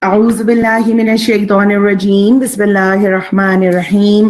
أعوذ بالله من الشيطان الرجيم بسم الله الرحمن الرحيم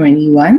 21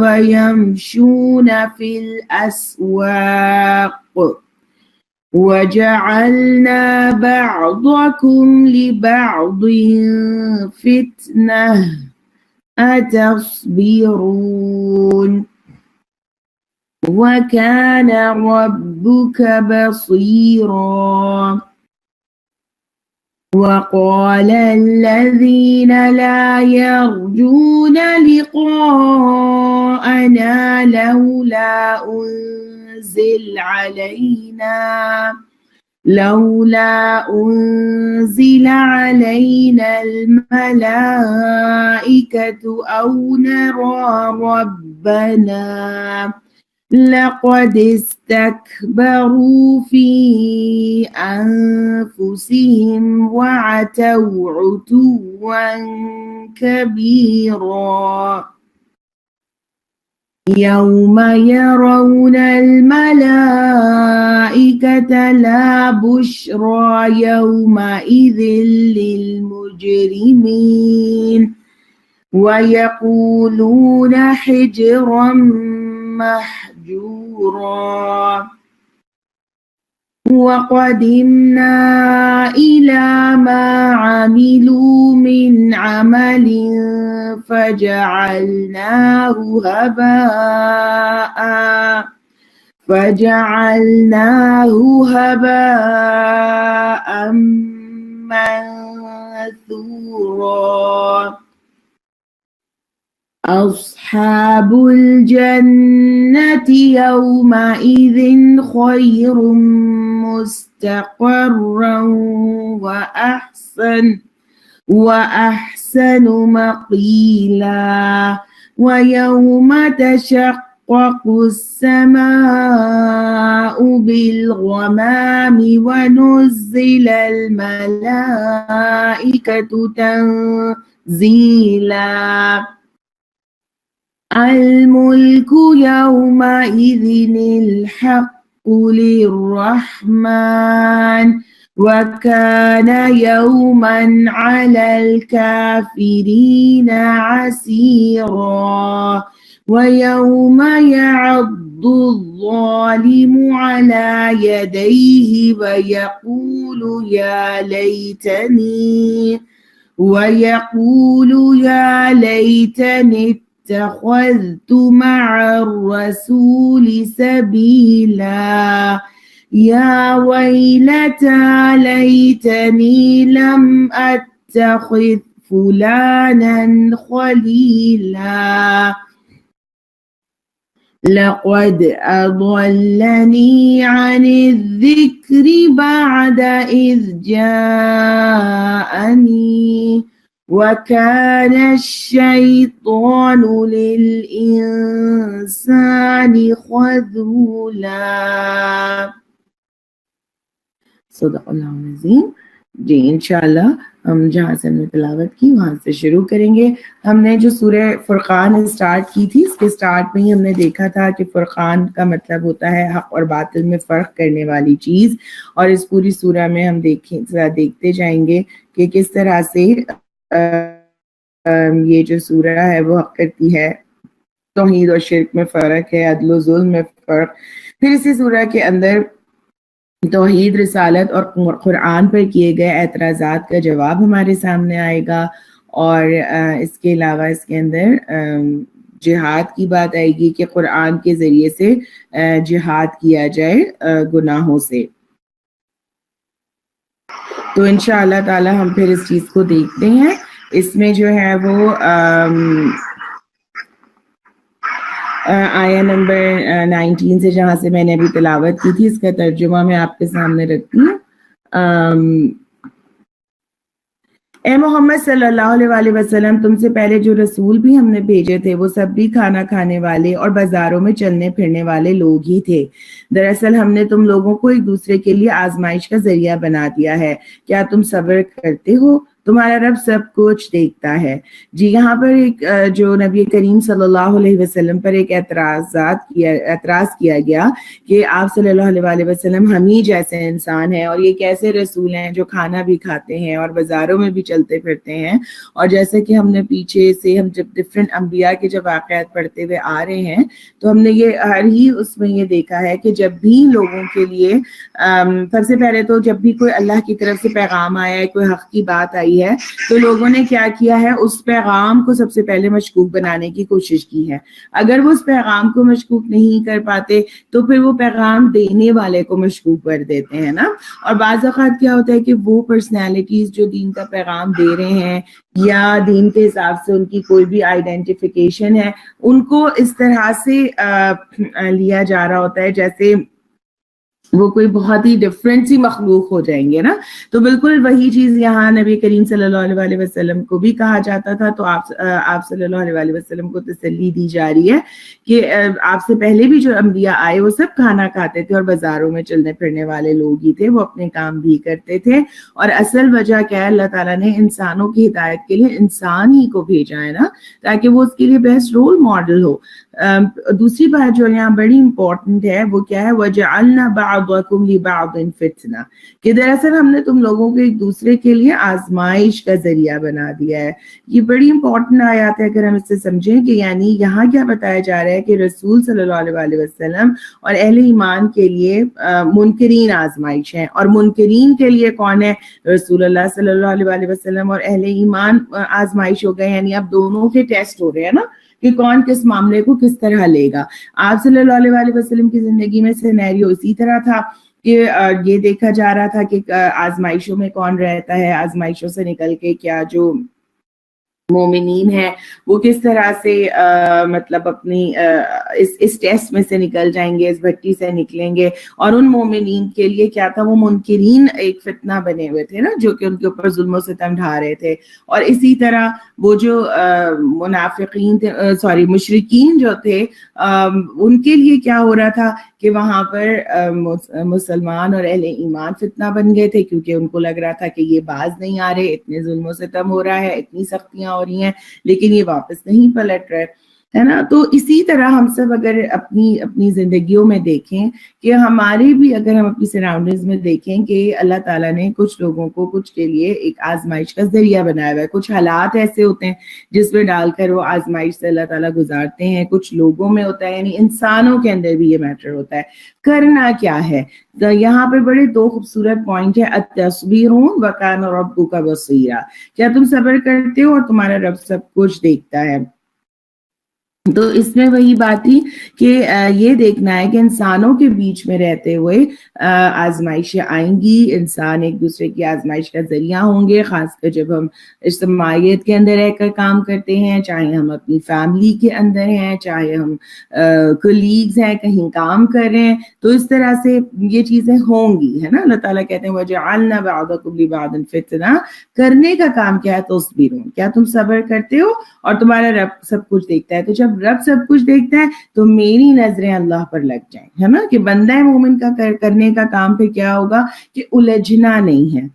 ويمشون في الأسواق وجعلنا بعضكم لبعض فتنة أتصبرون وكان ربك بصيرا وقال الذين لا يرجون لقاءنا لولا أنزل علينا الملائكة أو نرى ربنا لقد استكبروا في أنفسهم وعتوا عتوا كبيرا يوم يرون الملائكة لا بشرى يومئذ للمجرمين ويقولون حجرا محجورا وقدمنا إلى ما عملوا من عمل فجعلناه هباء منثورا أصحاب الجنة يومئذ خير مستقرا وأحسن مقيلا ويوم تشقق السماء بالغمام ونزل الملائكة تنزيلا الملك يومئذ الحق للرحمن وَكَانَ يَوْمًا عَلَى الْكَافِرِينَ عَسِيرًا وَيَوْمَ يَعَضُّ الظَّالِمُ عَلَى يَدَيْهِ ويقول يا ليتني اتخذت مع الرسول سبيلا يا ويلتى ليتني لم أتخذ فلانا خليلا لقد أضلني عن الذكر بعد إذ جاءني وكان الشيطان للإنسان خذولا. صدق اللہ العظیم. جی انشاءاللہ ہم جہاں سے ہم نے تلاوت کی وہاں سے شروع کریں گے. ہم نے جو سورہ فرقان اسٹارٹ کی تھی اس کے اسٹارٹ میں ہی ہم نے دیکھا تھا کہ فرقان کا مطلب ہوتا ہے حق اور باطل میں فرق کرنے والی چیز، اور اس پوری سورہ میں ہم دیکھتے جائیں گے کہ کس طرح سے یہ جو سورہ ہے وہ حق کرتی ہے توحید اور شرک میں فرق ہے، عدل و ظلم میں فرق. پھر اسی سورہ کے اندر توحید، رسالت اور قرآن پر کیے گئے اعتراضات کا جواب ہمارے سامنے آئے گا، اور اس کے علاوہ اس کے اندر جہاد کی بات آئے گی کہ قرآن کے ذریعے سے جہاد کیا جائے گناہوں سے. تو انشاءاللہ تعالی ہم پھر اس چیز کو دیکھتے ہیں. اس میں جو ہے وہ آیا نمبر 19 سے جہاں سے میں نے ابھی تلاوت کی تھی اس کا ترجمہ میں آپ کے سامنے رکھتی ہوں. اے محمد صلی اللہ علیہ وسلم، تم سے پہلے جو رسول بھی ہم نے بھیجے تھے وہ سب بھی کھانا کھانے والے اور بازاروں میں چلنے پھرنے والے لوگ ہی تھے. دراصل ہم نے تم لوگوں کو ایک دوسرے کے لیے آزمائش کا ذریعہ بنا دیا ہے. کیا تم صبر کرتے ہو؟ تمہارا رب سب کچھ دیکھتا ہے. جی یہاں پر ایک جو نبی کریم صلی اللہ علیہ وسلم پر ایک اعتراض کیا گیا کہ آپ صلی اللہ علیہ وسلم ہم ہی جیسے انسان ہیں اور یہ کیسے رسول ہیں جو کھانا بھی کھاتے ہیں اور بازاروں میں بھی چلتے پھرتے ہیں. اور جیسے کہ ہم نے پیچھے سے ہم جب ڈفرینٹ انبیاء کے جب واقعات پڑھتے ہوئے آ رہے ہیں تو ہم نے یہ ہر ہی اس میں یہ دیکھا ہے کہ جب بھی لوگوں کے لیے سب سے پہلے تو جب بھی کوئی اللہ کی طرف سے پیغام آیا ہے، کوئی حق کی بات آئی ہے، تو لوگوں نے کیا کیا ہے، اس پیغام کو سب سے پہلے مشکوک بنانے کی کوشش کی ہے. اگر وہ اس پیغام کو مشکوک نہیں کر پاتے تو پھر وہ پیغام دینے والے کو مشکوک کر دیتے ہیں نا. اور بعض اوقات کیا ہوتا ہے کہ وہ پرسنالٹیز جو دین کا پیغام دے رہے ہیں یا دین کے حساب سے ان کی کوئی بھی آئیڈینٹیفیکیشن ہے، ان کو اس طرح سے لیا جا رہا ہوتا ہے جیسے وہ کوئی بہت ہی ڈفرینٹ سی مخلوق ہو جائیں گے نا. تو بالکل وہی چیز یہاں نبی کریم صلی اللہ علیہ وسلم کو بھی کہا جاتا تھا. تو آپ صلی اللہ علیہ وسلم کو تسلی دی جا رہی ہے کہ آپ سے پہلے بھی جو انبیاء آئے وہ سب کھانا کھاتے تھے اور بازاروں میں چلنے پھرنے والے لوگ ہی تھے، وہ اپنے کام بھی کرتے تھے. اور اصل وجہ کیا ہے، اللہ تعالیٰ نے انسانوں کی ہدایت کے لیے انسان ہی کو بھیجا ہے نا، تاکہ وہ اس کے لیے بیسٹ رول ماڈل ہو. دوسری بات جو یہاں بڑی امپورٹنٹ ہے وہ کیا ہے، وَجَعَلْنَا بَعْضَكُمْ لِبَعْضٍ فِتْنَةً، کہ دراصل ہم نے تم لوگوں کو ایک دوسرے کے لیے آزمائش کا ذریعہ بنا دیا ہے. یہ بڑی امپورٹنٹ آیات ہے اگر ہم اس سے سمجھیں کہ یعنی یہاں کیا بتایا جا رہا ہے کہ رسول صلی اللہ علیہ وسلم اور اہل ایمان کے لیے منکرین آزمائش ہیں. اور منکرین کے لیے کون ہے؟ رسول اللہ صلی اللہ علیہ وسلم اور اہل ایمان آزمائش ہو گئے. یعنی اب دونوں کے ٹیسٹ ہو رہے ہیں نا کہ کون کس معاملے کو کس طرح لے گا. آپ صلی اللہ علیہ وسلم کی زندگی میں سینیریو اسی طرح تھا کہ یہ دیکھا جا رہا تھا کہ آزمائشوں میں کون رہتا ہے، آزمائشوں سے نکل کے کیا جو مومنین ہیں وہ کس طرح سے مطلب اپنی اس ٹیسٹ میں سے نکل جائیں گے، اس بھٹی سے نکلیں گے. اور ان مومنین کے لیے کیا تھا، وہ منکرین ایک فتنہ بنے ہوئے تھے نا، جو کہ ان کے اوپر ظلم و ستم ڈھا رہے تھے. اور اسی طرح وہ جو منافقین تھے، مشرکین جو تھے، ان کے لیے کیا ہو رہا تھا کہ وہاں پر مسلمان اور اہل ایمان فتنہ بن گئے تھے، کیونکہ ان کو لگ رہا تھا کہ یہ باز نہیں آ رہے، اتنے ظلم و ستم ہو رہا ہے، اتنی سختیاں ہو رہی ہیں، لیکن یہ واپس نہیں پلٹ رہے. ہے نا. تو اسی طرح ہم سب اگر اپنی زندگیوں میں دیکھیں کہ ہمارے بھی اگر ہم اپنی سراؤنڈنگز میں دیکھیں کہ اللہ تعالیٰ نے کچھ لوگوں کو کچھ کے لیے ایک آزمائش کا ذریعہ بنایا ہوا ہے. کچھ حالات ایسے ہوتے ہیں جس میں ڈال کر وہ آزمائش سے اللہ تعالیٰ گزارتے ہیں. کچھ لوگوں میں ہوتا ہے, یعنی انسانوں کے اندر بھی یہ میٹر ہوتا ہے. کرنا کیا ہے, تو یہاں پہ بڑے دو خوبصورت پوائنٹ ہے. التصبیرون وکان ربک بصیرا, کیا تم صبر کرتے ہو اور تمہارا رب سب کچھ دیکھتا ہے. تو اس میں وہی بات تھی کہ یہ دیکھنا ہے کہ انسانوں کے بیچ میں رہتے ہوئے آزمائشیں آئیں گی. انسان ایک دوسرے کی آزمائش کا ذریعہ ہوں گے, خاص کر جب ہم اجتماعیت کے اندر رہ کر کام کرتے ہیں, چاہے ہم اپنی فیملی کے اندر ہیں, چاہے ہم کولیگز ہیں, کہیں کام کر رہے ہیں. تو اس طرح سے یہ چیزیں ہوں گی, ہے نا. اللہ تعالیٰ کہتے ہیں وَجَعَلْنَا بَعْضَكُمْ لِبَعْضٍ فِتْنَةً, کرنے کا کام کیا ہے, تصبرون, کیا تم صبر کرتے ہو اور تمہارا رب سب کچھ دیکھتا ہے. تو جب رب سب کچھ دیکھتا ہے تو میری نظریں اللہ پر لگ جائیں, ہے نا, کہ بندہ مومن کا کرنے کا کام پھر کیا ہوگا کہ الجھنا نہیں ہے,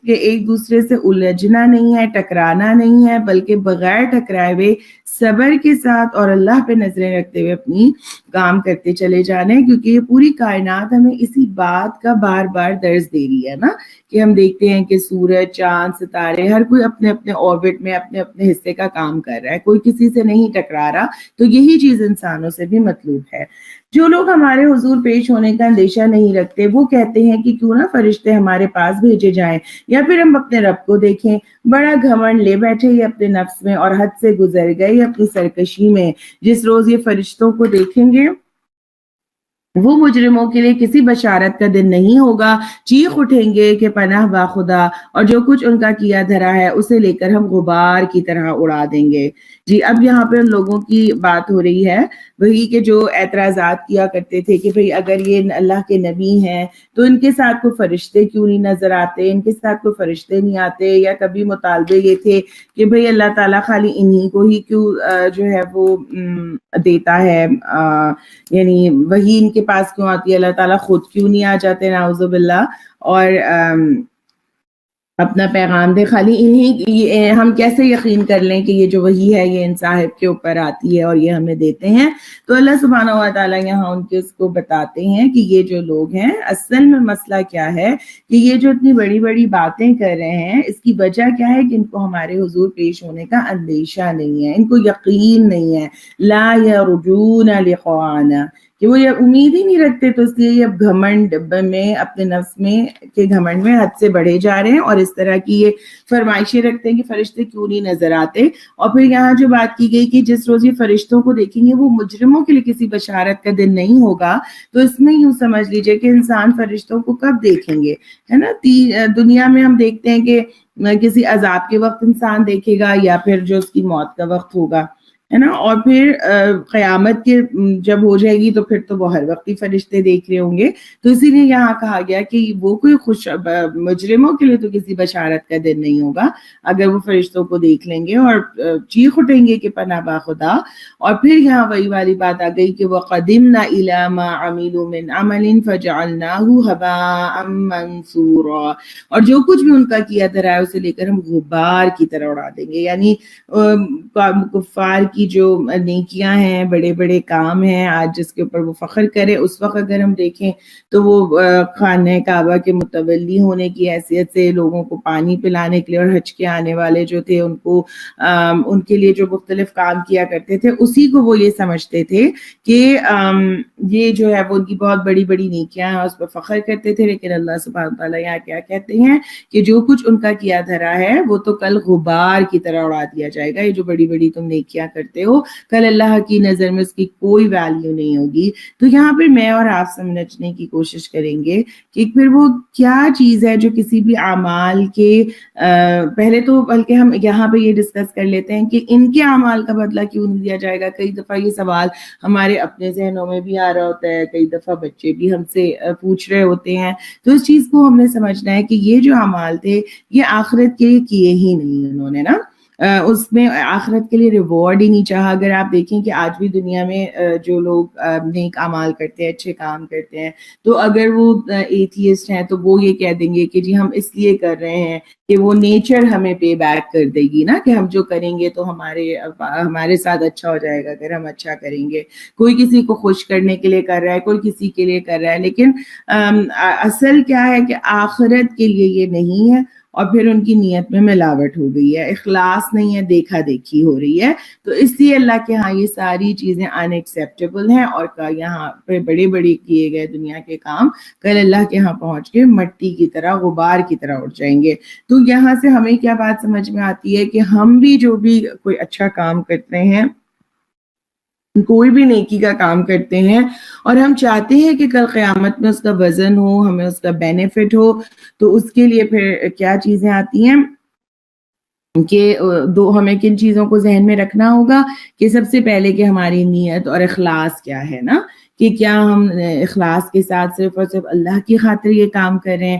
کہ ایک دوسرے سے الجھنا نہیں ہے, ٹکرانا نہیں ہے, بلکہ بغیر ٹکرائے ہوئے صبر کے ساتھ اور اللہ پہ نظریں رکھتے ہوئے اپنی کام کرتے چلے جانے. کیونکہ یہ پوری کائنات ہمیں اسی بات کا بار بار درس دے رہی ہے نا, کہ ہم دیکھتے ہیں کہ سورج, چاند, ستارے, ہر کوئی اپنے اپنے آربٹ میں اپنے اپنے حصے کا کام کر رہا ہے, کوئی کسی سے نہیں ٹکرا رہا. تو یہی چیز انسانوں سے بھی مطلوب ہے. جو لوگ ہمارے حضور پیش ہونے کا اندیشہ نہیں رکھتے وہ کہتے ہیں کہ کیوں نہ فرشتے ہمارے پاس بھیجے جائیں یا پھر ہم اپنے رب کو دیکھیں. بڑا گھمنڈ لے بیٹھے یہ اپنے نفس میں اور حد سے گزر گئے اپنی سرکشی میں. جس روز یہ فرشتوں کو دیکھیں گے وہ مجرموں کے لیے کسی بشارت کا دن نہیں ہوگا. چیخ اٹھیں گے کہ پناہ با خدا, اور جو کچھ ان کا کیا دھرا ہے اسے لے کر ہم غبار کی طرح اڑا دیں گے. جی, اب یہاں پہ ان لوگوں کی بات ہو رہی ہے وہی کہ جو اعتراضات کیا کرتے تھے کہ بھئی اگر یہ اللہ کے نبی ہیں تو ان کے ساتھ کوئی فرشتے کیوں نہیں نظر آتے, ان کے ساتھ کوئی فرشتے نہیں آتے. یا کبھی مطالبے یہ تھے کہ بھئی اللہ تعالیٰ خالی انہی کو ہی کیوں جو ہے وہ دیتا ہے, یعنی وہی ان کے پاس کیوں آتی ہے, اللہ تعالیٰ خود کیوں نہیں آ جاتے نعوذ باللہ اور اپنا پیغام دے. خالی انہیں ہم کیسے یقین کر لیں کہ یہ جو وحی ہے یہ ان صاحب کے اوپر آتی ہے اور یہ ہمیں دیتے ہیں. تو اللہ سبحانہ و تعالیٰ یہاں ان کے اس کو بتاتے ہیں کہ یہ جو لوگ ہیں اصل میں مسئلہ کیا ہے, کہ یہ جو اتنی بڑی بڑی باتیں کر رہے ہیں اس کی وجہ کیا ہے کہ ان کو ہمارے حضور پیش ہونے کا اندیشہ نہیں ہے, ان کو یقین نہیں ہے. لا یرجون لقاءنا, کہ وہ یہ امید ہی نہیں رکھتے, تو اس لیے یہ اب گھمنڈ میں اپنے نفس میں کے گھمنڈ میں حد سے بڑھے جا رہے ہیں اور اس طرح کی یہ فرمائشیں رکھتے ہیں کہ فرشتے کیوں نہیں نظر آتے. اور پھر یہاں جو بات کی گئی کہ جس روز یہ فرشتوں کو دیکھیں گے وہ مجرموں کے لیے کسی بشارت کا دن نہیں ہوگا, تو اس میں یوں سمجھ لیجئے کہ انسان فرشتوں کو کب دیکھیں گے, ہے نا. دنیا میں ہم دیکھتے ہیں کہ کسی عذاب کے وقت انسان دیکھے گا یا پھر جو اس کی موت کا وقت ہوگا, ہے نا. اور پھر قیامت کے جب ہو جائے گی تو پھر تو وہ ہر وقت ہی فرشتے دیکھ رہے ہوں گے. تو اسی لیے یہاں کہا گیا کہ وہ کوئی مجرموں کے لیے تو کسی بشارت کا دن نہیں ہوگا اگر وہ فرشتوں کو دیکھ لیں گے اور چیخ اٹھیں گے کہ پناہ با خدا. اور پھر یہاں وہی والی بات آ گئی کہ وَقَدِمْنَا إِلَىٰ مَا عَمِلُوا مِنْ عَمَلٍ فَجَعَلْنَاهُ هَبَاءً مَنْثُورًا, اور جو کچھ بھی ان کا کیا دھرا ہے اسے لے کر ہم غبار کی طرح اڑا دیں گے. یعنی کفار کی جو نیکیاں ہیں, بڑے بڑے کام ہیں, آج جس کے اوپر وہ فخر کرے, اس وقت اگر ہم دیکھیں تو وہ خانہ کعبہ کے متولی ہونے کی حیثیت سے لوگوں کو پانی پلانے کے لیے اور حج کے آنے والے جو تھے ان کو ان کے لیے جو مختلف کام کیا کرتے تھے اسی کو وہ یہ سمجھتے تھے کہ یہ جو ہے وہ ان کی بہت بڑی بڑی نیکیاں ہیں, اس پر فخر کرتے تھے. لیکن اللہ سبحانہ تعالیٰ یہاں کیا کہتے ہیں کہ جو کچھ ان کا کیا دھرا ہے وہ تو کل غبار کی طرح اڑا دیا جائے گا. یہ جو بڑی بڑی تم نیکیاں کرتے ہو کل اللہ کی نظر میں اس کی کوئی ویلیو نہیں ہوگی. تو یہاں پہ میں اور آپ سمجھنے کی کوشش کریں گے کہ پھر وہ کیا چیز ہے جو کسی بھی اعمال کے پہلے تو بلکہ ہم یہاں پہ یہ ڈسکس کر لیتے ہیں کہ ان کے اعمال کا بدلہ کیوں نہیں دیا جائے گا. کئی دفعہ یہ سوال ہمارے اپنے ذہنوں میں بھی آ رہا ہوتا ہے, کئی دفعہ بچے بھی ہم سے پوچھ رہے ہوتے ہیں. تو اس چیز کو ہم نے سمجھنا ہے کہ یہ جو اعمال تھے یہ آخرت کے لیے کیے ہی نہیں انہوں نے نا. اس میں آخرت کے لیے ریوارڈ ہی نہیں چاہا. اگر آپ دیکھیں کہ آج بھی دنیا میں جو لوگ نیک اعمال کرتے ہیں، اچھے کام کرتے ہیں، تو اگر وہ ایتھیسٹ ہیں تو وہ یہ کہہ دیں گے کہ جی ہم اس لیے کر رہے ہیں کہ وہ نیچر ہمیں پے بیک کر دے گی نا، کہ ہم جو کریں گے تو ہمارے ساتھ اچھا ہو جائے گا اگر ہم اچھا کریں گے. کوئی کسی کو خوش کرنے کے لیے کر رہا ہے، کوئی کسی کے لیے کر رہا ہے، لیکن اصل کیا ہے کہ آخرت کے لیے یہ نہیں ہے. اور پھر ان کی نیت میں ملاوٹ ہو گئی ہے، اخلاص نہیں ہے، دیکھا دیکھی ہو رہی ہے. تو اس لیے اللہ کے ہاں یہ ساری چیزیں ان ایکسیپٹیبل ہیں، اور یہاں پہ بڑے بڑے کیے گئے دنیا کے کام کل اللہ کے ہاں پہنچ کے مٹی کی طرح، غبار کی طرح اٹھ جائیں گے. تو یہاں سے ہمیں کیا بات سمجھ میں آتی ہے کہ ہم بھی جو بھی کوئی اچھا کام کرتے ہیں، کوئی بھی نیکی کا کام کرتے ہیں، اور ہم چاہتے ہیں کہ کل قیامت میں اس کا وزن ہو، ہمیں اس کا بینیفٹ ہو، تو اس کے لیے پھر کیا چیزیں آتی ہیں کہ ہمیں کن چیزوں کو ذہن میں رکھنا ہوگا کہ سب سے پہلے کہ ہماری نیت اور اخلاص کیا ہے نا، کہ کیا ہم اخلاص کے ساتھ صرف اور صرف اللہ کی خاطر یہ کام کریں،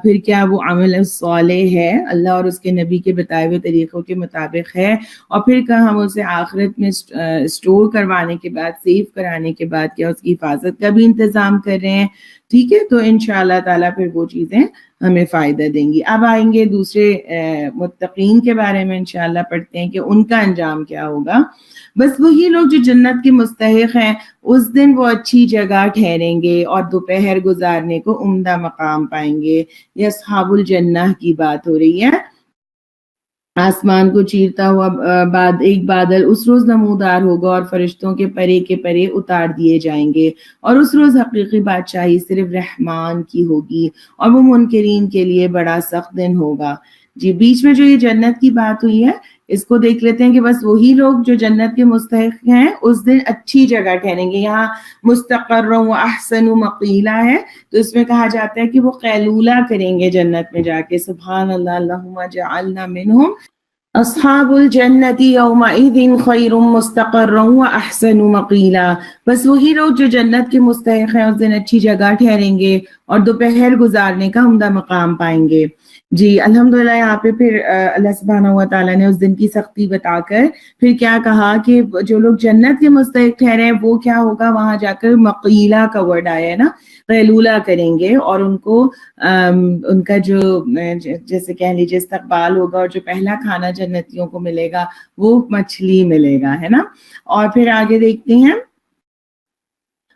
پھر کیا وہ عمل صالح ہے، اللہ اور اس کے نبی کے بتائے ہوئے طریقوں کے مطابق ہے، اور پھر کیا ہم اسے آخرت میں اسٹور کروانے کے بعد، سیو کرانے کے بعد کیا اس کی حفاظت کا بھی انتظام کر رہے ہیں. ٹھیک ہے، تو انشاءاللہ تعالیٰ پھر وہ چیزیں ہمیں فائدہ دیں گی. اب آئیں گے دوسرے متقین کے بارے میں، انشاءاللہ پڑھتے ہیں کہ ان کا انجام کیا ہوگا. بس وہی لوگ جو جنت کے مستحق ہیں، اس دن وہ اچھی جگہ ٹھہریں گے اور دوپہر گزارنے کو عمدہ مقام پائیں گے. یہ اصحاب الجنہ کی بات ہو رہی ہے. آسمان کو چیرتا ہوا ایک بادل اس روز نمودار ہوگا، اور فرشتوں کے پرے کے پرے اتار دیے جائیں گے، اور اس روز حقیقی بادشاہی صرف رحمان کی ہوگی، اور وہ منکرین کے لیے بڑا سخت دن ہوگا. جی بیچ میں جو یہ جنت کی بات ہوئی ہے، اس کو دیکھ لیتے ہیں کہ بس وہی لوگ جو جنت کے مستحق ہیں اس دن اچھی جگہ ٹھہریں گے. یہاں مستقر و احسن مقیلا ہے، تو اس میں کہا جاتا ہے کہ وہ قیلولہ کریں گے جنت میں جا کے. سبحان اللہ، اللہم جعلنا منہم. اصحاب الجنت یومئذ خیر مستقرا واحسن مقیلا. بس وہی لوگ جو جنت کے مستحق ہیں اس دن اچھی جگہ ٹھہریں گے اور دوپہر گزارنے کا عمدہ مقام پائیں گے. جی الحمدللہ یہاں پہ پھر اللہ سبحانہ و تعالیٰ نے اس دن کی سختی بتا کر پھر کیا کہا کہ جو لوگ جنت کے مستحق ٹھہرے ہیں وہ کیا ہوگا، وہاں جا کر مقیلہ کا ورڈ آیا ہے نا، قیلولہ کریں گے، اور ان کو ان کا جو جیسے کہہ لیجیے استقبال ہوگا، اور جو پہلا کھانا جنتیوں کو ملے گا وہ مچھلی ملے گا، ہے نا. اور پھر آگے دیکھتے ہیں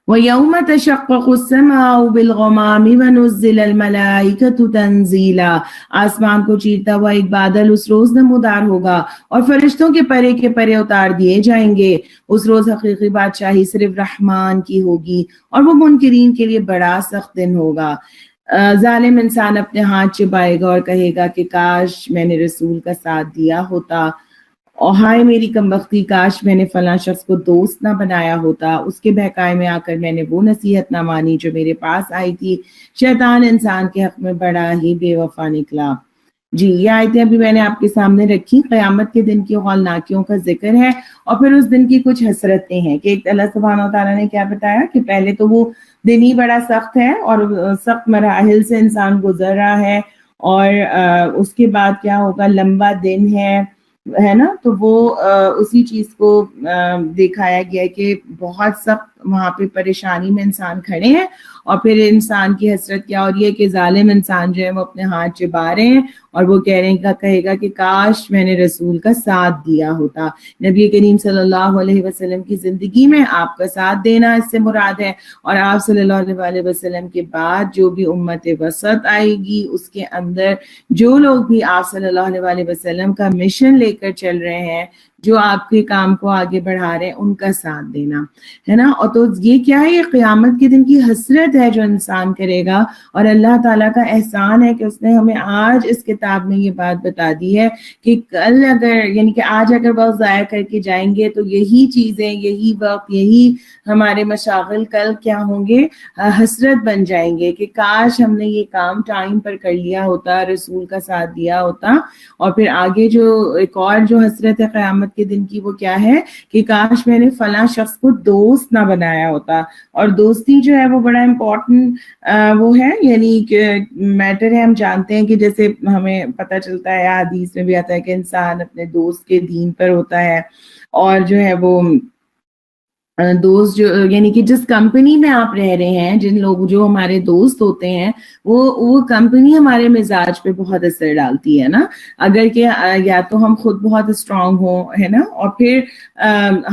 وَيَوْمَ تَشَقَّقُ السَّمَاءُ بِالْغَمَامِ وَنُزِّلَ الْمَلَائِكَةُ تَنزِيلًا. آسمان کو چیرتا ہوا ایک بادل اس روز نمودار ہوگا، اور فرشتوں کے پرے اتار دیے جائیں گے. اس روز حقیقی بادشاہی صرف رحمان کی ہوگی، اور وہ منکرین کے لیے بڑا سخت دن ہوگا. ظالم انسان اپنے ہاتھ چبائے گا اور کہے گا کہ کاش میں نے رسول کا ساتھ دیا ہوتا، اور ہائے میری کمبختی، کاش میں نے فلاں شخص کو دوست نہ بنایا ہوتا، اس کے بہکائے میں آ کر میں نے وہ نصیحت نہ مانی جو میرے پاس آئی تھی. شیطان انسان کے حق میں بڑا ہی بے وفا نکلا. جی یہ آیتیں ابھی میں نے آپ کے سامنے رکھی. قیامت کے دن کی ہولناکیوں کا ذکر ہے، اور پھر اس دن کی کچھ حسرتیں ہیں کہ ایک اللہ سبحانہ و تعالیٰ نے کیا بتایا کہ پہلے تو وہ دن ہی بڑا سخت ہے، اور سخت مراحل سے انسان گزر رہا ہے، اور اس کے بعد کیا ہوگا، لمبا دن ہے نا. تو وہ اسی چیز کو دکھایا گیا کہ بہت سخت وہاں پہ پریشانی میں انسان کھڑے ہیں. اور پھر انسان کی حسرت کیا ہو رہی ہے کہ ظالم انسان جو ہے وہ اپنے ہاتھ چبا رہے ہیں، اور وہ کہے گا کہ کاش میں نے رسول کا ساتھ دیا ہوتا. نبی کریم صلی اللہ علیہ وسلم کی زندگی میں آپ کا ساتھ دینا اس سے مراد ہے، اور آپ صلی اللہ علیہ وسلم کے بعد جو بھی امت وسط آئے گی اس کے اندر جو لوگ بھی آپ صلی اللہ علیہ وسلم کا مشن لے کر چل رہے ہیں، جو آپ کے کام کو آگے بڑھا رہے ہیں، ان کا ساتھ دینا ہے نا. اور تو یہ کیا ہے، یہ قیامت کے دن کی حسرت ہے جو انسان کرے گا. اور اللہ تعالیٰ کا احسان ہے کہ اس نے ہمیں آج اس کتاب میں یہ بات بتا دی ہے کہ کل اگر یعنی کہ آج اگر وقت ضائع کر کے جائیں گے تو یہی چیزیں، یہی وقت، یہی ہمارے مشاغل کل کیا ہوں گے، حسرت بن جائیں گے کہ کاش ہم نے یہ کام ٹائم پر کر لیا ہوتا، رسول کا ساتھ دیا ہوتا. اور پھر آگے جو ایک اور جو حسرت ہے قیامت قیامت کے دن کی وہ کیا ہے کہ کاش میں نے فلاں شخص کو دوست نہ بنایا ہوتا. اور دوستی جو ہے وہ بڑا امپورٹنٹ وہ ہے، یعنی کہ میٹر ہے. ہم جانتے ہیں کہ جیسے ہمیں پتہ چلتا ہے حدیث میں بھی آتا ہے کہ انسان اپنے دوست کے دین پر ہوتا ہے، اور جو ہے وہ دوست جو یعنی کہ جس کمپنی میں آپ رہ رہے ہیں، جن لوگ جو ہمارے دوست ہوتے ہیں وہ کمپنی ہمارے مزاج پہ بہت اثر ڈالتی ہے نا. اگر کہ یا تو ہم خود بہت اسٹرانگ ہوں ہے نا، اور پھر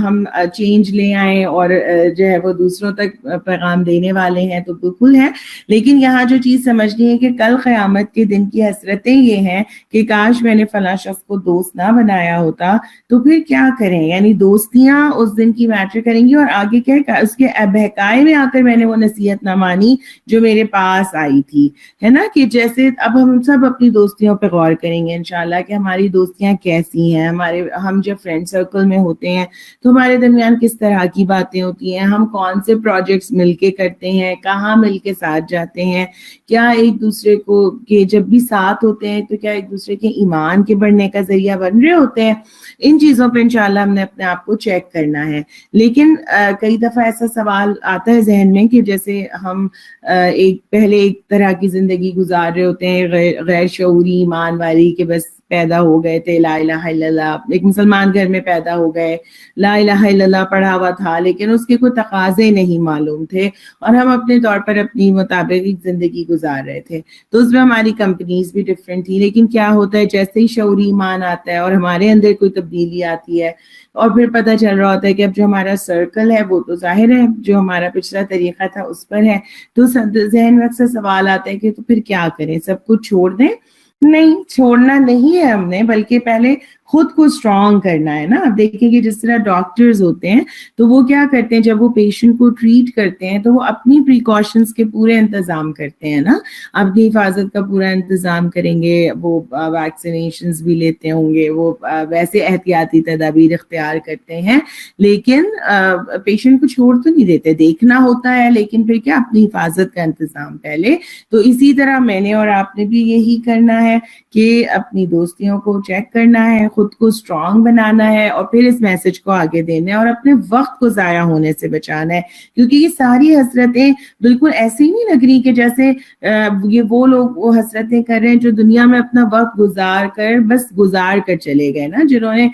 ہم چینج لے آئیں اور جو ہے وہ دوسروں تک پیغام دینے والے ہیں تو بالکل ہے. لیکن یہاں جو چیز سمجھنی ہے کہ کل قیامت کے دن کی حسرتیں یہ ہیں کہ کاش میں نے فلاں شخص کو دوست نہ بنایا ہوتا. تو پھر کیا کریں؟ یعنی دوستیاں اس دن کی میٹر کریں گی. اور آگے کیا اس کے بہکائے میں آ کر میں نے وہ نصیحت نہ مانی جو میرے پاس آئی تھی، ہے نا. کہ جیسے اب ہم سب اپنی دوستیوں پہ غور کریں گے انشاءاللہ کہ ہماری دوستیاں کیسی ہیں. ہم جب فرینڈ سرکل میں ہوتے ہیں تو ہمارے درمیان کس طرح کی باتیں ہوتی ہیں، ہم کون سے پروجیکٹس مل کے کرتے ہیں، کہاں مل کے ساتھ جاتے ہیں، کیا ایک دوسرے کو کہ جب بھی ساتھ ہوتے ہیں تو کیا ایک دوسرے کے ایمان کے بڑھنے کا ذریعہ بن رہے ہوتے ہیں. ان چیزوں پہ انشاءاللہ ہم نے اپنے آپ کو چیک کرنا ہے. لیکن کئی دفعہ ایسا سوال آتا ہے ذہن میں کہ جیسے ہم پہلے ایک طرح کی زندگی گزار رہے ہوتے ہیں غیر شعوری ایمان والی، کہ بس پیدا ہو گئے تھے لا الہ الا اللہ، ایک مسلمان گھر میں پیدا ہو گئے، لا الہ الا اللہ پڑھا ہوا تھا لیکن اس کے کوئی تقاضے نہیں معلوم تھے، اور ہم اپنے طور پر اپنی مطابق ایک زندگی گزار رہے تھے. تو اس میں ہماری کمپنیز بھی ڈفرینٹ تھی. لیکن کیا ہوتا ہے جیسے ہی شعوری ایمان آتا ہے اور ہمارے اندر کوئی تبدیلی آتی ہے، اور پھر پتہ چل رہا ہوتا ہے کہ اب جو ہمارا سرکل ہے وہ تو ظاہر ہے جو ہمارا پچھلا طریقہ تھا اس پر ہے، تو ذہن میں اکثر سوال آتا ہے کہ تو پھر کیا کریں، سب کچھ چھوڑ دیں؟ نہیں، چھوڑنا نہیں ہے ہم نے، بلکہ پہلے خود کو اسٹرانگ کرنا ہے نا. اب دیکھیں کہ جس طرح ڈاکٹرز ہوتے ہیں تو وہ کیا کرتے ہیں جب وہ پیشنٹ کو ٹریٹ کرتے ہیں تو وہ اپنی پریکاشنز کے پورے انتظام کرتے ہیں نا، اپنی حفاظت کا پورا انتظام کریں گے، وہ ویکسینیشنز بھی لیتے ہوں گے، وہ ویسے احتیاطی تدابیر اختیار کرتے ہیں، لیکن پیشنٹ کو چھوڑ تو نہیں دیتے. دیکھنا ہوتا ہے لیکن پھر کیا اپنی حفاظت کا انتظام پہلے. تو اسی طرح میں نے اور آپ نے بھی یہی کرنا ہے کہ اپنی دوستیوں کو چیک کرنا ہے، خود کو اسٹرانگ بنانا ہے، اور پھر اس میسج کو آگے دینا ہے اور اپنے وقت کو ضائع ہونے سے بچانا ہے. کیونکہ یہ ساری حسرتیں بالکل ایسی نہیں لگ رہی کہ جیسے یہ وہ لوگ وہ حسرتیں کر رہے ہیں جو دنیا میں اپنا وقت گزار کر چلے گئے نا، جنہوں نے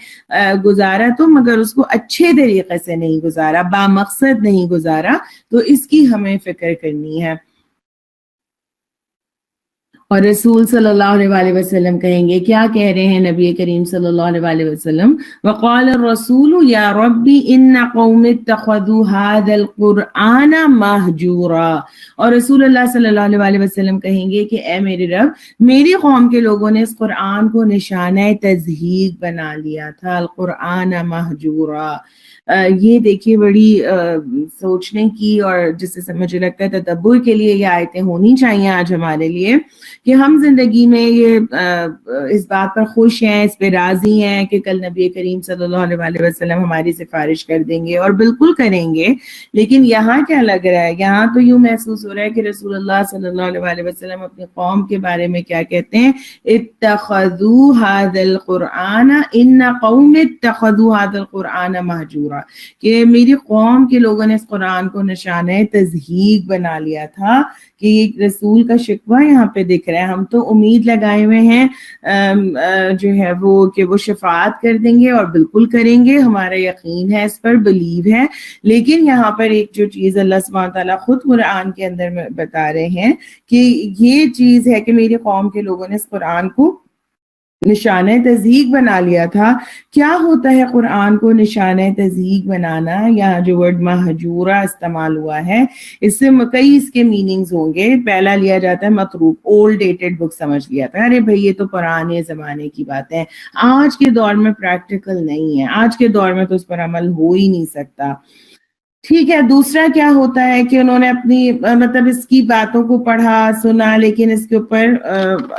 گزارا تو مگر اس کو اچھے طریقے سے نہیں گزارا، بامقصد نہیں گزارا. تو اس کی ہمیں فکر کرنی ہے. اور رسول صلی اللہ علیہ وسلم کہیں گے، کیا کہہ رہے ہیں نبی کریم صلی اللہ علیہ وسلم؟ وقال الرسول یا ربی ان قوم اتخذوا هذا القرآن مہجورا. اور رسول اللہ صلی اللہ علیہ وسلم کہیں گے کہ اے میرے رب، میری قوم کے لوگوں نے اس قرآن کو نشانہ تضحیک بنا لیا تھا. القرآن مہجورا، یہ دیکھیے بڑی سوچنے کی اور جسے مجھے لگتا ہے تدبر کے لیے یہ آیتیں ہونی چاہیے آج ہمارے لیے، کہ ہم زندگی میں یہ اس بات پر خوش ہیں، اس پہ راضی ہیں کہ کل نبی کریم صلی اللہ علیہ وسلم ہماری سفارش کر دیں گے، اور بالکل کریں گے. لیکن یہاں کیا لگ رہا ہے؟ یہاں تو یوں محسوس ہو رہا ہے کہ رسول اللہ صلی اللہ علیہ وسلم اپنی قوم کے بارے میں کیا کہتے ہیں؟ اتخذوا هذا القرآن ان قوم اتخذوا هذا القرآن مہجورا، کہ میری قوم کے لوگوں نے اس قرآن کو نشانہ تضحیک بنا لیا تھا. کہ یہ رسول کا شکوہ یہاں پہ دکھ رہا ہے. ہم تو امید لگائے ہوئے ہیں جو ہے وہ کہ وہ شفاعت کر دیں گے، اور بالکل کریں گے، ہمارا یقین ہے، اس پر بلیو ہے. لیکن یہاں پر ایک جو چیز اللہ سبحانہ تعالیٰ خود قرآن کے اندر میں بتا رہے ہیں کہ یہ چیز ہے کہ میری قوم کے لوگوں نے اس قرآن کو نشانہ تضحیک بنا لیا تھا. کیا ہوتا ہے قرآن کو نشانہ تضحیک بنانا؟ یہاں جو ورڈ مہجورہ استعمال ہوا ہے اس سے کئی اس کے میننگز ہوں گے. پہلا لیا جاتا ہے متروک، اولڈ ڈیٹڈ بک سمجھ لیا تھا، ارے بھائی یہ تو پرانے زمانے کی بات ہے، آج کے دور میں پریکٹیکل نہیں ہے، آج کے دور میں تو اس پر عمل ہو ہی نہیں سکتا. ٹھیک ہے. دوسرا کیا ہوتا ہے کہ انہوں نے اپنی مطلب اس کی باتوں کو پڑھا سنا، لیکن اس کے اوپر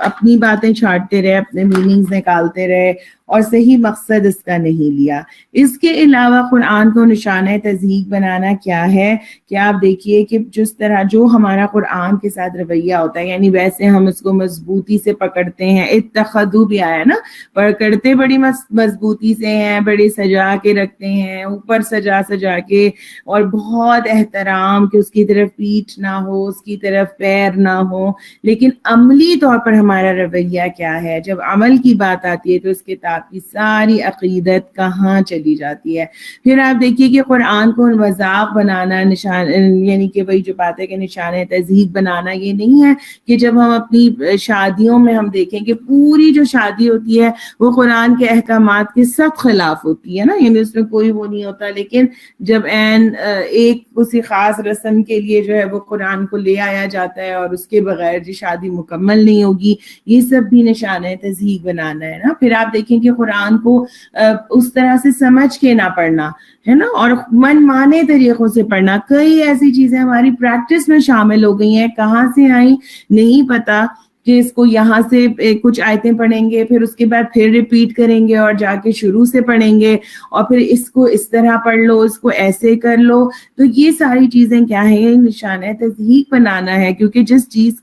اپنی باتیں چھاٹتے رہے، اپنے میننگز نکالتے رہے، اور صحیح مقصد اس کا نہیں لیا۔ اس کے علاوہ قرآن کو نشانہ تضحیک بنانا کیا ہے کہ آپ دیکھیے کہ جس طرح جو ہمارا قرآن کے ساتھ رویہ ہوتا ہے، یعنی ویسے ہم اس کو مضبوطی سے پکڑتے ہیں، اتخذو بھی آیا نا، پکڑتے بڑی مضبوطی سے ہیں، بڑے سجا کے رکھتے ہیں، اوپر سجا کے، اور بہت احترام کہ اس کی طرف پیٹھ نہ ہو، اس کی طرف پیر نہ ہو۔ لیکن عملی طور پر ہمارا رویہ کیا ہے؟ جب عمل کی بات آتی ہے تو اس کتاب کی ساری عقیدت کہاں چلی جاتی ہے؟ پھر آپ دیکھیے کہ قرآن کو مذاق بنانا، نشان یعنی کہ وہی جو بات ہے کہ نشانہ تضحیک بنانا، یہ نہیں ہے کہ جب ہم اپنی شادیوں میں ہم دیکھیں کہ پوری جو شادی ہوتی ہے وہ قرآن کے احکامات کے سخت خلاف ہوتی ہے نا، یعنی اس میں کوئی وہ نہیں ہوتا، لیکن جب ایک کسی خاص رسم کے لیے جو ہے وہ قرآن کو لے آیا جاتا ہے اور اس کے بغیر جو شادی مکمل نہیں ہوگی، یہ سب بھی نشانہ تضحیک بنانا ہے نا۔ پھر آپ دیکھیں کہ قرآن کو اس طرح سے سمجھ کے نہ پڑھنا ہے نا، اور من مانے طریقوں سے پڑھنا۔ کئی ایسی چیزیں ہماری پریکٹس میں شامل ہو گئی ہیں، کہاں سے آئیں نہیں پتا، کہ اس کو یہاں سے کچھ آیتیں پڑھیں گے، پھر اس کے بعد پھر ریپیٹ کریں گے اور جا کے شروع سے پڑھیں گے، اور پھر اس کو اس طرح پڑھ لو، اس کو ایسے کر لو۔ تو یہ ساری چیزیں کیا ہے؟ یہ نشانہ تضحیک بنانا ہے، کیونکہ جس چیز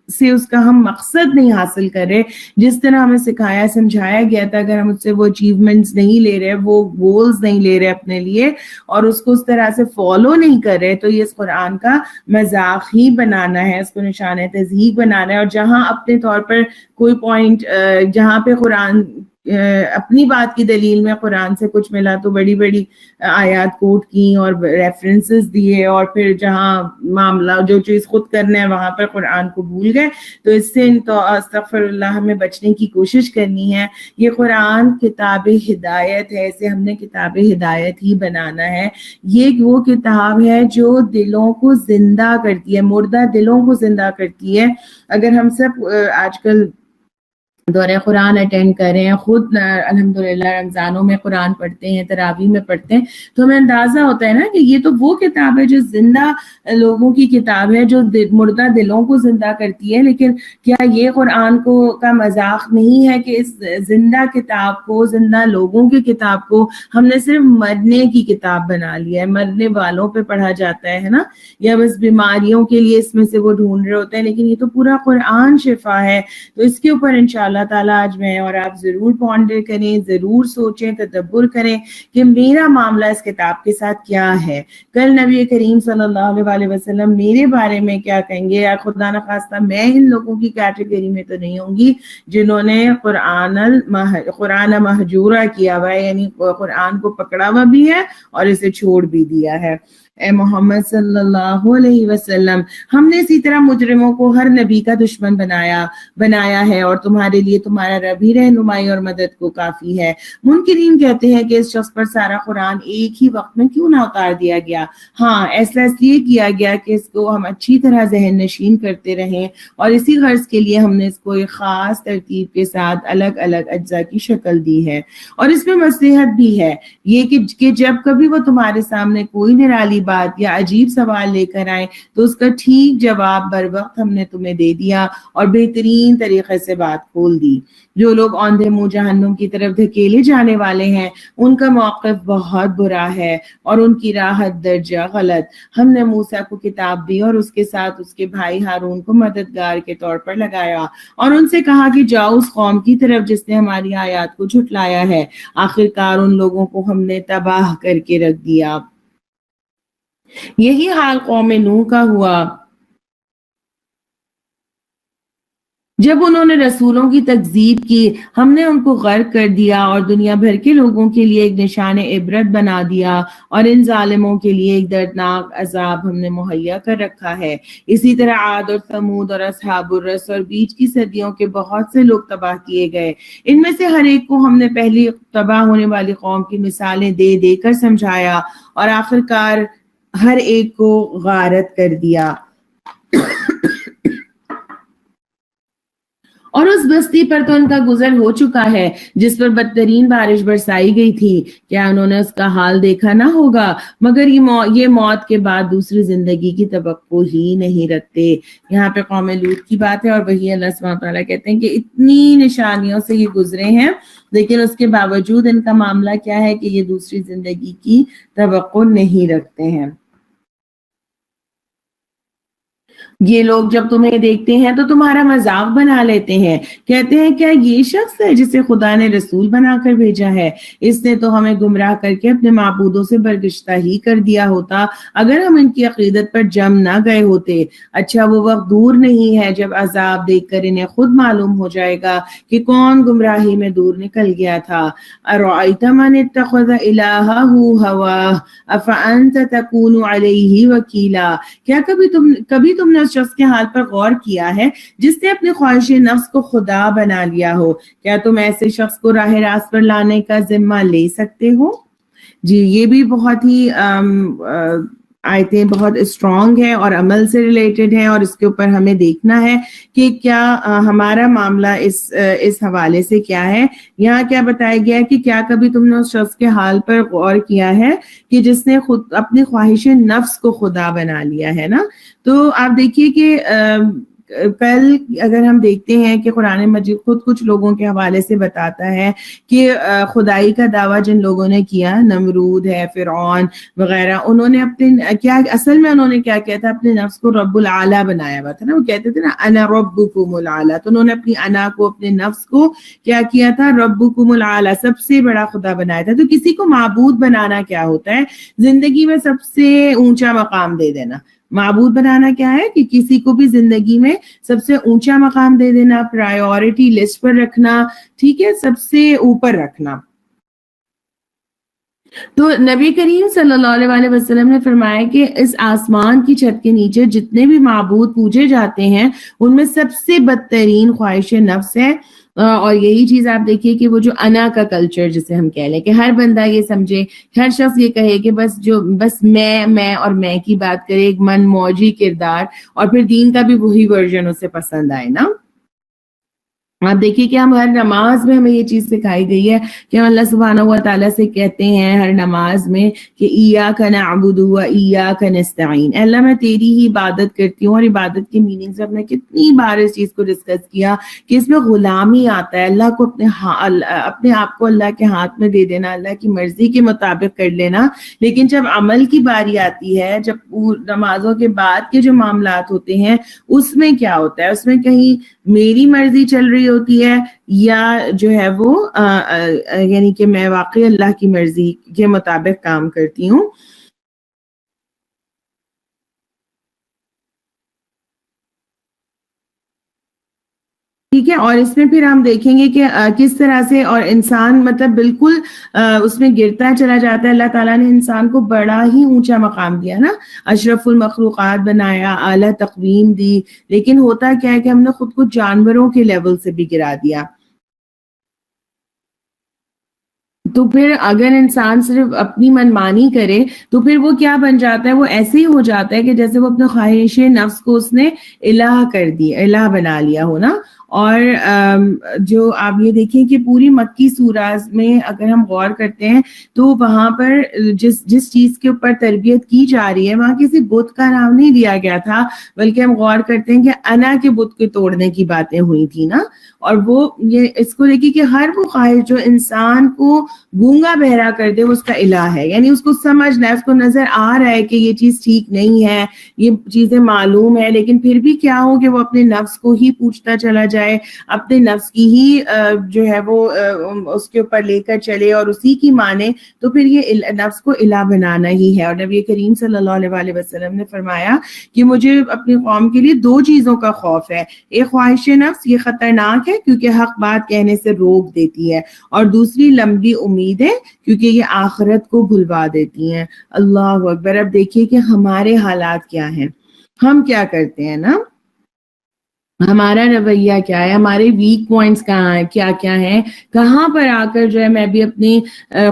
سے اس کا ہم مقصد نہیں حاصل کر رہے، جس طرح ہمیں سکھایا سمجھایا گیا تھا، اگر ہم اس سے وہ اچیومنٹس نہیں لے رہے، وہ گولز نہیں لے رہے اپنے لیے، اور اس کو اس طرح سے فالو نہیں کر رہے، تو یہ اس قرآن کا مذاق ہی بنانا ہے، اس کو نشانہ تضحیک بنانا ہے۔ اور جہاں اپنے طور پر کوئی پوائنٹ، جہاں پہ قرآن اپنی بات کی دلیل میں قرآن سے کچھ ملا تو بڑی بڑی آیات کوٹ کی اور ریفرنسز دیے، اور پھر جہاں معاملہ جو چیز خود کرنا ہے وہاں پر قرآن کو بھول گئے، تو اس سے تو استغفر اللہ ہمیں بچنے کی کوشش کرنی ہے۔ یہ قرآن کتاب ہدایت ہے، اسے ہم نے کتاب ہدایت ہی بنانا ہے۔ یہ وہ کتاب ہے جو دلوں کو زندہ کرتی ہے، مردہ دلوں کو زندہ کرتی ہے۔ اگر ہم سب آج کل دورہ قرآن اٹینڈ کر رہے ہیں، خود الحمدللہ رمضانوں میں قرآن پڑھتے ہیں، تراویح میں پڑھتے ہیں، تو ہمیں اندازہ ہوتا ہے نا کہ یہ تو وہ کتاب ہے جو زندہ لوگوں کی کتاب ہے، جو مردہ دلوں کو زندہ کرتی ہے۔ لیکن کیا یہ قرآن کا مذاق نہیں ہے کہ اس زندہ کتاب کو، زندہ لوگوں کی کتاب کو ہم نے صرف مرنے کی کتاب بنا لیا ہے، مرنے والوں پہ پڑھا جاتا ہے نا، یا بس بیماریوں کے لیے اس میں سے وہ ڈھونڈ رہے ہوتے ہیں، لیکن یہ تو پورا قرآن شفا ہے۔ تو اس کے اوپر انشاءاللہ تعالیٰ آج میں اور آپ ضرور پونڈر کریں، ضرور سوچیں، تدبر کریں کہ میرا معاملہ اس کتاب کے ساتھ کیا ہے۔ کل نبی کریم صلی اللہ علیہ وسلم میرے بارے میں کیا کہیں گے، یا خدا نخواستہ میں ان لوگوں کی کیٹیگری میں تو نہیں ہوں گی جنہوں نے قرآن مہجورہ کیا ہوا ہے، یعنی قرآن کو پکڑا ہوا بھی ہے اور اسے چھوڑ بھی دیا ہے۔ اے محمد صلی اللہ علیہ وسلم، ہم نے اسی طرح مجرموں کو ہر نبی کا دشمن بنایا ہے، اور تمہارے لیے تمہارا رب ہی رہنمائی اور مدد کو کافی ہے۔ منکرین کہتے ہیں کہ اس شخص پر سارا قرآن ایک ہی وقت میں کیوں نہ اتار دیا گیا؟ ہاں، ایسا اس لیے کیا گیا کہ اس کو ہم اچھی طرح ذہن نشین کرتے رہیں، اور اسی غرض کے لیے ہم نے اس کو ایک خاص ترتیب کے ساتھ الگ الگ اجزاء کی شکل دی ہے۔ اور اس میں مصلحت بھی ہے یہ کہ جب کبھی وہ تمہارے سامنے کوئی نرالی بات یا عجیب سوال لے کر آئے تو اس کا ٹھیک جواب بر وقت ہم نے تمہیں دے دیا اور بہترین طریقے سے بات کھول دی۔ جو لوگ اوندھے منہ جہنم کی طرف دھکیلے جانے والے ہیں، ان کا موقف بہت برا ہے اور ان کی راحت درجہ غلط۔ ہم نے موسیٰ کو کتاب دی اور اس کے ساتھ اس کے بھائی ہارون کو مددگار کے طور پر لگایا، اور ان سے کہا کہ جاؤ اس قوم کی طرف جس نے ہماری آیات کو جھٹلایا ہے۔ آخرکار ان لوگوں کو ہم نے تباہ کر کے رکھ دیا۔ یہی حال قوم نوح کا ہوا جب انہوں نے رسولوں کی تکذیب کی، ہم نے ان کو غرق کر دیا اور دنیا بھر کے لوگوں کے لیے ایک نشان عبرت بنا دیا، اور ان ظالموں کے لیے ایک دردناک عذاب ہم نے مہیا کر رکھا ہے۔ اسی طرح عاد اور ثمود اور اصحاب الرس اور بیچ کی صدیوں کے بہت سے لوگ تباہ کیے گئے۔ ان میں سے ہر ایک کو ہم نے پہلی تباہ ہونے والی قوم کی مثالیں دے دے کر سمجھایا، اور آخرکار ہر ایک کو غارت کر دیا۔ اور اس بستی پر تو ان کا گزر ہو چکا ہے جس پر بدترین بارش برسائی گئی تھی، کیا انہوں نے اس کا حال دیکھا نہ ہوگا؟ مگر یہ موت کے بعد دوسری زندگی کی توقع ہی نہیں رکھتے۔ یہاں پہ قوم لوط کی بات ہے، اور وہی اللہ سبحانہ وتعالیٰ کہتے ہیں کہ اتنی نشانیوں سے یہ گزرے ہیں، لیکن اس کے باوجود ان کا معاملہ کیا ہے کہ یہ دوسری زندگی کی توقع نہیں رکھتے ہیں۔ یہ لوگ جب تمہیں دیکھتے ہیں تو تمہارا مذاق بنا لیتے ہیں، کہتے ہیں کیا یہ شخص ہے جسے خدا نے رسول بنا کر بھیجا ہے؟ اس نے تو ہمیں گمراہ کر کے اپنے معبودوں سے برگشتہ ہی کر دیا ہوتا اگر ہم ان کی عقیدت پر جم نہ گئے ہوتے۔ اچھا وہ وقت دور نہیں ہے جب عذاب دیکھ کر انہیں خود معلوم ہو جائے گا کہ کون گمراہی میں دور نکل گیا تھا۔ ارأیت من اتخذ الہہ ہواہ افانت تکون علیہ وکیلا، کیا کبھی تم نے اس شخص کے حال پر غور کیا ہے جس نے اپنی خواہش نفس کو خدا بنا لیا ہو؟ کیا تم ایسے شخص کو راہ راست پر لانے کا ذمہ لے سکتے ہو؟ جی یہ بھی بہت ہی آیتیں بہت اسٹرانگ ہیں اور عمل سے ریلیٹڈ ہیں، اور اس کے اوپر ہمیں دیکھنا ہے کہ کیا ہمارا معاملہ اس حوالے سے کیا ہے۔ یہاں کیا بتایا گیا ہے کہ کیا کبھی تم نے اس شخص کے حال پر غور کیا ہے کہ جس نے خود اپنی خواہش نفس کو خدا بنا لیا ہے نا؟ تو آپ دیکھیے کہ کل اگر ہم دیکھتے ہیں کہ قرآن مجید خود کچھ لوگوں کے حوالے سے بتاتا ہے کہ خدائی کا دعویٰ جن لوگوں نے کیا، نمرود ہے، فرعون وغیرہ، انہوں نے اپنے کیا اصل میں انہوں نے کیا کیا تھا، اپنے نفس کو رب العالی بنایا ہوا تھا نا، وہ کہتے تھے نا انا ربکم العالی، تو انہوں نے اپنی انا کو، اپنے نفس کو کیا کیا تھا، ربکم العالی، سب سے بڑا خدا بنایا تھا۔ تو کسی کو معبود بنانا کیا ہوتا ہے؟ زندگی میں سب سے اونچا مقام دے دینا۔ معبود بنانا کیا ہے کہ کسی کو بھی زندگی میں سب سے اونچا مقام دے دینا، پرائیورٹی لسٹ پر رکھنا، ٹھیک ہے، سب سے اوپر رکھنا۔ تو نبی کریم صلی اللہ علیہ وسلم نے فرمایا کہ اس آسمان کی چھت کے نیچے جتنے بھی معبود پوجے جاتے ہیں ان میں سب سے بدترین خواہش نفس ہے۔ اور یہی چیز آپ دیکھیے کہ وہ جو انا کا کلچر جسے ہم کہہ لیں کہ ہر بندہ یہ سمجھے، ہر شخص یہ کہے کہ بس میں اور میں کی بات کرے، ایک من موجی کردار، اور پھر دین کا بھی وہی ورژن اسے پسند آئے نا۔ آپ دیکھیے کہ ہم ہر نماز میں ہمیں یہ چیز سکھائی گئی ہے کہ ہم اللہ سبحانہ و تعالیٰ سے کہتے ہیں ہر نماز میں کہ ایاک نعبد و ایاک نستعین، اے اللہ میں تیری ہی عبادت کرتی ہوں۔ اور عبادت کی میننگ سے ہم نے کتنی بار اس چیز کو ڈسکس کیا کہ اس میں غلامی آتا ہے، اللہ کو اپنے آپ کو اللہ کے ہاتھ میں دے دینا، اللہ کی مرضی کے مطابق کر لینا۔ لیکن جب عمل کی باری آتی ہے، جب نمازوں کے بعد کے جو معاملات ہوتے ہیں اس میں کیا ہوتا ہے، اس میں کہیں میری مرضی چل رہی ہوتی ہے یا جو ہے وہ یعنی کہ میں واقعی اللہ کی مرضی کے مطابق کام کرتی ہوں۔ ٹھیک ہے، اور اس میں پھر ہم دیکھیں گے کہ کس طرح سے اور انسان مطلب بالکل اس میں گرتا چلا جاتا ہے۔ اللہ تعالیٰ نے انسان کو بڑا ہی اونچا مقام دیا نا، اشرف المخلوقات بنایا، اعلیٰ تقویم دی، لیکن ہوتا کیا ہے کہ ہم نے خود کو جانوروں کے لیول سے بھی گرا دیا۔ تو پھر اگر انسان صرف اپنی منمانی کرے تو پھر وہ کیا بن جاتا ہے، وہ ایسے ہی ہو جاتا ہے کہ جیسے وہ اپنے خواہش نفس کو اس نے الہ کر دی، الہ بنا لیا ہو نا۔ اور جو آپ یہ دیکھیں کہ پوری مکی سورہ میں اگر ہم غور کرتے ہیں تو وہاں پر جس چیز کے اوپر تربیت کی جا رہی ہے وہاں کسی بت کا نام نہیں دیا گیا تھا، بلکہ ہم غور کرتے ہیں کہ انا کے بت کے توڑنے کی باتیں ہوئی تھی نا۔ اور وہ یہ اس کو دیکھیے کہ ہر وہ خواہش جو انسان کو گونگا بہرا کر دے وہ اس کا الہ ہے، یعنی اس کو سمجھنا ہے، اس کو نظر آ رہا ہے کہ یہ چیز ٹھیک نہیں ہے، یہ چیزیں معلوم ہے، لیکن پھر بھی کیا ہو کہ وہ اپنے نفس کو ہی پوچھتا چلا جائے، اپنے نفس کی ہی جو ہے وہ اس کے اوپر لے کر چلے اور اسی کی مانے، تو پھر یہ نفس کو الہ بنانا ہی ہے۔ اور نبی کریم صلی اللہ علیہ وسلم نے فرمایا کہ مجھے اپنی قوم کے لیے دو چیزوں کا خوف ہے، ایک خواہش نفس، یہ خطرناک ہے کیونکہ حق بات کہنے سے روک دیتی ہے، اور دوسری لمبی امیدیں کیونکہ یہ آخرت کو بھلوا دیتی ہیں۔ اللہ اکبر۔ اب دیکھیے کہ ہمارے حالات کیا ہیں، ہم کیا کرتے ہیں نا، ہمارا رویہ کیا ہے, ہمارے ویک پوائنٹس کہاں ہیں, کیا کیا ہیں, کہاں پر آ کر جو ہے میں بھی اپنی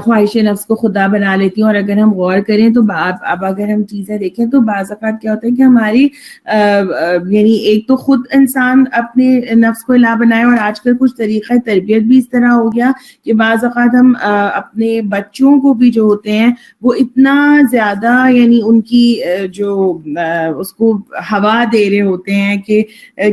خواہش نفس کو خدا بنا لیتی ہوں. اور اگر ہم غور کریں تو اب اگر ہم چیزیں دیکھیں تو بعض اوقات کیا ہوتا ہے کہ ہماری یعنی ایک تو خود انسان اپنے نفس کو الہ بنائے, اور آج کل کچھ طریقہ تربیت بھی اس طرح ہو گیا کہ بعض اوقات ہم اپنے بچوں کو بھی جو ہوتے ہیں وہ اتنا زیادہ یعنی ان کی جو اس کو ہوا دے رہے ہوتے ہیں کہ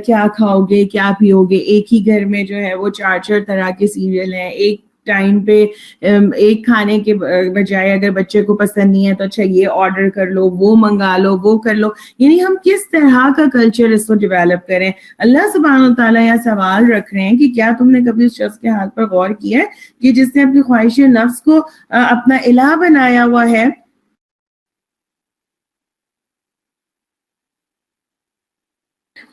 کیا کھاؤ گے, کیا پیو گے. ایک ہی گھر میں جو ہے وہ 4 طرح کے سیریل ہیں, ایک ٹائم پہ ایک کھانے کے بجائے اگر بچے کو پسند نہیں ہے تو اچھا یہ آرڈر کر لو, وہ منگا لو, وہ کر لو. یعنی ہم کس طرح کا کلچر اس کو ڈیولپ کریں. اللہ سبحانہ و تعالیٰ یہ سوال رکھ رہے ہیں کہ کیا تم نے کبھی اس شخص کے حال پر غور کیا ہے کہ جس نے اپنی خواہش نفس کو اپنا الہ بنایا ہوا ہے.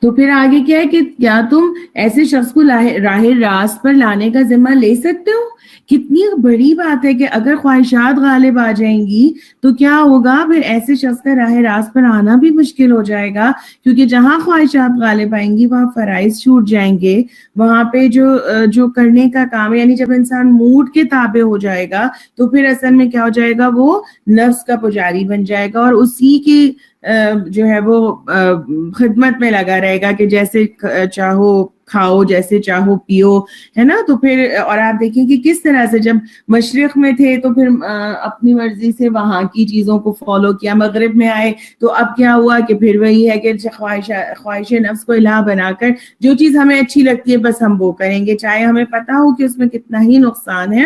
تو پھر آگے کیا ہے کہ کیا تم ایسے شخص کو راہ راست پر لانے کا ذمہ لے سکتے ہو. کتنی بڑی بات ہے کہ اگر خواہشات غالب آ جائیں گی تو کیا ہوگا, پھر ایسے شخص کا راہ راست پر آنا بھی مشکل ہو جائے گا, کیونکہ جہاں خواہشات غالب آئیں گی وہاں فرائض چھوٹ جائیں گے. وہاں پہ جو کرنے کا کام, یعنی جب انسان موڈ کے تابع ہو جائے گا تو پھر اصل میں کیا ہو جائے گا, وہ نفس کا پجاری بن جائے گا اور اسی کی جو ہے وہ خدمت میں لگا رہے گا کہ جیسے چاہو کھاؤ, جیسے چاہو پیو, ہے نا. تو پھر اور آپ دیکھیں کہ کس طرح سے جب مشرق میں تھے تو پھر اپنی مرضی سے وہاں کی چیزوں کو فالو کیا, مغرب میں آئے تو اب کیا ہوا کہ پھر وہی ہے کہ خواہش نفس کو الہ بنا کر جو چیز ہمیں اچھی لگتی ہے بس ہم وہ کریں گے, چاہے ہمیں پتا ہو کہ اس میں کتنا ہی نقصان ہے.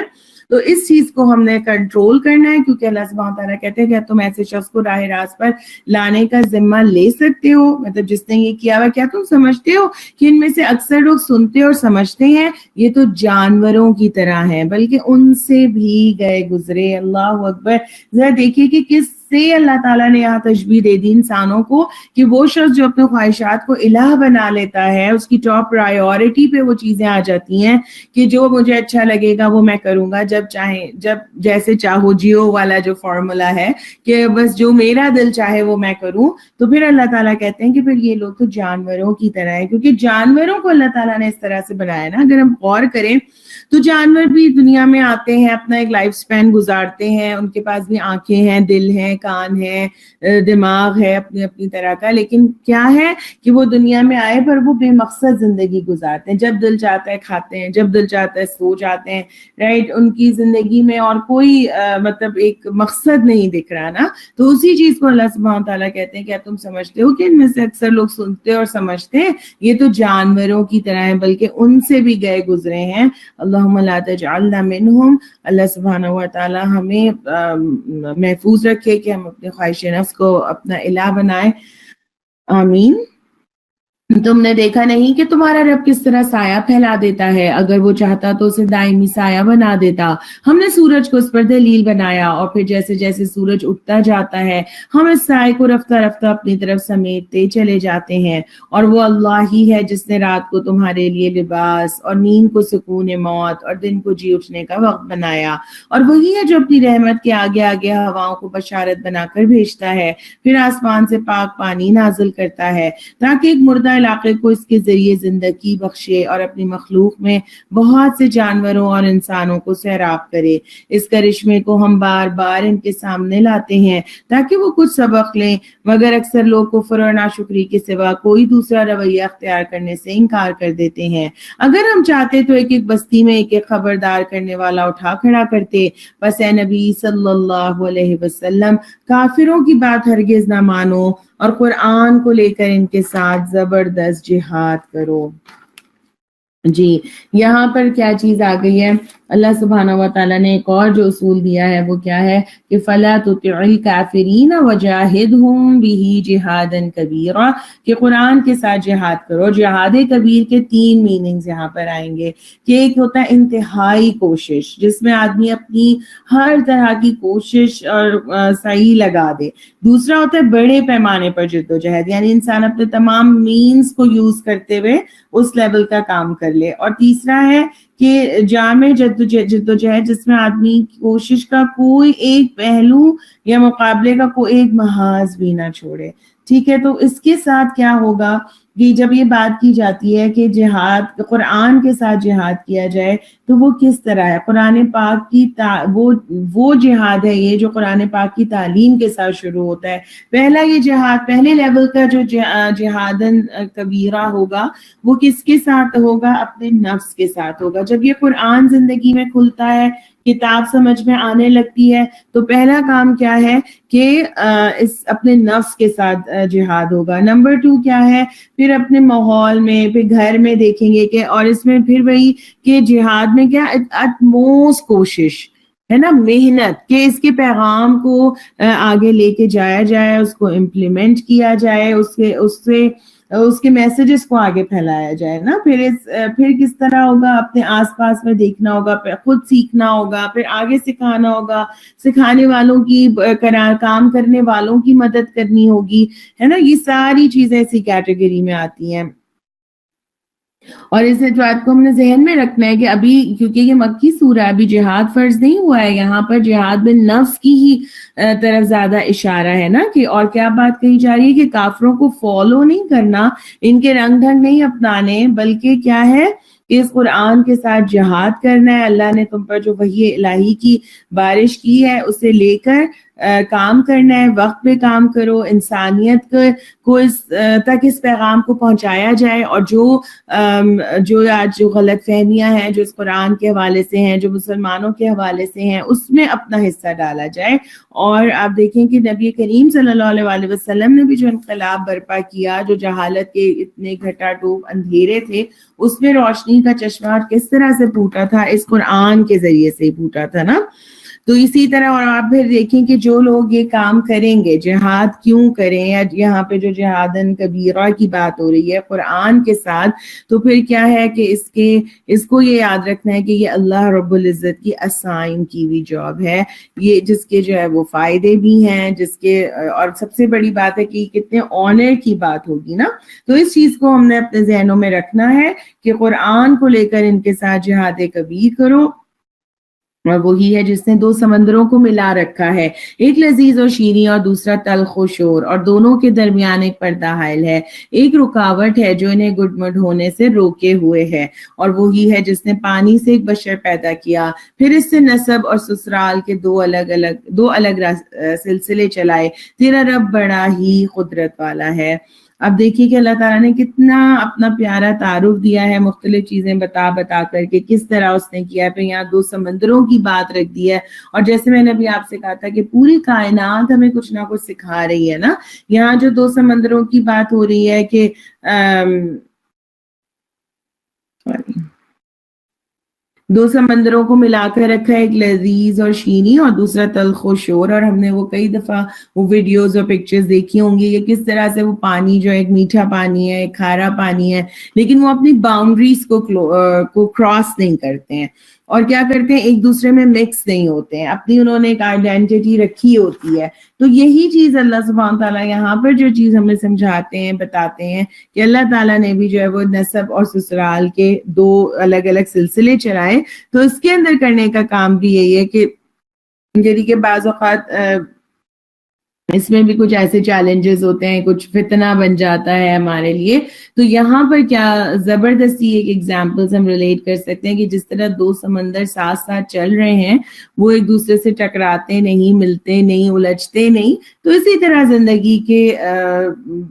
تو اس چیز کو ہم نے کنٹرول کرنا ہے, کیونکہ اللہ سبحانہ تعالیٰ کہتے ہیں کہ تم ایسے شخص کو راہ راست پر لانے کا ذمہ لے سکتے ہو. مطلب جس نے یہ کیا ہوا, کیا تم سمجھتے ہو کہ ان میں سے اکثر لوگ سنتے اور سمجھتے ہیں یہ تو جانوروں کی طرح ہیں, بلکہ ان سے بھی گئے گزرے. اللہ اکبر. ذرا دیکھیے کہ کس سے اللہ تعالیٰ نے یہاں تشبیہ دے دی انسانوں کو کہ وہ شخص جو اپنے خواہشات کو الہ بنا لیتا ہے, اس کی ٹاپ پرائیورٹی پہ وہ چیزیں آ جاتی ہیں کہ جو مجھے اچھا لگے گا وہ میں کروں گا, جب چاہے جب جیسے چاہو جیو والا جو فارمولا ہے کہ بس جو میرا دل چاہے وہ میں کروں. تو پھر اللہ تعالیٰ کہتے ہیں کہ پھر یہ لوگ تو جانوروں کی طرح ہے, کیونکہ جانوروں کو اللہ تعالیٰ نے اس طرح سے بنایا نا. اگر ہم غور کریں تو جانور بھی دنیا میں آتے ہیں, اپنا ایک لائف سپین گزارتے ہیں, ان کے پاس بھی آنکھیں ہیں, دل ہیں, کان ہیں, دماغ ہے اپنی اپنی طرح کا, لیکن کیا ہے کہ وہ دنیا میں آئے پر وہ بے مقصد زندگی گزارتے ہیں. جب دل چاہتا ہے کھاتے ہیں, جب دل چاہتا ہے سو جاتے ہیں, رائٹ. ان کی زندگی میں اور کوئی مطلب ایک مقصد نہیں دکھ رہا نا. تو اسی چیز کو اللہ سبحانہ تعالیٰ کہتے ہیں کیا تم سمجھتے ہو کہ ان میں سے اکثر لوگ سنتے اور سمجھتے ہیں یہ تو جانوروں کی طرح ہیں, بلکہ ان سے بھی گئے گزرے ہیں. اللہم لا تجعلنا منہم. اللہ سبحانہ و تعالیٰ ہمیں محفوظ رکھے کہ ہم اپنے خواہش نفس کو اپنا الہ بنائیں. آمین. تم نے دیکھا نہیں کہ تمہارا رب کس طرح سایہ پھیلا دیتا ہے, اگر وہ چاہتا تو اسے دائمی سایہ بنا دیتا. ہم نے سورج کو اس پر دلیل بنایا, اور پھر جیسے جیسے سورج اٹھتا جاتا ہے ہم اس سائے کو رفتہ رفتہ اپنی طرف سمیٹتے چلے جاتے ہیں. اور وہ اللہ ہی ہے جس نے رات کو تمہارے لیے لباس اور نیند کو سکون موت اور دن کو جی اٹھنے کا وقت بنایا. اور وہی ہے جو اپنی رحمت کے آگے آگے ہواؤں کو بشارت بنا کر بھیجتا ہے, پھر آسمان سے پاک پانی نازل کرتا ہے تاکہ ایک مردہ علاقے کو اس کے ذریعے زندگی بخشے اور اپنی مخلوق میں بہت سے جانوروں اور انسانوں کو سیراب کرے. اس کرشمے کو ہم بار بار ان کے سامنے لاتے ہیں تاکہ وہ کچھ سبق لیں, مگر اکثر لوگ کفر اور ناشکری کے سوا کوئی دوسرا رویہ اختیار کرنے سے انکار کر دیتے ہیں. اگر ہم چاہتے تو ایک ایک بستی میں ایک ایک خبردار کرنے والا اٹھا کھڑا کرتے, بس اے نبی صلی اللہ علیہ وسلم کافروں کی بات ہرگز نہ مانو اور قرآن کو لے کر ان کے ساتھ زبردست جہاد کرو. جی, یہاں پر کیا چیز آ گئی ہے, اللہ سبحانہ و تعالیٰ نے ایک اور جو اصول دیا ہے وہ کیا ہے کہ فَلَا تُطِعِ الْكَافِرِينَ وَجَاهِدْهُمْ بِهِ جِهَادًا كَبِيرًا, کہ قرآن کے ساتھ جہاد کرو. جہاد کبیر کے 3 میننگز یہاں پر آئیں گے کہ ایک ہوتا ہے انتہائی کوشش, جس میں آدمی اپنی ہر طرح کی کوشش اور سعی لگا دے. دوسرا ہوتا ہے بڑے پیمانے پر جدوجہد, یعنی انسان اپنے تمام مینز کو یوز کرتے ہوئے اس لیول کا کام کر لے. اور تیسرا ہے کہ جامع جدوجہد جس میں آدمی کوشش کا کوئی ایک پہلو یا مقابلے کا کوئی ایک محاذ بھی نہ چھوڑے. ٹھیک ہے, تو اس کے ساتھ کیا ہوگا کہ جب یہ بات کی جاتی ہے کہ جہاد قرآن کے ساتھ جہاد کیا جائے تو وہ کس طرح ہے. قرآن پاک کی وہ جہاد ہے یہ جو قرآن پاک کی تعلیم کے ساتھ شروع ہوتا ہے. پہلا یہ جہاد، پہلے لیول کا جو جہاد کبیرہ ہوگا وہ کس کے ساتھ ہوگا؟ اپنے نفس کے ساتھ ہوگا. جب یہ قرآن زندگی میں کھلتا ہے، کتاب سمجھ میں آنے لگتی ہے، تو پہلا کام کیا ہے کہ اس اپنے نفس کے ساتھ جہاد ہوگا. نمبر 2 کیا ہے؟ پھر اپنے ماحول میں، پھر گھر میں دیکھیں گے کہ، اور اس میں پھر وہی کہ جہاد میں کیا اتموسٹ کوشش ہے نا، محنت کہ اس کے پیغام کو آگے لے کے جایا جائے، اس کو امپلیمنٹ کیا جائے، اس کے میسیجز کو آگے پھیلایا جائے نا. پھر کس طرح ہوگا؟ اپنے آس پاس میں دیکھنا ہوگا، پھر خود سیکھنا ہوگا، پھر آگے سکھانا ہوگا، سکھانے والوں کی کام کرنے والوں کی مدد کرنی ہوگی، ہے نا. یہ ساری چیزیں اسی کیٹیگری میں آتی ہیں. اور اس بات کو ہم نے ذہن میں رکھنا ہے کہ ابھی کیونکہ یہ مکی سورہ ہے، ابھی جہاد فرض نہیں ہوا ہے، یہاں پر جہاد بن نفس کی ہی طرف زیادہ اشارہ ہے نا. کہ اور کیا بات کہی جا رہی ہے کہ کافروں کو فالو نہیں کرنا، ان کے رنگ ڈھنگ نہیں اپنانے، بلکہ کیا ہے کہ اس قرآن کے ساتھ جہاد کرنا ہے. اللہ نے تم پر جو وحی الہی کی بارش کی ہے اسے لے کر کام کرنا ہے. وقت پہ کام کرو، انسانیت کو تک اس پیغام کو پہنچایا جائے. اور جو آج جو غلط فہمیاں ہیں جو اس قرآن کے حوالے سے ہیں، جو مسلمانوں کے حوالے سے ہیں، اس میں اپنا حصہ ڈالا جائے. اور آپ دیکھیں کہ نبی کریم صلی اللہ علیہ وسلم نے بھی جو انقلاب برپا کیا، جو جہالت کے اتنے گھٹا ٹوپ اندھیرے تھے، اس میں روشنی کا چشمہ کس طرح سے پھوٹا تھا؟ اس قرآن کے ذریعے سے پھوٹا تھا نا. تو اسی طرح اور آپ پھر دیکھیں کہ جو لوگ یہ کام کریں گے، جہاد کیوں کریں، یا یہاں پہ جو جہادن کبیرہ کی بات ہو رہی ہے قرآن کے ساتھ، تو پھر کیا ہے کہ اس کو یہ یاد رکھنا ہے کہ یہ اللہ رب العزت کی اسائن کی ہوئی جاب ہے، یہ جس کے جو ہے وہ فائدے بھی ہیں، جس کے اور سب سے بڑی بات ہے کہ کتنے آنر کی بات ہوگی نا. تو اس چیز کو ہم نے اپنے ذہنوں میں رکھنا ہے کہ قرآن کو لے کر ان کے ساتھ جہاد کبیر کرو. اور وہی ہے جس نے 2 سمندروں کو ملا رکھا ہے، ایک لذیذ اور شیریں اور دوسرا تلخ و شور، اور دونوں کے درمیان ایک پردہ حائل ہے، ایک رکاوٹ ہے جو انہیں گڈمڈ ہونے سے روکے ہوئے ہے. اور وہی ہے جس نے پانی سے ایک بشر پیدا کیا، پھر اس سے نسب اور سسرال کے دو الگ سلسلے چلائے. تیرا رب بڑا ہی قدرت والا ہے. اب دیکھیے کہ اللہ تعالیٰ نے کتنا اپنا پیارا تعارف دیا ہے، مختلف چیزیں بتا کر کے کس طرح اس نے کیا. پھر یہاں 2 سمندروں کی بات رکھ دی ہے، اور جیسے میں نے ابھی آپ سے کہا تھا کہ پوری کائنات ہمیں کچھ نہ کچھ سکھا رہی ہے نا. یہاں جو 2 سمندروں کی بات ہو رہی ہے کہ 2 سمندروں کو ملا کر رکھا ہے، ایک لذیذ اور شیریں اور دوسرا تلخ و شور. اور ہم نے وہ کئی دفعہ وہ ویڈیوز اور پکچرز دیکھی ہوں گی، یہ کس طرح سے وہ پانی جو ایک میٹھا پانی ہے، ایک کھارا پانی ہے، لیکن وہ اپنی باؤنڈریز کو کراس نہیں کرتے ہیں، اور کیا کرتے ہیں، ایک دوسرے میں مکس نہیں ہوتے ہیں، اپنی انہوں نے ایک آئیڈینٹی رکھی ہوتی ہے. تو یہی چیز اللہ سبحانہ تعالیٰ یہاں پر جو چیز ہمیں سمجھاتے ہیں، بتاتے ہیں کہ اللہ تعالیٰ نے بھی جو ہے وہ نسب اور سسرال کے 2 الگ سلسلے چلائے. تو اس کے اندر کرنے کا کام بھی یہی ہے کہ یعنی کہ بعض اوقات اس میں بھی کچھ ایسے چیلنجز ہوتے ہیں، کچھ فتنہ بن جاتا ہے ہمارے لیے. تو یہاں پر کیا زبردستی ایک ایگزامپلز ہم ریلیٹ کر سکتے ہیں کہ جس طرح 2 سمندر ساتھ ساتھ چل رہے ہیں، وہ ایک دوسرے سے ٹکراتے نہیں، ملتے نہیں، الجھتے نہیں. تو اسی طرح زندگی کے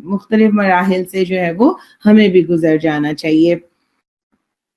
مختلف مراحل سے جو ہے وہ ہمیں بھی گزر جانا چاہیے.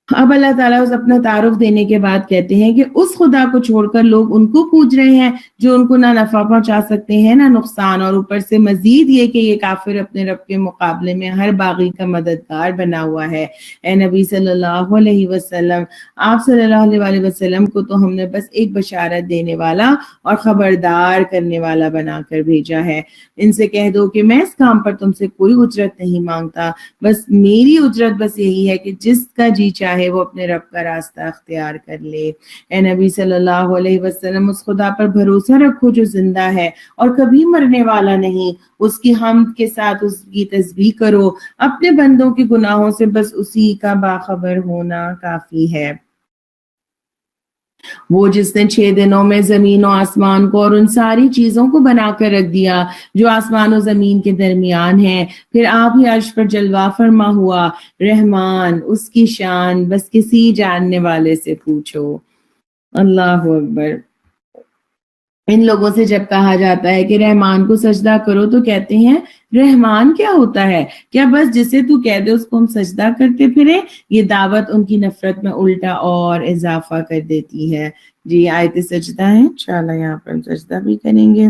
اب اللہ تعالیٰ اس اپنا تعارف دینے کے بعد کہتے ہیں کہ اس خدا کو چھوڑ کر لوگ ان کو پوج رہے ہیں جو ان کو نہ نفع پہنچا سکتے ہیں نہ نقصان، اور اوپر سے مزید یہ کہ یہ کافر اپنے رب کے مقابلے میں ہر باغی کا مددگار بنا ہوا ہے. اے نبی صلی اللہ علیہ وسلم، آپ صلی اللہ علیہ وسلم کو تو ہم نے بس ایک بشارت دینے والا اور خبردار کرنے والا بنا کر بھیجا ہے. ان سے کہہ دو کہ میں اس کام پر تم سے کوئی اجرت نہیں مانگتا، بس میری اجرت بس یہی ہے کہ جس کا جی چاہے وہ اپنے رب کا راستہ اختیار کر لے. اے نبی صلی اللہ علیہ وسلم، اس خدا پر بھروسہ رکھو جو زندہ ہے اور کبھی مرنے والا نہیں، اس کی حمد کے ساتھ اس کی تسبیح کرو، اپنے بندوں کے گناہوں سے بس اسی کا باخبر ہونا کافی ہے. وہ جس نے 6 دنوں میں زمین و آسمان کو اور ان ساری چیزوں کو بنا کر رکھ دیا جو آسمان و زمین کے درمیان ہیں، پھر آپ ہی عرش پر جلوہ فرما ہوا رحمان، اس کی شان بس کسی جاننے والے سے پوچھو۔ اللہ اکبر۔ ان لوگوں سے جب کہا جاتا ہے کہ رحمان کو سجدہ کرو تو کہتے ہیں رحمان کیا ہوتا ہے؟ کیا بس جسے تو کہہ دے اس کو ہم سجدہ کرتے پھریں؟ یہ دعوت ان کی نفرت میں الٹا اور اضافہ کر دیتی ہے۔ جی آیت سجدہ ہے، انشاءاللہ یہاں پر ہم سجدہ بھی کریں گے۔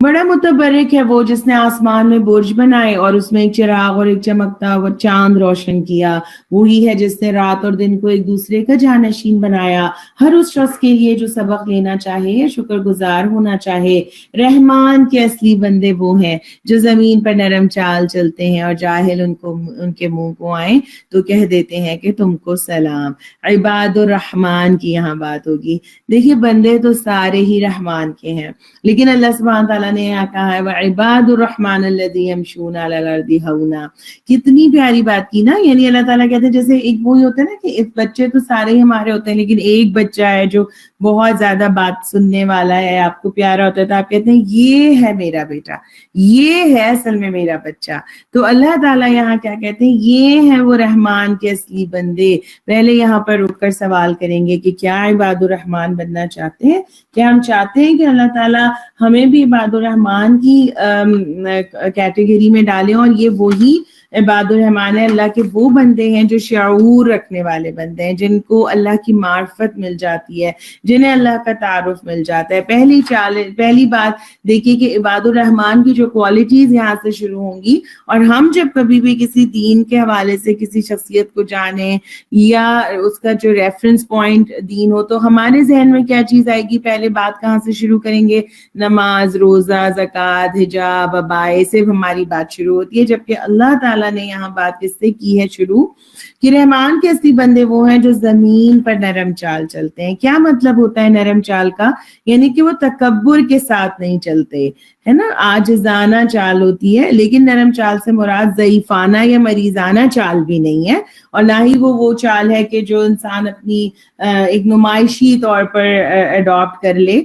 بڑا متبرک ہے وہ جس نے آسمان میں برج بنائے اور اس میں ایک چراغ اور ایک چمکتا ہوا چاند روشن کیا، وہی ہے جس نے رات اور دن کو ایک دوسرے کا جانشین بنایا، ہر اس شخص کے لیے جو سبق لینا چاہے، شکر گزار ہونا چاہے۔ رحمان کے اصلی بندے وہ ہیں جو زمین پر نرم چال چلتے ہیں اور جاہل ان کے منہ کو آئیں تو کہہ دیتے ہیں کہ تم کو سلام۔ عباد الرحمن کی یہاں بات ہوگی۔ دیکھیے بندے تو سارے ہی رحمان کے ہیں، لیکن اللہ سبحانہ تعالیٰ نے یہاں کہا ہے وَعِبَادُ الرَّحْمَنِ الَّذِينَ يَمْشُونَ عَلَى الْأَرْضِ هَوْنًا۔ کتنی پیاری بات کی نا، یعنی اللہ تعالیٰ کہتے ہیں جیسے ایک وہی ہوتا ہے نا کہ بچے تو سارے ہی ہمارے ہوتے ہیں، لیکن ایک بچہ ہے جو بہت زیادہ بات سننے والا ہے، آپ کو پیارا ہوتا ہے تو آپ کہتے ہیں یہ ہے میرا بیٹا، یہ ہے اصل میں میرا بچہ۔ تو اللہ تعالیٰ یہاں کیا کہتے ہیں، یہ ہیں وہ رحمان کے اصلی بندے۔ پہلے یہاں پر رک کر سوال کریں گے کہ کیا عباد الرحمان بننا چاہتے ہیں؟ کیا ہم چاہتے ہیں کہ اللہ تعالیٰ ہمیں بھی عباد الرحمان کی کیٹیگری میں ڈالیں، اور یہ وہی عباد الرحمان ہے اللہ کے وہ بندے ہیں جو شعور رکھنے والے بندے ہیں، جن کو اللہ کی معرفت مل جاتی ہے، جنہیں اللہ کا تعارف مل جاتا ہے۔ پہلی بات دیکھیے کہ عباد الرحمان کی جو کوالٹیز یہاں سے شروع ہوں گی، اور ہم جب کبھی بھی کسی دین کے حوالے سے کسی شخصیت کو جانیں یا اس کا جو ریفرنس پوائنٹ دین ہو، تو ہمارے ذہن میں کیا چیز آئے گی؟ پہلے بات کہاں سے شروع کریں گے؟ نماز، روزہ، زکوٰۃ، حجاب، عبائے سے ہماری بات شروع ہوتی ہے، جبکہ اللہ تعالیٰ نے یہاں بات کس سے کی ہے شروع؟ کہ رحمان کے اصلی بندے وہ ہیں جو زمین پر نرم چال چلتے ہیں۔ کیا مطلب ہوتا ہے نرم چال کا؟ یعنی کہ وہ تکبر کے ساتھ نہیں چلتے، ہے نا، عاجزانہ چال ہوتی ہے، لیکن نرم چال سے مراد ضعیفانہ یا مریضانہ چال بھی نہیں ہے، اور نہ ہی وہ چال ہے کہ جو انسان اپنی ایک نمائشی طور پر اڈاپٹ کر لے،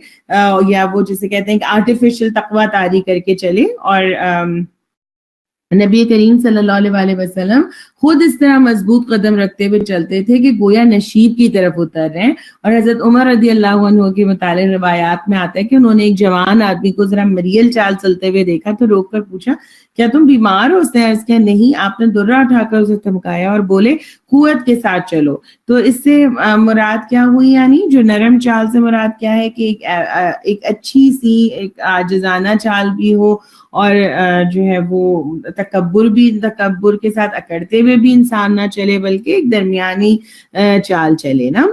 یا وہ جسے کہتے ہیں کہ آرٹیفیشل تقویٰ طاری کر کے چلے۔ اور نبی کریم صلی اللہ علیہ وسلم خود اس طرح مضبوط قدم رکھتے ہوئے چلتے تھے کہ گویا نشیب کی طرف اتر رہے ہیں۔ اور حضرت عمر رضی اللہ عنہ کے متعلق روایات میں آتا ہے کہ انہوں نے ایک جوان آدمی کو ذرا مریل چال چلتے ہوئے دیکھا تو روک کر پوچھا کیا تم بیمار ہو؟ اس نے عرض کیا نہیں۔ آپ نے درہ اٹھا کر اسے تھمکایا اور بولے قوت کے ساتھ چلو۔ تو اس سے مراد کیا ہوئی؟ یعنی جو نرم چال سے مراد کیا ہے کہ ایک اچھی سی ایک عاجزانہ چال بھی ہو، اور جو ہے وہ تکبر کے ساتھ اکڑتے ہوئے بھی انسان نہ چلے، بلکہ ایک درمیانی چال چلے نا۔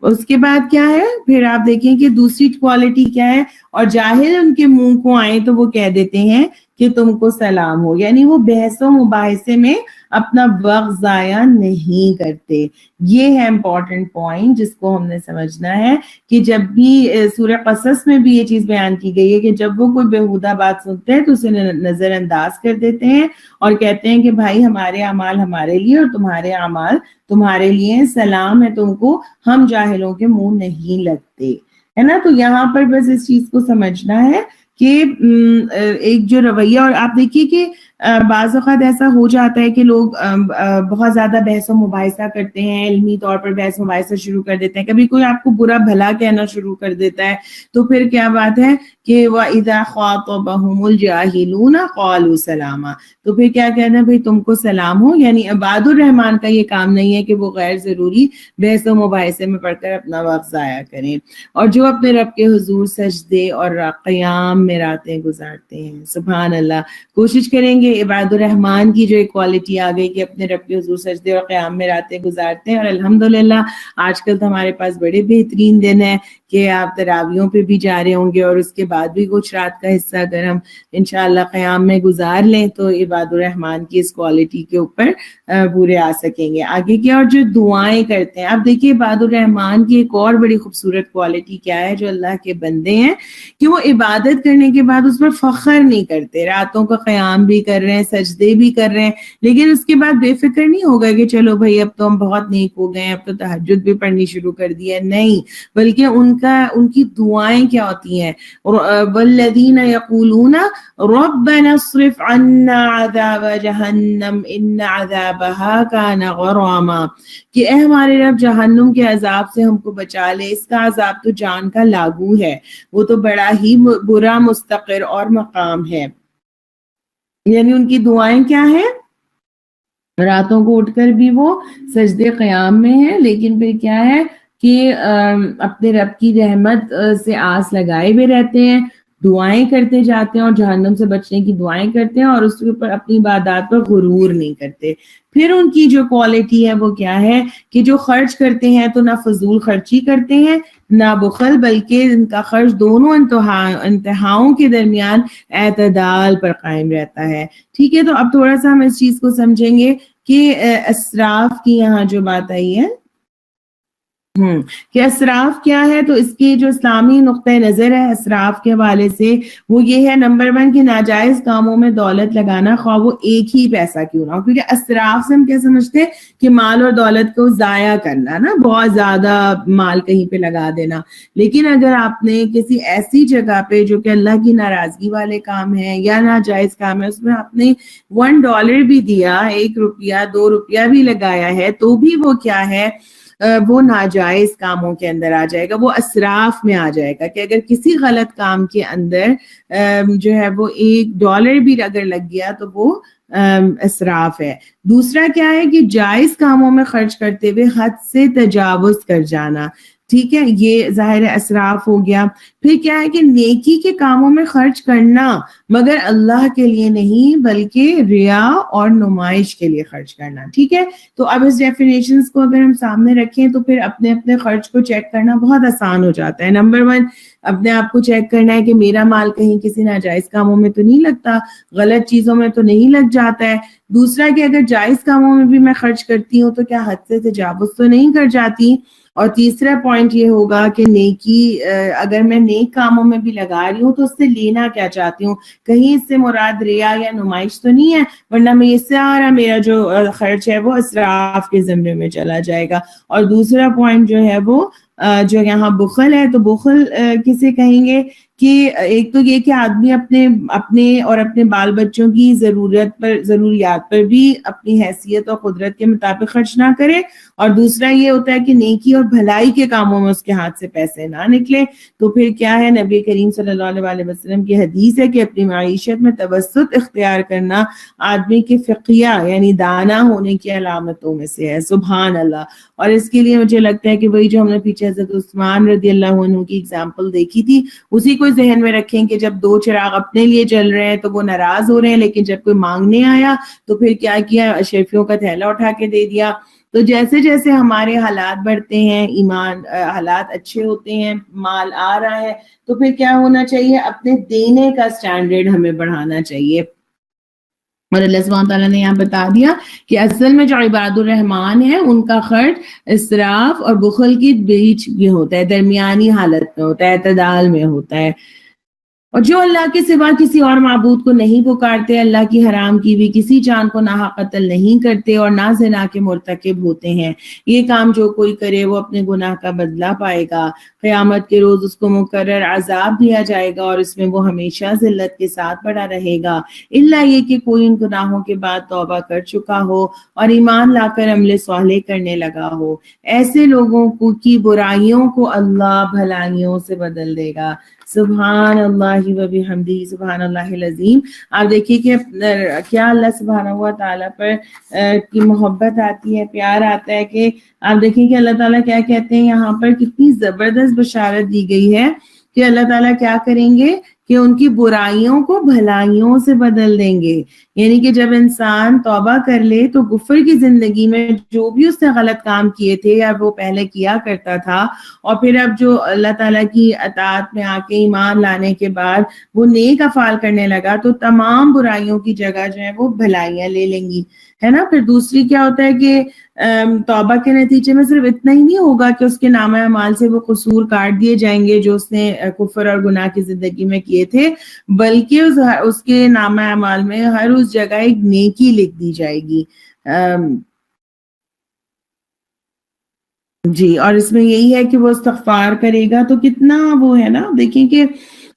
اس کے بعد کیا ہے؟ پھر آپ دیکھیں کہ دوسری کوالٹی کیا ہے، اور جاہل ان کے منہ کو آئیں تو وہ کہہ دیتے ہیں کہ تم کو سلام ہو، یعنی وہ بحث و مباحثے میں اپنا وقت ضائع نہیں کرتے۔ یہ ہے امپورٹنٹ پوائنٹ جس کو ہم نے سمجھنا ہے کہ جب بھی سورہ قصص میں بھی یہ چیز بیان کی گئی ہے کہ جب وہ کوئی بیہودہ بات سنتے ہیں تو اسے نظر انداز کر دیتے ہیں اور کہتے ہیں کہ بھائی ہمارے اعمال ہمارے لیے اور تمہارے اعمال تمہارے لیے، سلام ہے تم کو، ہم جاہلوں کے منہ نہیں لگتے، ہے نا۔ تو یہاں پر بس اس چیز کو سمجھنا ہے کہ ایک جو رویہ، اور آپ دیکھیے کہ بعض اوقات ایسا ہو جاتا ہے کہ لوگ بہت زیادہ بحث و مباحثہ کرتے ہیں، علمی طور پر بحث و مباحثہ شروع کر دیتے ہیں، کبھی کوئی آپ کو برا بھلا کہنا شروع کر دیتا ہے تو پھر کیا بات ہے کہ وَإِذَا خَاطَبَهُمُ الْجَاهِلُونَ قَالُوا سَلَامًا، تو پھر کیا کہنا ہے بھائی تم کو سلام ہو۔ یعنی عباد الرحمان کا یہ کام نہیں ہے کہ وہ غیر ضروری بحث و مباحثے میں پڑھ کر اپنا وقت ضائع کریں، اور جو اپنے رب کے حضور سجدے اور قیام میں راتیں گزارتے ہیں، سبحان اللہ، کوشش کریں گے عباد الرحمان کی جو ایک کوالٹی آ گئی کہ اپنے رب کے حضور سجدے اور قیام میں راتیں گزارتے ہیں۔ اور الحمدللہ آج کل تو ہمارے پاس بڑے بہترین دن ہیں کہ آپ تراویحوں پہ بھی جا رہے ہوں گے اور اس کے بعد بھی کچھ رات کا حصہ اگر ہم انشاءاللہ قیام میں گزار لیں تو عباد الرحمان کی اس کوالٹی کے اوپر پورے آ سکیں گے. آگے کیا، اور جو دعائیں کرتے ہیں. اب دیکھیے عباد الرحمان کی ایک اور بڑی خوبصورت کوالٹی کیا ہے جو اللہ کے بندے ہیں کہ وہ عبادت کرنے کے بعد اس پر فخر نہیں کرتے. راتوں کا قیام بھی کر رہے ہیں، سجدے بھی کر رہے ہیں، لیکن اس کے بعد بے فکر نہیں ہوگا کہ چلو بھائی اب تو ہم بہت نیک ہو گئے، اب تو تہجد بھی پڑھنی شروع کر دی ہے. نہیں، بلکہ ان کی دعائیں کیا ہوتی ہیں، والذین یقولون ربنا اصرف عنا عذاب جہنم ان عذابها کان غراما، کہ اے ہمارے رب جہنم کے عذاب سے ہم کو بچا لے، اس کا عذاب تو جان کا لاگو ہے، وہ تو بڑا ہی برا مستقر اور مقام ہے. یعنی ان کی دعائیں کیا ہیں، راتوں کو اٹھ کر بھی وہ سجدے قیام میں ہیں، لیکن پھر کیا ہے کہ اپنے رب کی رحمت سے آس لگائے ہوئے رہتے ہیں، دعائیں کرتے جاتے ہیں اور جہنم سے بچنے کی دعائیں کرتے ہیں اور اس کے اوپر اپنی عبادات پر غرور نہیں کرتے. پھر ان کی جو کوالٹی ہے وہ کیا ہے کہ جو خرچ کرتے ہیں تو نہ فضول خرچی کرتے ہیں نہ بخل، بلکہ ان کا خرچ دونوں انتہاؤں کے درمیان اعتدال پر قائم رہتا ہے. ٹھیک ہے، تو اب تھوڑا سا ہم اس چیز کو سمجھیں گے کہ اسراف کی یہاں جو بات آئی ہے کہ اسراف کیا ہے، تو اس کی جو اسلامی نقطہ نظر ہے اسراف کے حوالے سے وہ یہ ہے، نمبر 1 کہ ناجائز کاموں میں دولت لگانا، خواہ وہ ایک ہی پیسہ کیوں نہ ہو. کیونکہ اسراف سے ہم کیا سمجھتے ہیں کہ مال اور دولت کو ضائع کرنا، نا بہت زیادہ مال کہیں پہ لگا دینا. لیکن اگر آپ نے کسی ایسی جگہ پہ جو کہ اللہ کی ناراضگی والے کام ہے یا ناجائز کام ہے، اس میں آپ نے $1 بھی دیا، 1 روپیہ 2 روپیہ بھی لگایا ہے، تو بھی وہ کیا ہے، وہ ناجائز کاموں کے اندر آ جائے گا، وہ اسراف میں آ جائے گا. کہ اگر کسی غلط کام کے اندر جو ہے وہ $1 بھی اگر لگ گیا تو وہ اسراف ہے. دوسرا کیا ہے کہ جائز کاموں میں خرچ کرتے ہوئے حد سے تجاوز کر جانا. ٹھیک ہے، یہ ظاہر اسراف ہو گیا. پھر کیا ہے کہ نیکی کے کاموں میں خرچ کرنا مگر اللہ کے لیے نہیں بلکہ ریا اور نمائش کے لیے خرچ کرنا. ٹھیک ہے، تو اب اس ڈیفینیشنز کو اگر ہم سامنے رکھیں تو پھر اپنے خرچ کو چیک کرنا بہت آسان ہو جاتا ہے. نمبر 1 اپنے آپ کو چیک کرنا ہے کہ میرا مال کہیں کسی ناجائز کاموں میں تو نہیں لگتا، غلط چیزوں میں تو نہیں لگ جاتا ہے. دوسرا کہ اگر جائز کاموں میں بھی میں خرچ کرتی ہوں تو کیا حد سے تجاوز تو نہیں کر جاتی. اور تیسرا پوائنٹ یہ ہوگا کہ نیکی، اگر میں نیک کاموں میں بھی لگا رہی ہوں تو اس سے لینا کیا چاہتی ہوں، کہیں اس سے مراد ریا یا نمائش تو نہیں ہے، ورنہ میں اس سے میرا جو خرچ ہے وہ اسراف کے زمرے میں چلا جائے گا. اور دوسرا پوائنٹ جو ہے وہ جو یہاں بخل ہے، تو بخل کسے کہیں گے کہ ایک تو یہ کہ آدمی اپنے اور اپنے بال بچوں کی ضروریات پر بھی اپنی حیثیت اور قدرت کے مطابق خرچ نہ کرے، اور دوسرا یہ ہوتا ہے کہ نیکی اور بھلائی کے کاموں میں اس کے ہاتھ سے پیسے نہ نکلے. تو پھر کیا ہے، نبی کریم صلی اللہ علیہ وسلم کی حدیث ہے کہ اپنی معیشت میں توسط اختیار کرنا آدمی کے فقیہ یعنی دانا ہونے کی علامتوں میں سے ہے. سبحان اللہ. اور اس کے لیے مجھے لگتا ہے کہ وہی جو ہم نے پیچھے حضرت عثمان رضی اللہ عنہ کی اگزامپل دیکھی تھی، اسی کو ذہن میں رکھیں کہ جب 2 چراغ اپنے لیے جل رہے ہیں تو وہ ناراض ہو رہے ہیں، لیکن جب کوئی مانگنے آیا تو پھر کیا کیا، اشرفیوں کا تھیلا اٹھا کے دے دیا. تو جیسے جیسے ہمارے حالات بڑھتے ہیں، ایمان حالات اچھے ہوتے ہیں، مال آ رہا ہے، تو پھر کیا ہونا چاہیے، اپنے دینے کا سٹینڈرڈ ہمیں بڑھانا چاہیے. اور اللہ سبحانہ تعالیٰ نے یہاں بتا دیا کہ اصل میں جو عباد الرحمان ہیں ان کا خرچ اسراف اور بخل کی بیچ میں ہوتا ہے، درمیانی حالت میں ہوتا ہے، اعتدال میں ہوتا ہے. اور جو اللہ کے سوا کسی اور معبود کو نہیں پکارتے، اللہ کی حرام کی بھی کسی جان کو ناحق قتل نہیں کرتے اور نہ زنا کے مرتکب ہوتے ہیں، یہ کام جو کوئی کرے وہ اپنے گناہ کا بدلہ پائے گا. قیامت کے روز اس کو مقرر عذاب دیا جائے گا اور اس میں وہ ہمیشہ ذلت کے ساتھ پڑا رہے گا، الا یہ کہ کوئی ان گناہوں کے بعد توبہ کر چکا ہو اور ایمان لا کر عمل صالح کرنے لگا ہو. ایسے لوگوں کی برائیوں کو اللہ بھلائیوں سے بدل دے گا. سبحان اللہ و بحمدہ، سبحان اللہ العظیم. آپ دیکھیے کہ کیا اللہ سبحانہ و تعالیٰ پر کی محبت آتی ہے، پیار آتا ہے کہ آپ دیکھیں کہ اللہ تعالیٰ کیا کہتے ہیں یہاں پر، کتنی زبردست بشارت دی گئی ہے کہ اللہ تعالیٰ کیا کریں گے کہ ان کی برائیوں کو بھلائیوں سے بدل دیں گے. یعنی کہ جب انسان توبہ کر لے تو گفر کی زندگی میں جو بھی اس نے غلط کام کیے تھے یا وہ پہلے کیا کرتا تھا، اور پھر اب جو اللہ تعالیٰ کی اطاعت میں آ کے ایمان لانے کے بعد وہ نیک افعال کرنے لگا، تو تمام برائیوں کی جگہ جو ہے وہ بھلائیاں لے لیں گی، ہے نا. پھر دوسری کیا ہوتا ہے کہ توبہ کے نتیجے میں صرف اتنا ہی نہیں ہوگا کہ اس کے نامہ اعمال سے وہ قصور کاٹ دیے جائیں گے جو اس نے کفر اور گناہ کی زندگی میں کیے تھے، بلکہ اس کے نامہ اعمال میں ہر اس جگہ ایک نیکی لکھ دی جائے گی. جی، اور اس میں یہی ہے کہ وہ استغفار کرے گا تو کتنا وہ ہے نا. دیکھیں کہ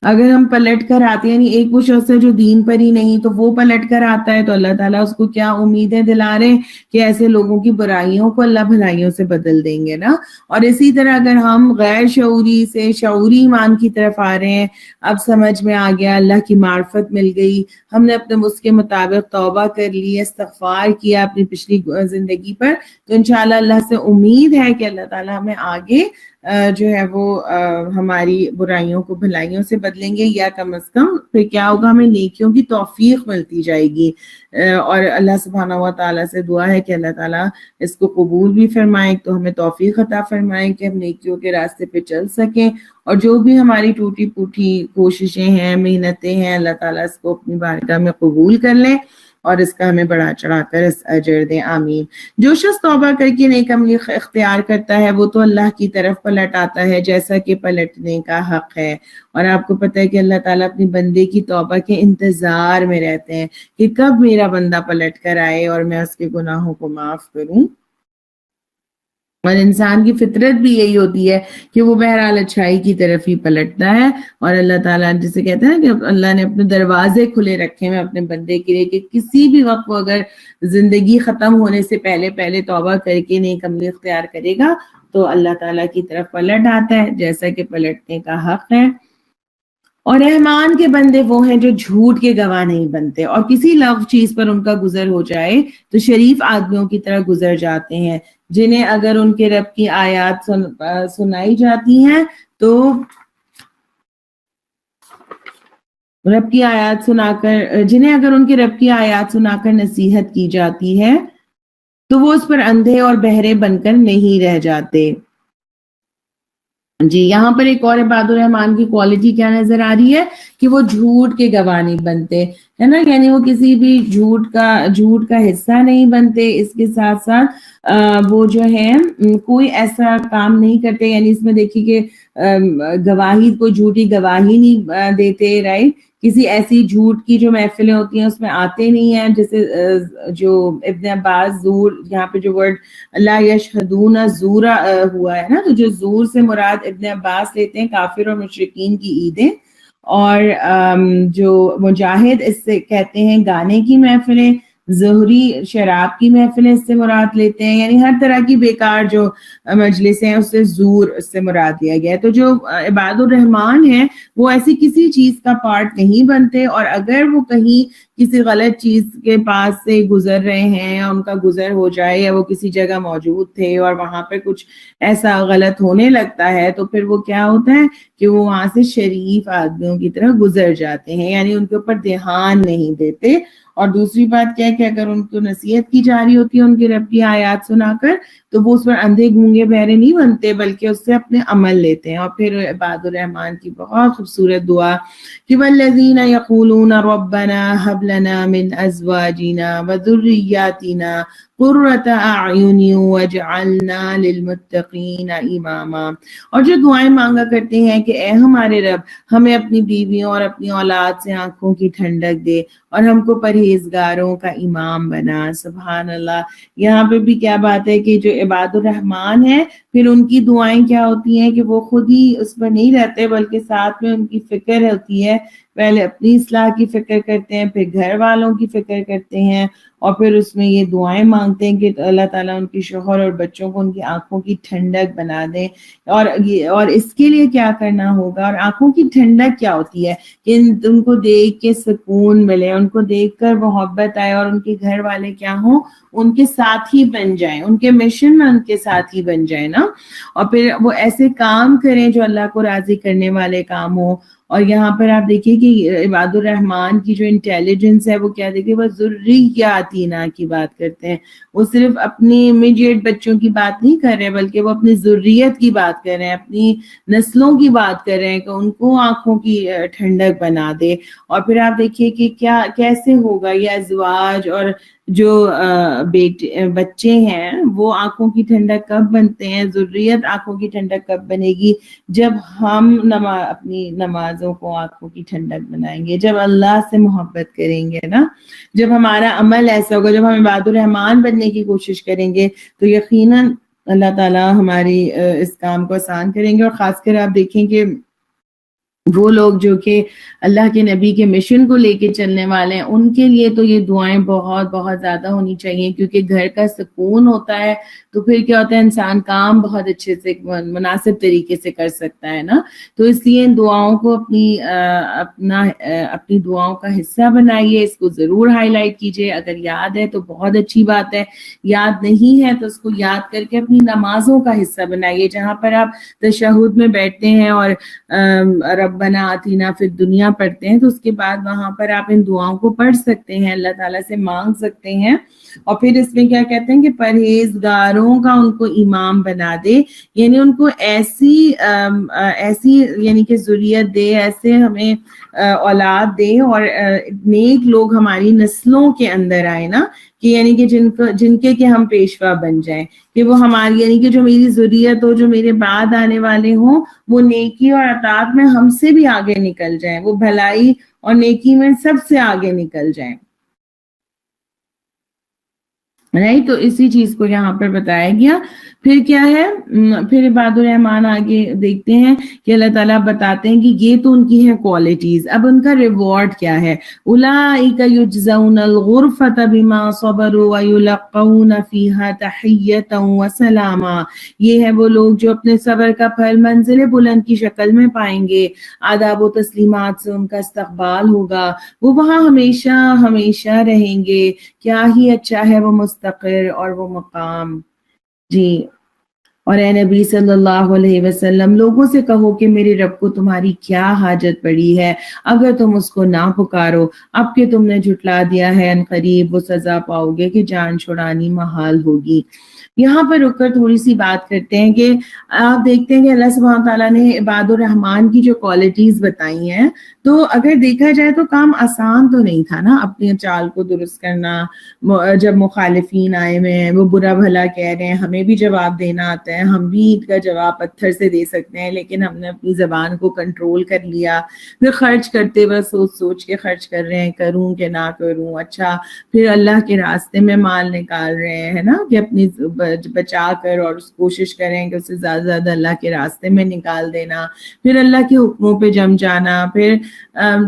اگر ہم پلٹ کر آتے ہیں، یعنی ایک وہ شخص ہے جو دین پر ہی نہیں تو وہ پلٹ کر آتا ہے، تو اللہ تعالیٰ اس کو کیا امیدیں دلا رہے ہیں کہ ایسے لوگوں کی برائیوں کو اللہ بھلائیوں سے بدل دیں گے نا. اور اسی طرح اگر ہم غیر شعوری سے شعوری ایمان کی طرف آ رہے ہیں، اب سمجھ میں آ گیا، اللہ کی معرفت مل گئی، ہم نے اپنے اس کے مطابق توبہ کر لی، استغفار کیا اپنی پچھلی زندگی پر، تو انشاءاللہ اللہ سے امید ہے کہ اللہ تعالیٰ ہمیں آگے جو ہے وہ ہماری برائیوں کو بھلائیوں سے بدلیں گے، یا کم از کم پھر کیا ہوگا، ہمیں نیکیوں کی توفیق ملتی جائے گی. اور اللہ سبحانہ و تعالیٰ سے دعا ہے کہ اللہ تعالیٰ اس کو قبول بھی فرمائے، تو ہمیں توفیق عطا فرمائے کہ ہم نیکیوں کے راستے پہ چل سکیں، اور جو بھی ہماری ٹوٹی پھوٹی کوششیں ہیں، محنتیں ہیں، اللہ تعالیٰ اس کو اپنی بارگاہ میں قبول کر لیں اور اس کا ہمیں بڑا چڑھا کر اجر دیں. آمین. جو شخص توبہ کر کے نیک عملی اختیار کرتا ہے وہ تو اللہ کی طرف پلٹ آتا ہے جیسا کہ پلٹنے کا حق ہے. اور آپ کو پتہ ہے کہ اللہ تعالیٰ اپنی بندے کی توبہ کے انتظار میں رہتے ہیں کہ کب میرا بندہ پلٹ کر آئے اور میں اس کے گناہوں کو معاف کروں. اور انسان کی فطرت بھی یہی ہوتی ہے کہ وہ بہرحال اچھائی کی طرف ہی پلٹتا ہے. اور اللہ تعالیٰ جسے کہتے ہیں کہ اللہ نے اپنے دروازے کھلے رکھے ہیں اپنے بندے کے لیے کہ کسی بھی وقت وہ اگر زندگی ختم ہونے سے پہلے توبہ کر کے نیک عملی اختیار کرے گا تو اللہ تعالیٰ کی طرف پلٹ آتا ہے جیسا کہ پلٹنے کا حق ہے. اور رحمان کے بندے وہ ہیں جو جھوٹ کے گواہ نہیں بنتے، اور کسی لغو چیز پر ان کا گزر ہو جائے تو شریف آدمیوں کی طرح گزر جاتے ہیں، جنہیں اگر ان کے رب کی آیات سنائی جاتی ہیں تو رب کی آیات سنا کر جنہیں اگر ان کے رب کی آیات سنا کر نصیحت کی جاتی ہے تو وہ اس پر اندھے اور بہرے بن کر نہیں رہ جاتے. جی، یہاں پر ایک اور عباد الرحمان کی کوالٹی کیا نظر آ رہی ہے کہ وہ جھوٹ کے گواہ نہیں بنتے، ہے نا. یعنی وہ کسی بھی جھوٹ کا حصہ نہیں بنتے. اس کے ساتھ ساتھ وہ جو ہے کوئی ایسا کام نہیں کرتے، یعنی اس میں دیکھیے کہ گواہی کوئی جھوٹی گواہی نہیں دیتے، رائٹ. کسی ایسی جھوٹ کی جو محفلیں ہوتی ہیں اس میں آتے نہیں ہیں، جیسے جو ابن عباس زور، یہاں پہ جو ورڈ لا یشہدون زورا ہوا ہے نا، تو جو زور سے مراد ابن عباس لیتے ہیں کافر اور مشرکین کی عیدیں، اور جو مجاہد اس سے کہتے ہیں گانے کی محفلیں، ظہری شراب کی محفلیں اس سے مراد لیتے ہیں، یعنی ہر طرح کی بیکار جو مجلس ہیں اس سے زور اس سے مراد لیا گیا ہے. تو جو عباد الرحمان ہیں وہ ایسی کسی چیز کا پارٹ نہیں بنتے، اور اگر وہ کہیں کسی غلط چیز کے پاس سے گزر رہے ہیں یا ان کا گزر ہو جائے یا وہ کسی جگہ موجود تھے اور وہاں پہ کچھ ایسا غلط ہونے لگتا ہے تو پھر وہ کیا ہوتا ہے کہ وہ وہاں سے شریف آدمیوں کی طرح گزر جاتے ہیں، یعنی ان کے اوپر دھیان نہیں دیتے. اور دوسری بات کیا ہے کہ اگر ان کو نصیحت کی جا رہی ہوتی ہے ان کی رب کی آیات سنا کر تو وہ اس پر اندھے گونگے بہرے نہیں بنتے بلکہ اس سے اپنے عمل لیتے ہیں. اور پھر عباد الرحمان کی بہت خوبصورت دعا کہ والذین یقولون ربنا هب لنا من ازواجنا وذریاتنا قرۃ اعین واجعلنا للمتقین اماما. اور جو دعائیں مانگا کرتے ہیں کہ اے ہمارے رب ہمیں اپنی بیویوں اور اپنی اولاد سے آنکھوں کی ٹھنڈک دے اور ہم کو پرہیزگاروں کا امام بنا. سبحان اللہ. یہاں پہ بھی کیا بات ہے کہ جو عباد الرحمان ہے پھر ان کی دعائیں کیا ہوتی ہیں کہ وہ خود ہی اس پر نہیں رہتے بلکہ ساتھ میں ان کی فکر ہوتی ہے. پہلے اپنی اصلاح کی فکر کرتے ہیں، پھر گھر والوں کی فکر کرتے ہیں، اور پھر اس میں یہ دعائیں مانگتے ہیں کہ اللہ تعالیٰ ان کی شوہر اور بچوں کو ان کی آنکھوں کی ٹھنڈک بنا دے. اور اس کے لیے کیا کرنا ہوگا، اور آنکھوں کی ٹھنڈک کیا ہوتی ہے کہ ان کو دیکھ کے سکون ملے، ان کو دیکھ کر محبت آئے، اور ان کے گھر والے کیا ہوں ان کے ساتھی بن جائیں، ان کے مشن میں ان کے ساتھی بن جائیں نا. اور پھر وہ ایسے کام کریں جو اللہ کو راضی کرنے والے کام ہوں، اور یہاں پر آپ دیکھیے کہ عباد الرحمان کی جو انٹیلیجنس ہے وہ کیا دیکھیے، وہ ذریاتینا کی بات کرتے ہیں. وہ صرف اپنی امیڈیٹ بچوں کی بات نہیں کر رہے بلکہ وہ اپنی ذریت کی بات کر رہے ہیں، اپنی نسلوں کی بات کر رہے ہیں کہ ان کو آنکھوں کی ٹھنڈک بنا دے. اور پھر آپ دیکھیے کہ کیسے ہوگا یہ ازواج اور جو بچے ہیں وہ آنکھوں کی ٹھنڈک کب بنتے ہیں، ذریت آنکھوں کی ٹھنڈک کب بنے گی، جب ہم اپنی نمازوں کو آنکھوں کی ٹھنڈک بنائیں گے، جب اللہ سے محبت کریں گے نا، جب ہمارا عمل ایسا ہوگا، جب ہم عباد الرحمان بننے کی کوشش کریں گے تو یقیناً اللہ تعالیٰ ہماری اس کام کو آسان کریں گے. اور خاص کر آپ دیکھیں کہ وہ لوگ جو کہ اللہ کے نبی کے مشن کو لے کے چلنے والے ہیں، ان کے لیے تو یہ دعائیں بہت بہت زیادہ ہونی چاہیے، کیونکہ گھر کا سکون ہوتا ہے تو پھر کیا ہوتا ہے، انسان کام بہت اچھے سے مناسب طریقے سے کر سکتا ہے نا. تو اس لیے ان دعاؤں کو اپنی دعاؤں کا حصہ بنائیے، اس کو ضرور ہائی لائٹ کیجیے. اگر یاد ہے تو بہت اچھی بات ہے، یاد نہیں ہے تو اس کو یاد کر کے اپنی نمازوں کا حصہ بنائیے، جہاں پر آپ تشہد میں بیٹھتے ہیں اور ربنا آتینا فی الدنیا پڑھتے ہیں تو اس کے بعد وہاں پر آپ ان دعاؤں کو پڑھ سکتے ہیں، اللہ تعالیٰ سے مانگ سکتے ہیں. اور پھر اس میں کیا کہتے ہیں کہ پرہیزگاروں کا ان کو امام بنا دے، یعنی ان کو ایسی یعنی کہ ذریت دے، ایسے ہمیں اولاد دے اور نیک لوگ ہماری نسلوں کے اندر آئے نا، کہ یعنی کہ جن کے کہ ہم پیشوا بن جائیں، کہ وہ ہماری یعنی کہ جو میری ذریت ہو، جو میرے بعد آنے والے ہوں، وہ نیکی اور اطاعت میں ہم سے بھی آگے نکل جائیں، وہ بھلائی اور نیکی میں سب سے آگے نکل جائیں. نہیں، تو اسی چیز کو یہاں پر بتایا گیا. پھر کیا ہے، پھر عباد الرحمان آگے دیکھتے ہیں کہ اللہ تعالیٰ بتاتے ہیں کہ یہ تو ان کی ہے کوالٹیز، اب ان کا ریوارڈ کیا ہے. اولئک یجزون الغرفۃ بما صبروا ویلقون فیہا تحیۃ وسلاما. یہ ہے وہ لوگ جو اپنے صبر کا پھل منزل بلند کی شکل میں پائیں گے، آداب و تسلیمات سے ان کا استقبال ہوگا، وہ وہاں ہمیشہ ہمیشہ رہیں گے. کیا ہی اچھا ہے وہ مستقر اور وہ مقام. جی. اور اے نبی صلی اللہ علیہ وسلم، لوگوں سے کہو کہ میرے رب کو تمہاری کیا حاجت پڑی ہے، اگر تم اس کو نہ پکارو، اب کہ تم نے جھٹلا دیا ہے، ان قریب وہ سزا پاؤ گے کہ جان چھڑانی محال ہوگی. یہاں پر رک کر تھوڑی سی بات کرتے ہیں کہ آپ دیکھتے ہیں کہ اللہ سبحانہ تعالیٰ نے عباد الرحمان کی جو کوالٹیز بتائی ہیں، تو اگر دیکھا جائے تو کام آسان تو نہیں تھا نا، اپنی چال کو درست کرنا. جب مخالفین آئے ہوئے ہیں، وہ برا بھلا کہہ رہے ہیں، ہمیں بھی جواب دینا آتا ہے، ہم بھی عید کا جواب پتھر سے دے سکتے ہیں، لیکن ہم نے اپنی زبان کو کنٹرول کر لیا. پھر خرچ کرتے وقت سوچ سوچ کے خرچ کر رہے ہیں، کروں کہ نہ کروں. اچھا، پھر اللہ کے راستے میں مال نکال رہے ہیں نا، کہ اپنی بچا کر اور کوشش کریں کہ اسے زیادہ زیادہ اللہ کے راستے میں نکال دینا. پھر اللہ کے حکموں پہ جم جانا، پھر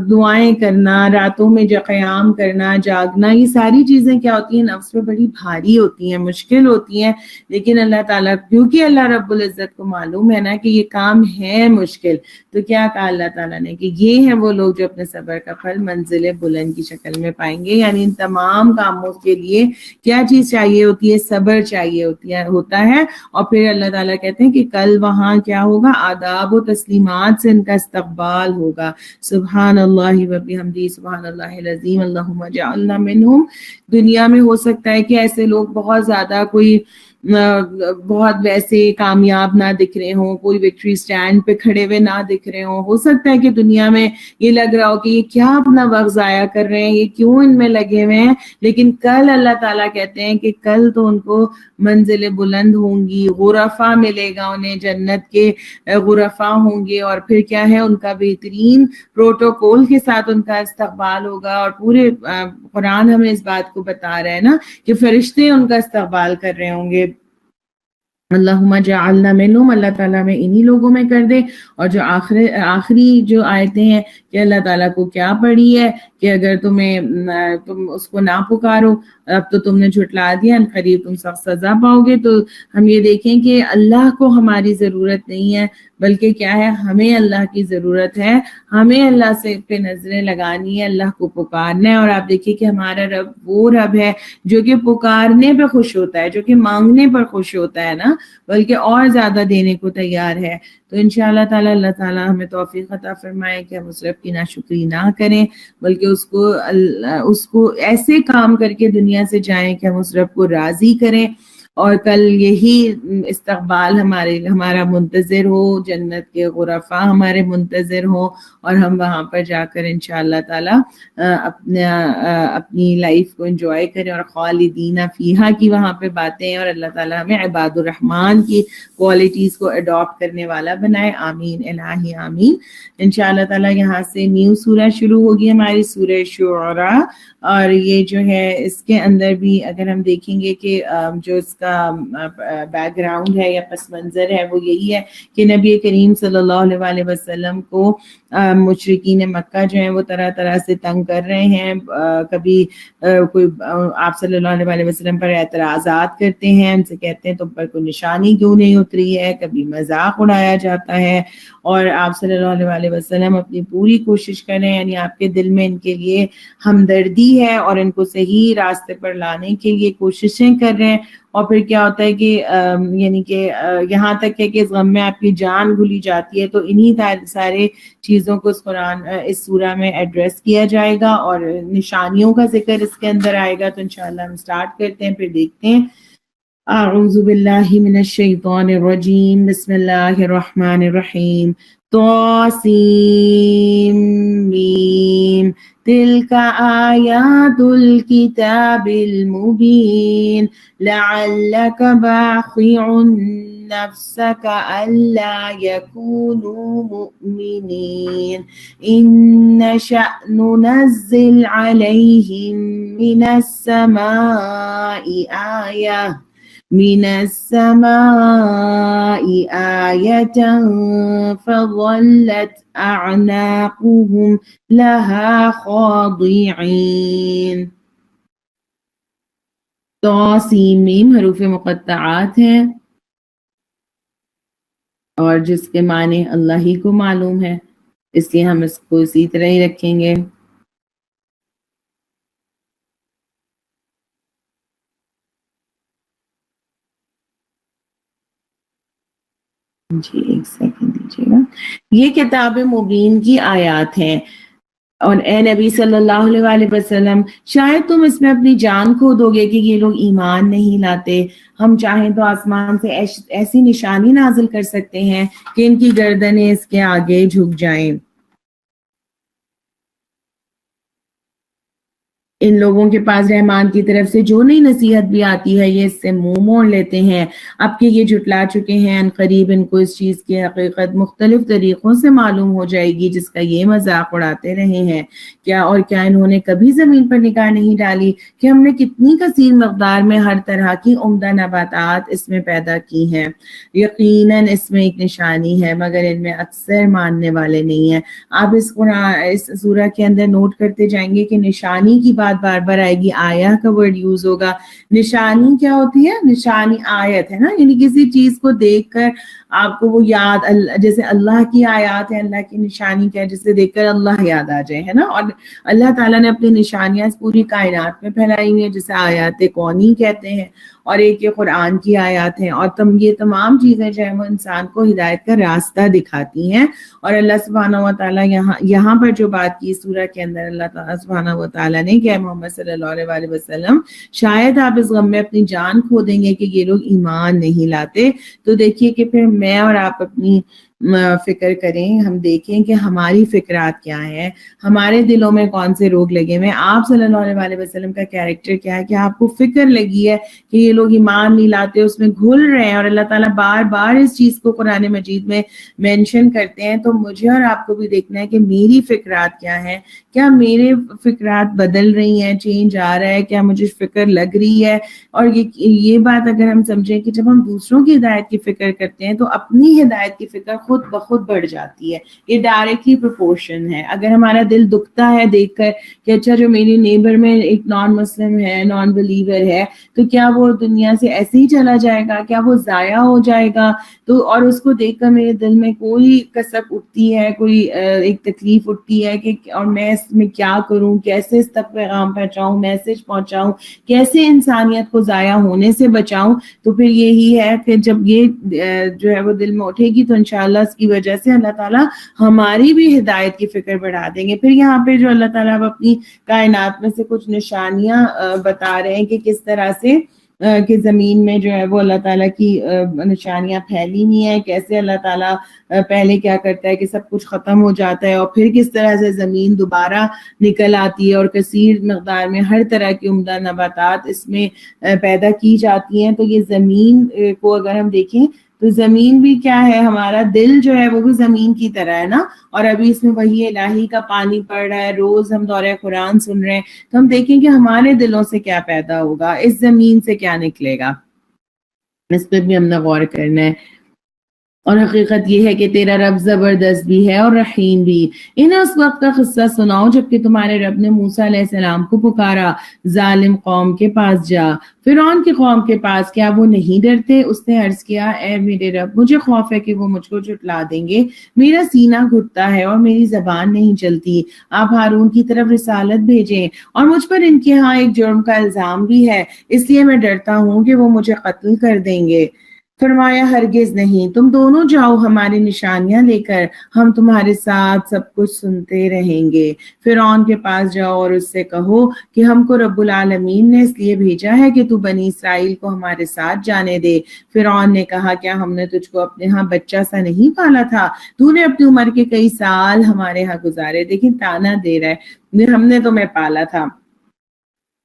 دعائیں کرنا، راتوں میں قیام کرنا، جاگنا. یہ ساری چیزیں کیا ہوتی ہیں، نفس پہ بڑی بھاری ہوتی ہیں، مشکل ہوتی ہیں، لیکن اللہ تعالیٰ، کیونکہ اللہ رب العزت کو معلوم ہے نا کہ یہ کام ہے مشکل، تو کیا کہا اللہ تعالیٰ نے کہ یہ ہیں وہ لوگ جو اپنے صبر کا پھل منزل بلند کی شکل میں پائیں گے. یعنی ان تمام کاموں کے لیے کیا چیز چاہیے ہوتی ہے، صبر چاہیے ہوتا ہے. اور پھر اللہ تعالیٰ کہتے ہیں کہ کل وہاں کیا ہوگا، آداب و تسلیمات سے ان کا استقبال ہوگا. سبحان اللہ و بحمدہ، سبحان اللہ العظیم، اللہم اجعلنا منہم. دنیا میں ہو سکتا ہے کہ ایسے لوگ بہت زیادہ کوئی بہت ویسے کامیاب نہ دکھ رہے ہوں، کوئی وکٹری سٹینڈ پہ کھڑے ہوئے نہ دکھ رہے ہوں. ہو سکتا ہے کہ دنیا میں یہ لگ رہا ہو کہ یہ کیا اپنا وقت ضائع کر رہے ہیں، یہ کیوں ان میں لگے ہوئے ہیں. لیکن کل اللہ تعالیٰ کہتے ہیں کہ کل تو ان کو منزل بلند ہوں گی، غرفہ ملے گا انہیں، جنت کے غرفہ ہوں گے. اور پھر کیا ہے، ان کا بہترین پروٹوکول کے ساتھ ان کا استقبال ہوگا. اور پورے قرآن ہمیں اس بات کو بتا رہا ہے نا کہ فرشتے ان کا استقبال کر رہے ہوں گے. اللہم جعلنا منہم، اللہ تعالیٰ میں انہی لوگوں میں کر دے. اور جو آخری جو آیتیں ہیں کہ اللہ تعالیٰ کو کیا پڑی ہے کہ اگر تم اس کو نہ پکارو، اب تو تم نے جھٹلا دیا، ان قریب تم سخت سزا پاؤ گے. تو ہم یہ دیکھیں کہ اللہ کو ہماری ضرورت نہیں ہے، بلکہ کیا ہے، ہمیں اللہ کی ضرورت ہے. ہمیں اللہ سے پہ نظریں لگانی ہے، اللہ کو پکارنا ہے. اور آپ دیکھیے کہ ہمارا رب وہ رب ہے جو کہ پکارنے پہ خوش ہوتا ہے، جو کہ مانگنے پر خوش ہوتا ہے نا، بلکہ اور زیادہ دینے کو تیار ہے. تو انشاءاللہ تعالی اللہ تعالی ہمیں توفیق عطا فرمائے کہ ہم اس رب کی ناشکری نہ کریں، بلکہ اس کو ایسے کام کر کے دنیا سے جائیں کہ ہم اس رب کو راضی کریں، اور کل یہی استقبال ہمارا منتظر ہو، جنت کے غرفاء ہمارے منتظر ہوں، اور ہم وہاں پر جا کر انشاءاللہ تعالی اپنی لائف کو انجوائے کریں، اور خالدین فیہا کی وہاں پہ باتیں، اور اللہ تعالی ہمیں عباد الرحمن کی کوالٹیز کو اڈاپٹ کرنے والا بنائے، آمین الہی آمین۔ انشاءاللہ تعالی یہاں سے نیو سورہ شروع ہوگی ہماری، سورہ شعراء، اور یہ جو ہے اس کے اندر بھی اگر ہم دیکھیں گے کہ جو اس کا بیک گراؤنڈ ہے یا پس منظر ہے وہ یہی ہے کہ نبی کریم صلی اللہ علیہ وسلم کو مشرکین مکہ جو ہیں وہ طرح طرح سے تنگ کر رہے ہیں، کبھی کوئی آپ صلی اللہ علیہ وسلم پر اعتراضات کرتے ہیں، ان سے کہتے ہیں تم پر کوئی نشانی کیوں نہیں اتری ہے، کبھی مذاق اڑایا جاتا ہے، اور آپ صلی اللہ علیہ وسلم اپنی پوری کوشش کریں، یعنی آپ کے دل میں ان کے لیے ہمدردی ہے اور ان کو صحیح راستے پر لانے کے لیے کوششیں کر رہے ہیں، اور پھر کیا ہوتا ہے کہ یعنی کہ یہاں تک ہے کہ اس غم میں آپ کی جان بھولی جاتی ہے، تو انہی سارے چیزوں کو اس سورہ میں ایڈریس کیا جائے گا، اور نشانیوں کا ذکر اس کے اندر آئے گا۔ تو انشاءاللہ ہم سٹارٹ کرتے ہیں، پھر دیکھتے ہیں۔ اعوذ باللہ من الشیطان الرجیم، بسم اللہ الرحمن الرحیم، طاسیم میم، تلک آیات الکتاب المبین، لعلک باخع نفسک الا یکونوا مؤمنین، ان نشأ ننزل علیہم من السماء آية فظلت أعناقهم لها خاضعين۔ تو سین میم حروف مقطعات ہیں، اور جس کے معنی اللہ ہی کو معلوم ہے، اس لیے ہم اس کو اسی طرح ہی رکھیں گے۔ جی ایک سیکنڈ دیجیے گا۔ یہ کتاب مبین کی آیات ہیں، اور اے نبی صلی اللہ علیہ وسلم شاید تم اس میں اپنی جان کھو دو گے کہ یہ لوگ ایمان نہیں لاتے، ہم چاہیں تو آسمان سے ایسی نشانی نازل کر سکتے ہیں کہ ان کی گردنیں اس کے آگے جھک جائیں۔ ان لوگوں کے پاس رحمان کی طرف سے جو نئی نصیحت بھی آتی ہے یہ اس سے منہ موڑ لیتے ہیں، اب کہ یہ جھٹلا چکے ہیں، ان قریب ان کو اس چیز کی حقیقت مختلف طریقوں سے معلوم ہو جائے گی جس کا یہ مذاق اڑاتے رہے ہیں۔ کیا انہوں نے کبھی زمین پر نگاہ نہیں ڈالی کہ ہم نے کتنی کثیر مقدار میں ہر طرح کی عمدہ نباتات اس میں پیدا کی ہیں، یقیناً اس میں ایک نشانی ہے مگر ان میں اکثر ماننے والے نہیں ہیں۔ آپ اس سورہ کے اندر نوٹ کرتے جائیں گے کہ نشانی کی بات بار بار آئے گی، آیا کا ورڈ یوز ہوگا۔ نشانی کیا ہوتی ہے؟ نشانی آیت ہے نا، یعنی کسی چیز کو دیکھ کر آپ کو وہ یاد، جیسے اللہ کی آیات ہے، اللہ کی نشانی کیا ہے، جسے دیکھ کر اللہ یاد آ جائے، ہے نا۔ اور اللہ تعالیٰ نے اپنی نشانیاں پوری کائنات میں پھیلائی ہیں، جسے آیات کونی کہتے ہیں، اور ایک یہ قرآن کی آیات ہیں، اور یہ تمام چیزیں جو ہیں وہ انسان کو ہدایت کا راستہ دکھاتی ہیں۔ اور اللہ سبحانہ و تعالیٰ یہاں پر جو بات کی سورہ کے اندر، اللہ تعالیٰ سبحانہ و تعالیٰ نے کہ محمد صلی اللہ علیہ وسلم شاید آپ اس غم میں اپنی جان کھو دیں گے کہ یہ لوگ ایمان نہیں لاتے۔ تو دیکھیے کہ پھر میں اور آپ اپنی فکر کریں، ہم دیکھیں کہ ہماری فکرات کیا ہیں، ہمارے دلوں میں کون سے روگ لگے ہوئے ہیں۔ آپ صلی اللہ علیہ وسلم کا کیریکٹر کیا ہے کہ آپ کو فکر لگی ہے کہ یہ لوگ ایمان نہیں لاتے، اس میں گھل رہے ہیں، اور اللہ تعالیٰ بار بار اس چیز کو قرآن مجید میں مینشن کرتے ہیں۔ تو مجھے اور آپ کو بھی دیکھنا ہے کہ میری فکرات کیا ہیں، کیا میرے فکرات بدل رہی ہیں، چینج آ رہا ہے، کیا مجھے فکر لگ رہی ہے۔ اور یہ بات اگر ہم سمجھیں کہ جب ہم دوسروں کی ہدایت کی فکر کرتے ہیں تو اپنی ہدایت کی فکر خود بخود بڑھ جاتی ہے، یہ ڈائریکٹلی پروپورشن ہے۔ اگر ہمارا دل دکھتا ہے دیکھ کر کہ اچھا جو میری نیبر میں ایک نان مسلم ہے، نان بلیور ہے، تو کیا وہ دنیا سے ایسے ہی چلا جائے گا، کیا وہ ضائع ہو جائے گا؟ تو اور اس کو دیکھ کر میرے دل میں کوئی کسک اٹھتی ہے، کوئی ایک تکلیف اٹھتی ہے کہ اور میں اس میں کیا کروں، کیسے اس تک پیغام پہنچاؤں، میسج پہنچاؤں، کیسے انسانیت کو ضائع ہونے سے بچاؤں۔ تو پھر یہی ہے کہ جب یہ جو ہے وہ دل میں اٹھے گی تو انشاءاللہ انشاءاللہ اس کی وجہ سے اللہ تعالیٰ ہماری بھی ہدایت کی فکر بڑھا دیں گے. پھر یہاں پہ جو اللہ تعالیٰ اپنی کائنات میں سے کچھ نشانیاں بتا رہے ہیں کہ کس طرح سے کہ زمین میں جو ہے وہ اللہ تعالیٰ کی نشانیاں پھیلی ہوئی ہیں، کیسے اللہ تعالیٰ پہلے کیا کرتا ہے کہ سب کچھ ختم ہو جاتا ہے اور پھر کس طرح سے زمین دوبارہ نکل آتی ہے اور کثیر مقدار میں ہر طرح کی عمدہ نباتات اس میں پیدا کی جاتی ہیں. تو یہ زمین کو اگر ہم دیکھیں تو زمین بھی کیا ہے، ہمارا دل جو ہے وہ بھی زمین کی طرح ہے نا. اور ابھی اس میں وحی الہی کا پانی پڑ رہا ہے، روز ہم دورہ قرآن سن رہے ہیں، تو ہم دیکھیں کہ ہمارے دلوں سے کیا پیدا ہوگا، اس زمین سے کیا نکلے گا، اس پہ بھی ہم نے غور کرنا ہے. اور حقیقت یہ ہے کہ تیرا رب زبردست بھی ہے اور رحیم بھی. انہیں اس وقت کا قصہ سناؤ جبکہ تمہارے رب نے موسیٰ علیہ السلام کو پکارا، ظالم قوم کے پاس جا، فرعون کی قوم کے پاس، کیا وہ نہیں ڈرتے؟ اس نے عرض کیا، اے میرے رب، مجھے خوف ہے کہ وہ مجھ کو جھٹلا دیں گے، میرا سینہ گھٹتا ہے اور میری زبان نہیں چلتی. آپ ہارون کی طرف رسالت بھیجیں، اور مجھ پر ان کے ہاں ایک جرم کا الزام بھی ہے، اس لیے میں ڈرتا ہوں کہ وہ مجھے قتل کر دیں گے. فرمایا، ہرگز نہیں، تم دونوں جاؤ ہماری نشانیاں لے کر، ہم تمہارے ساتھ سب کچھ سنتے رہیں گے. فرعون کے پاس جاؤ اور اس سے کہو کہ ہم کو رب العالمین نے اس لیے بھیجا ہے کہ تو بنی اسرائیل کو ہمارے ساتھ جانے دے. فرعون نے کہا، کیا ہم نے تجھ کو اپنے ہاں بچہ سا نہیں پالا تھا؟ تو نے اپنی عمر کے کئی سال ہمارے ہاں گزارے. دیکھیں تانا دے رہا ہے، ہم نے تمہیں پالا تھا.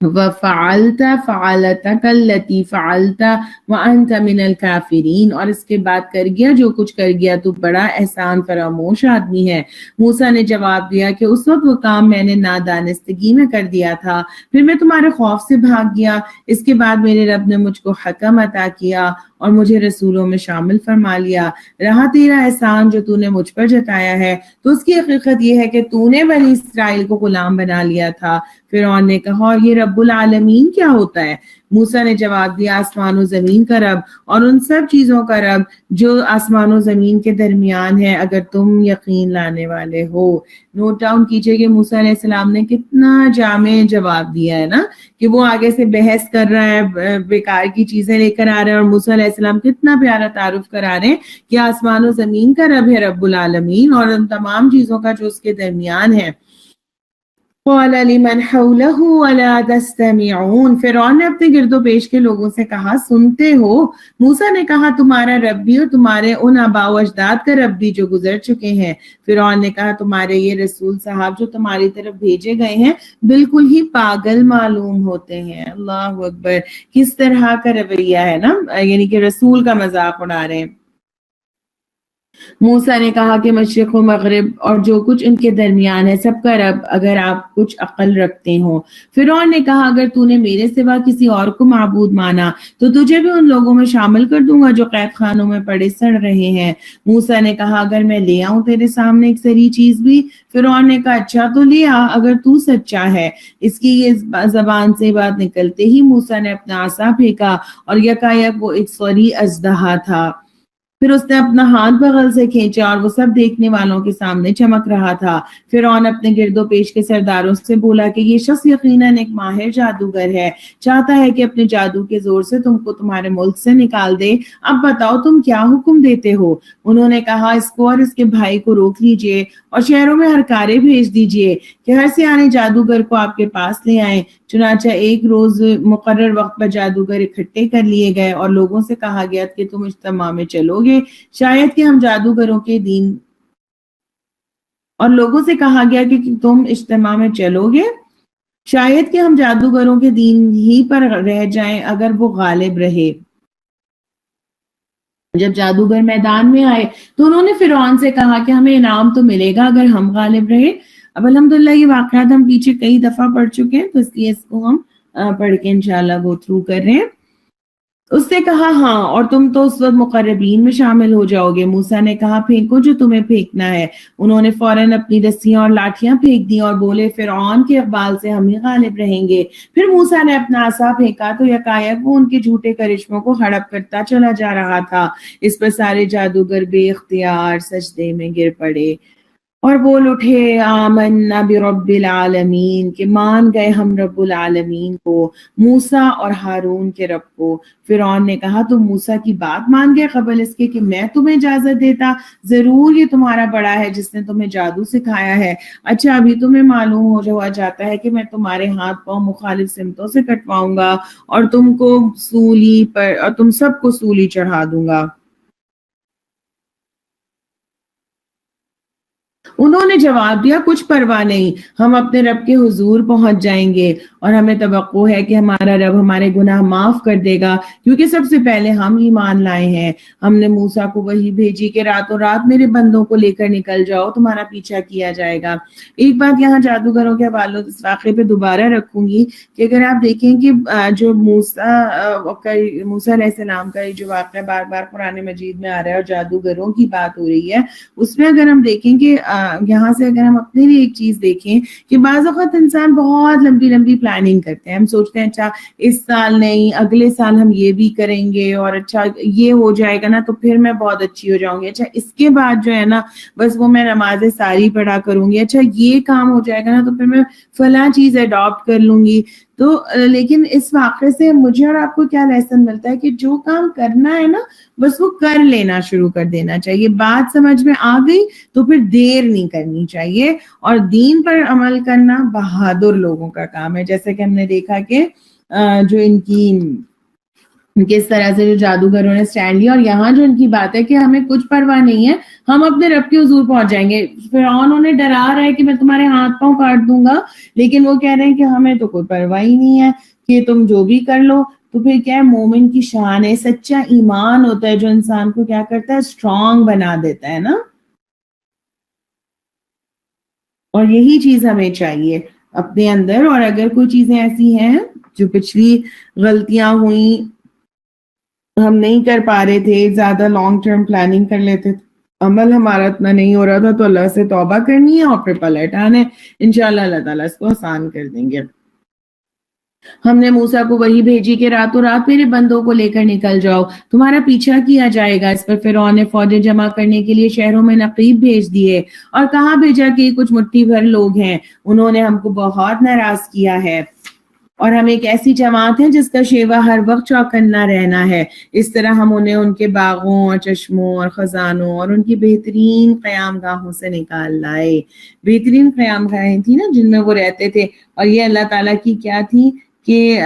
وَفَعَلْتَ فَعَلَتَكَ الَّتِي فَعَلْتَ وَأَنْتَ مِنَ الْكَافِرِينَ، اور اس کے بعد کر گیا جو کچھ کر گیا، تو بڑا احسان فراموش آدمی ہے. موسیٰ نے جواب دیا کہ اس وقت وہ کام میں نے نادانستگی میں کر دیا تھا، پھر میں تمہارے خوف سے بھاگ گیا. اس کے بعد میرے رب نے مجھ کو حکم عطا کیا اور مجھے رسولوں میں شامل فرما لیا. رہا تیرا احسان جو تو نے مجھ پر جتایا ہے، تو اس کی حقیقت یہ ہے کہ تو نے بنی اسرائیل کو غلام بنا لیا تھا. فرعون نے کہا، اور یہ رب العالمین کیا ہوتا ہے؟ موسیٰ نے جواب دیا، آسمان و زمین کا رب اور ان سب چیزوں کا رب جو آسمان و زمین کے درمیان ہے، اگر تم یقین لانے والے ہو. نوٹ ڈاؤن کیجئے کہ موسیٰ علیہ السلام نے کتنا جامع جواب دیا ہے نا، کہ وہ آگے سے بحث کر رہا ہے، بیکار کی چیزیں لے کر آ رہے ہیں، اور موسیٰ علیہ السلام کتنا پیارا تعارف کرا رہے ہیں کہ آسمان و زمین کا رب ہے رب العالمین، اور ان تمام چیزوں کا جو اس کے درمیان ہے. قال لمن حوله الا تستمعون، فرعون نے اپنے گرد و پیش کے لوگوں سے کہا، سنتے ہو؟ موسیٰ نے کہا، تمہارا رب بھی اور تمہارے ان آباء و اجداد کا رب بھی جو گزر چکے ہیں. فرعون نے کہا، تمہارے یہ رسول صاحب جو تمہاری طرف بھیجے گئے ہیں بالکل ہی پاگل معلوم ہوتے ہیں. اللہ اکبر، کس طرح کا رویہ ہے نا، یعنی کہ رسول کا مذاق اڑا رہے ہیں. موسیٰ نے کہا کہ مشرق و مغرب اور جو کچھ ان کے درمیان ہے سب کا رب، اگر آپ کچھ عقل رکھتے ہوں. فرعون نے کہا، اگر تو نے میرے سوا کسی اور کو معبود مانا تو تجھے بھی ان لوگوں میں شامل کر دوں گا جو قید خانوں میں پڑے سڑ رہے ہیں. موسیٰ نے کہا، اگر میں لے آؤں تیرے سامنے ایک سری چیز بھی؟ فرعون نے کہا، اچھا تو لے آ اگر تو سچا ہے. اس کی یہ زبان سے بات نکلتے ہی موسیٰ نے اپنا عصا پھینکا اور یکایک وہ ایک سری اژدہا تھا. پھر اس نے اپنا ہاتھ بغل سے کھینچا اور وہ سب دیکھنے والوں کے سامنے چمک رہا تھا. فرعون اپنے گرد و پیش کے سرداروں سے بولا کہ یہ شخص یقیناً ایک ماہر جادوگر ہے، چاہتا ہے کہ اپنے جادو کے زور سے تم کو تمہارے ملک سے نکال دے. اب بتاؤ تم کیا حکم دیتے ہو؟ انہوں نے کہا، اس کو اور اس کے بھائی کو روک لیجئے اور شہروں میں ہرکارے بھیج دیجئے کہ ہر سیانے جادوگر کو آپ کے پاس لے آئیں. چنانچہ ایک روز مقرر وقت پر جادوگر اکٹھے کر لیے گئے اور لوگوں سے کہا گیا کہ تم اجتماع میں چلو گے، شاید کہ ہم جادوگروں کے دین اور لوگوں سے کہا گیا کہ تم اجتماع میں چلو گے، شاید کہ ہم جادوگروں کے دین ہی پر رہ جائیں اگر وہ غالب رہے. جب جادوگر میدان میں آئے تو انہوں نے فرعون سے کہا کہ ہمیں انعام تو ملے گا اگر ہم غالب رہے. اب الحمدللہ یہ واقعات ہم پیچھے کئی دفعہ پڑھ چکے ہیں، تو اس لیے اس کو ہم پڑھ کے انشاءاللہ گو تھرو کر رہے ہیں. اس نے کہا، ہاں، اور تم تو اس وقت مقربین میں شامل ہو جاؤ گے. موسیٰ نے کہا، پھینکو جو تمہیں پھینکنا ہے. انہوں نے فوراً اپنی رسیاں اور لاٹھیاں پھینک دی اور بولے، فرعون کے اقبال سے ہم ہی غالب رہیں گے. پھر موسیٰ نے اپنا عصا پھینکا تو یکایک وہ ان کے جھوٹے کرشموں کو ہڑپ کرتا چلا جا رہا تھا. اس پر سارے جادوگر بے اختیار سجدے میں گر پڑے. اور بول اٹھے آمنا برب العالمین کہ مان گئے ہم رب العالمین کو، موسیٰ اور ہارون کے رب کو۔ فرعون نے کہا تم موسیٰ کی بات مان گئے قبل اس کے کہ میں تمہیں اجازت دیتا؟ ضرور یہ تمہارا بڑا ہے جس نے تمہیں جادو سکھایا ہے۔ اچھا ابھی تمہیں معلوم ہوا جاتا ہے کہ میں تمہارے ہاتھ پاؤں مخالف سمتوں سے کٹواؤں گا اور تم سب کو سولی چڑھا دوں گا۔ انہوں نے جواب دیا کچھ پرواہ نہیں، ہم اپنے رب کے حضور پہنچ جائیں گے اور ہمیں توقع ہے کہ ہمارا رب ہمارے گناہ معاف کر دے گا، کیونکہ سب سے پہلے ہم ایمان لائے ہیں۔ ہم نے موسیٰ کو وحی بھیجی کہ راتوں رات میرے بندوں کو لے کر نکل جاؤ، تمہارا پیچھا کیا جائے گا۔ ایک بات یہاں جادوگروں کے حوالے اس واقعے پہ دوبارہ رکھوں گی کہ اگر آپ دیکھیں کہ جو موسیٰ علیہ السلام کا جو واقعہ بار بار قرآن مجید میں آ رہا ہے اور جادوگروں کی بات ہو رہی ہے، اس میں اگر ہم دیکھیں کہ یہاں سے اگر ہم اپنے لیے ایک چیز دیکھیں کہ بعض اوقات انسان بہت لمبی لمبی پلاننگ کرتے ہیں، ہم سوچتے ہیں اچھا اس سال نہیں اگلے سال ہم یہ بھی کریں گے اور اچھا یہ ہو جائے گا نا تو پھر میں بہت اچھی ہو جاؤں گی، اچھا اس کے بعد جو ہے نا بس وہ میں نمازیں ساری پڑھا کروں گی، اچھا یہ کام ہو جائے گا نا تو پھر میں فلاں چیز اڈاپٹ کر لوں گی۔ تو لیکن اس واقعے سے مجھے اور آپ کو کیا لیسن ملتا ہے کہ جو کام کرنا ہے نا بس وہ کر لینا شروع کر دینا چاہیے، بات سمجھ میں آ گئی تو پھر دیر نہیں کرنی چاہیے، اور دین پر عمل کرنا بہادر لوگوں کا کام ہے۔ جیسے کہ ہم نے دیکھا کہ جو کس طرح سے جو جادوگروں نے سٹینڈ لیا، اور یہاں جو ان کی بات ہے کہ ہمیں کچھ پرواہ نہیں ہے، ہم اپنے رب کے حضور پہنچ جائیں گے۔ فرعون انہیں ڈرا رہا ہے کہ میں تمہارے ہاتھ پاؤں کاٹ دوں گا، لیکن وہ کہہ رہے ہیں کہ ہمیں تو کوئی پرواہ ہی نہیں ہے کہ تم جو بھی کر لو۔ تو پھر کیا ہے، مومن کی شان ہے، سچا ایمان ہوتا ہے جو انسان کو کیا کرتا ہے، اسٹرانگ بنا دیتا ہے نا۔ اور یہی چیز ہمیں چاہیے اپنے اندر، اور اگر کوئی چیزیں ایسی ہیں جو پچھلی غلطیاں ہوئیں ہم نہیں کر پا رہے تھے، زیادہ لانگ ٹرم پلاننگ کر لیتے تھے، عمل ہمارا اتنا نہیں ہو رہا تھا، تو اللہ سے توبہ کرنی ہے اور پھر پلٹ آنا ہے، انشاءاللہ اللہ تعالیٰ اس کو آسان کر دیں گے۔ ہم نے موسیٰ کو وحی بھیجی کہ راتوں رات میرے بندوں کو لے کر نکل جاؤ، تمہارا پیچھا کیا جائے گا۔ اس پر فرعون نے فوجیں جمع کرنے کے لیے شہروں میں نقیب بھیج دیے اور کہاں بھیجا کہ کچھ مٹھی بھر لوگ ہیں، انہوں نے ہم کو بہت ناراض کیا ہے اور ہم ایک ایسی جماعت ہے جس کا شیوا ہر وقت چوکنا رہنا ہے۔ اس طرح ہم انہیں ان کے باغوں اور چشموں اور خزانوں اور ان کی بہترین قیام گاہوں سے نکال لائے۔ بہترین قیام گاہیں تھی نا جن میں وہ رہتے تھے، اور یہ اللہ تعالیٰ کی کیا تھی کہ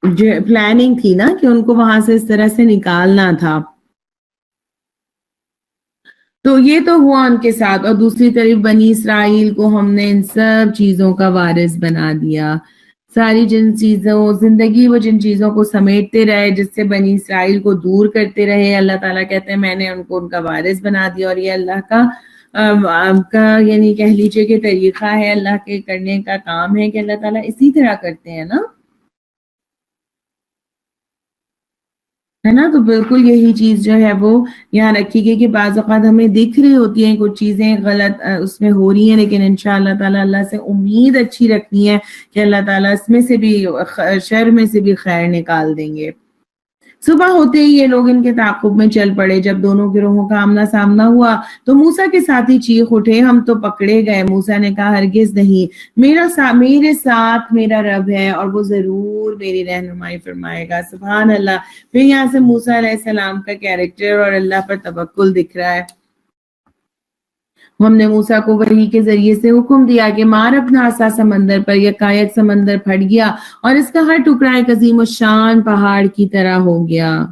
جو پلاننگ تھی نا کہ ان کو وہاں سے اس طرح سے نکالنا تھا۔ تو یہ تو ہوا ان کے ساتھ، اور دوسری طرف بنی اسرائیل کو ہم نے ان سب چیزوں کا وارث بنا دیا۔ ساری جن چیزوں زندگی وہ جن چیزوں کو سمیٹتے رہے جس سے بنی اسرائیل کو دور کرتے رہے، اللہ تعالیٰ کہتے ہیں میں نے ان کو ان کا وارث بنا دیا، اور یہ اللہ کا یعنی کہہ لیجیے کہ طریقہ ہے، اللہ کے کرنے کا کام ہے کہ اللہ تعالیٰ اسی طرح کرتے ہیں نا، ہے نا۔ تو بالکل یہی چیز جو ہے وہ یہاں رکھی گئی کہ بعض اوقات ہمیں دکھ رہی ہوتی ہیں کچھ چیزیں غلط اس میں ہو رہی ہیں، لیکن انشاءاللہ تعالیٰ اللہ سے امید اچھی رکھنی ہے کہ اللہ تعالیٰ اس میں سے بھی شر میں سے بھی خیر نکال دیں گے۔ صبح ہوتے ہی یہ لوگ ان کے تعاقب میں چل پڑے۔ جب دونوں گروہوں کا آمنا سامنا ہوا تو موسیٰ کے ساتھی چیخ اٹھے ہم تو پکڑے گئے۔ موسیٰ نے کہا ہرگز نہیں، میرے ساتھ میرا رب ہے اور وہ ضرور میری رہنمائی فرمائے گا۔ سبحان اللہ۔ پھر یہاں سے موسیٰ علیہ السلام کا کیریکٹر اور اللہ پر توکل دکھ رہا ہے۔ ہم نے موسیٰ کو وحی کے ذریعے سے حکم دیا کہ مار اپنا عصا سمندر پر، یکایک سمندر پھٹ گیا اور اس کا ہر ٹکڑا ایک عظیم الشان پہاڑ کی طرح ہو گیا۔